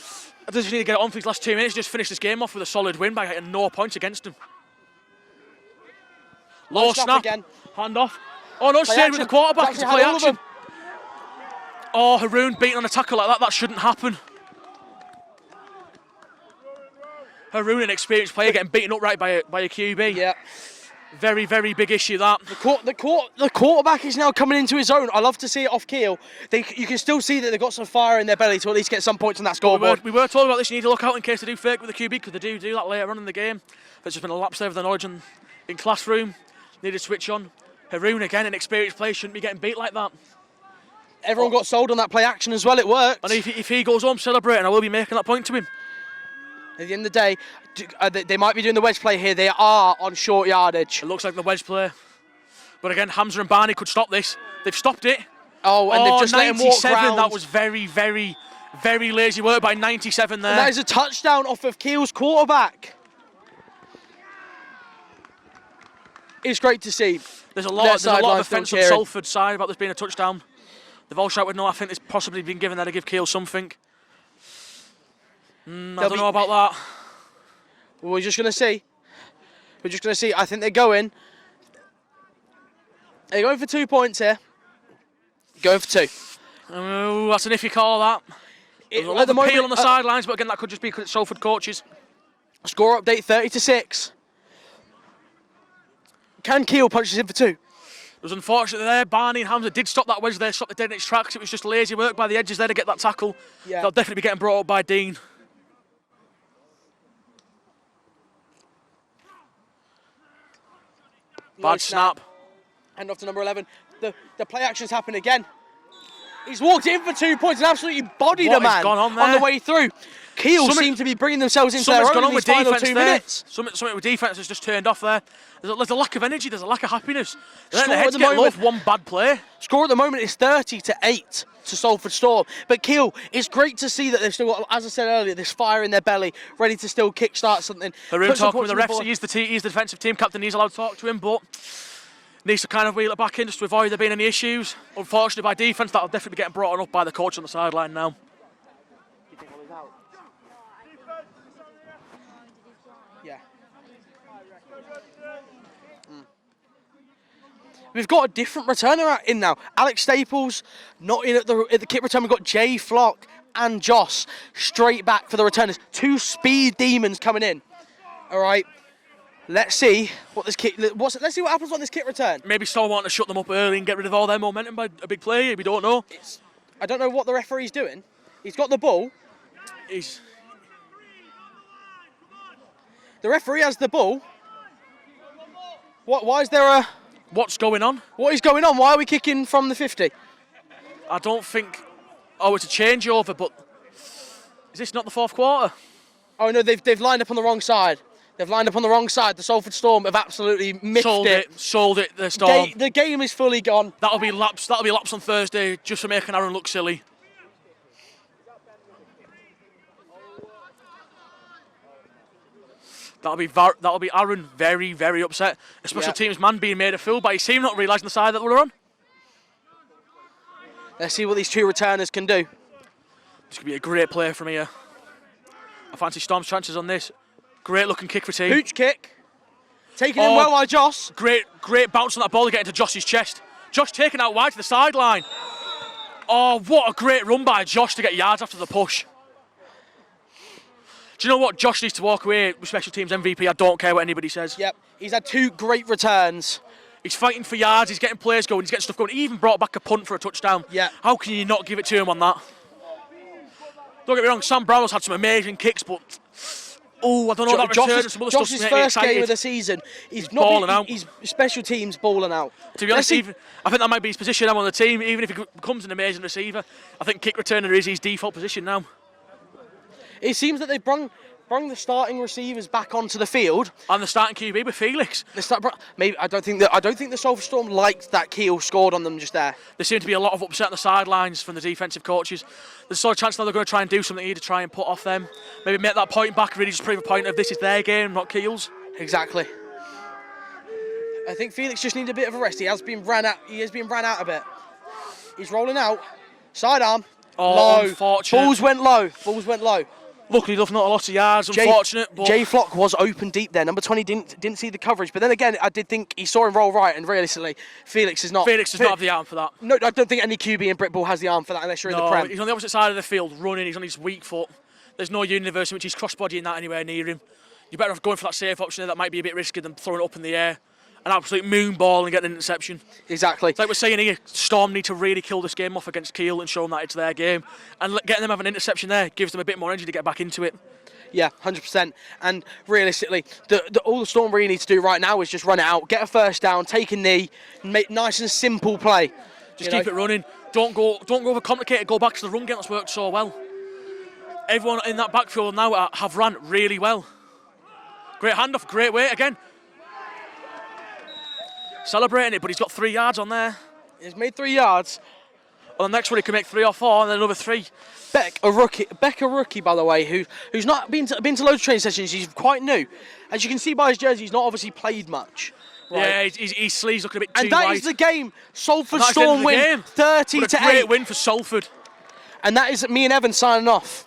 I just need to get it on for these last 2 minutes. Just finish this game off with a solid win by getting no points against them. Low snap. Again. Hand off. Oh no, stay with the quarterback. It's a play action. Oh, Haroon beating on a tackle like that. That shouldn't happen. Haroon, an experienced player, getting beaten up right by a QB. Yeah. Very, very big issue that. The quarterback is now coming into his own. I love to see it off Keele. You can still see that they've got some fire in their belly to at least get some points on that scoreboard. We were told about this. You need to look out in case they do fake with the QB, because they do that later on in the game. There's just been a lapse there of the knowledge in classroom. Need to switch on. Haroon, again, an experienced player, shouldn't be getting beat like that. Everyone got sold on that play action as well. It worked. And if he goes home celebrating, I will be making that point to him. At the end of the day, they might be doing the wedge play here. They are on short yardage. It looks like the wedge play. But again, Hamza and Barney could stop this. They've stopped it. Oh, and they've just let him walk round. That was very, very, very lazy work by 97 there. And that is a touchdown off of Keele's quarterback. It's great to see. There's a lot of offence on Salford's side about this being a touchdown. They've all shouted no. I think it's possibly been given there to give Keele something. I don't know about that. Well, we're just going to see. We're just going to see. I think they're going. They're going for 2 points here. Going for 2. Oh, that's an iffy call, that. There's a lot of appeal on the sidelines, but again, that could just be because it's Salford coaches. Score update 30-6. Can Keele punch this in for 2? It was unfortunate there. Barney and Hamza did stop that wedge there, stopped it dead in its tracks. It was just lazy work by the edges there to get that tackle. Yeah. They'll definitely be getting brought up by Dean. Bad snap. Hand off to number 11. The play action's happened again. He's walked in for 2 points and absolutely bodied a man on the way through. Keele seem to be bringing themselves into their own in these final 2 minutes. Something with defence has just turned off there. There's a lack of energy, there's a lack of happiness. They're letting their heads get low with one bad play. Score at the moment is 30-8 to Salford Storm. But Keele, it's great to see that they've still got, as I said earlier, this fire in their belly, ready to still kickstart something. Haroon talking with the refs, he's the defensive team captain, he's allowed to talk to him, but needs to kind of wheel it back in just to avoid there being any issues. Unfortunately, by defence, that'll definitely be getting brought up by the coach on the sideline now. Yeah. We've got a different returner in now. Alex Staples not in at the kick return. We've got Jay Flock and Joss straight back for the returners. 2 speed demons coming in. All right. Let's see what this kick. Let's see what happens on this kick return. Maybe Storm wanting to shut them up early and get rid of all their momentum by a big play. We don't know. I don't know what the referee's doing. He's got the ball. The referee has the ball. Why is there a... What's going on? What is going on? Why are we kicking from the 50? I don't think... Oh, it's a changeover, but... Is this not the fourth quarter? Oh, no, they've lined up on the wrong side. They've lined up on the wrong side. The Salford Storm have absolutely missed it. Sold it, the Storm. The game is fully gone. That'll be laps on Thursday, just for making Aaron look silly. That'll be Aaron very, very upset. A special teams man being made a fool by his team, not realising the side that we're on. Let's see what these 2 returners can do. This could be a great play from here. I fancy Storm's chances on this. Great looking kick for team. Hooch kick. Taken in well by Joss. Great bounce on that ball to get into Josh's chest. Josh taken out wide to the sideline. Oh, what a great run by Josh to get yards after the push. Do you know what? Josh needs to walk away with special teams MVP. I don't care what anybody says. Yep. He's had 2 great returns. He's fighting for yards. He's getting plays going. He's getting stuff going. He even brought back a punt for a touchdown. Yeah. How can you not give it to him on that? Don't get me wrong. Sam Brownell's had some amazing kicks, but I don't know that return and some other Josh's first game of the season. He's not balling out. He's special teams balling out. To be honest, I think that might be his position now on the team. Even if he becomes an amazing receiver, I think kick returner is his default position now. It seems that they've brung the starting receivers back onto the field. And the starting QB with Felix. Maybe I don't think the Salford Storm liked that Keele scored on them just there. There seemed to be a lot of upset on the sidelines from the defensive coaches. There's sort of chance now they're going to try and do something here to try and put off them. Maybe make that point back, really just prove a point of this is their game, not Keele's. Exactly. I think Felix just needs a bit of a rest. He has been ran out a bit. He's rolling out. Sidearm. Oh, unfortunate. Balls went low. Luckily enough, not a lot of yards, unfortunate. But Jay Flock was open deep there. Number 20 didn't see the coverage. But then again, I did think he saw him roll right, and realistically, Felix does not have the arm for that. No, I don't think any QB in Britball has the arm for that unless you're in the Prem. He's on the opposite side of the field running. He's on his weak foot. There's no universe in which he's crossbodying that anywhere near him. You're better off going for that safe option there. That might be a bit risky than throwing it up in the air. an absolute moon ball and get an interception. Exactly. It's like we're saying here, Storm need to really kill this game off against Keele and show them that it's their game. And getting them having an interception there gives them a bit more energy to get back into it. Yeah, 100%. And realistically, all the Storm really need to do right now is just run it out, get a first down, take a knee, and make nice and simple play. Just keep it running. Don't go overcomplicate it. Go back to the run game that's worked so well. Everyone in that backfield now have ran really well. Great handoff, great weight again. Celebrating it, but he's got 3 yards on there. He's made 3 yards. Well, the next one he can make 3 or 4, and then another 3. Beck, a rookie, by the way, who's not been to loads of training sessions. He's quite new. As you can see by his jersey, he's not obviously played much. Right? Yeah, his sleeves looking a bit too and that light. is the game. Salford That's the end Storm of the win game. 30 What to a great 8. win for Salford. And that is me and Evan signing off.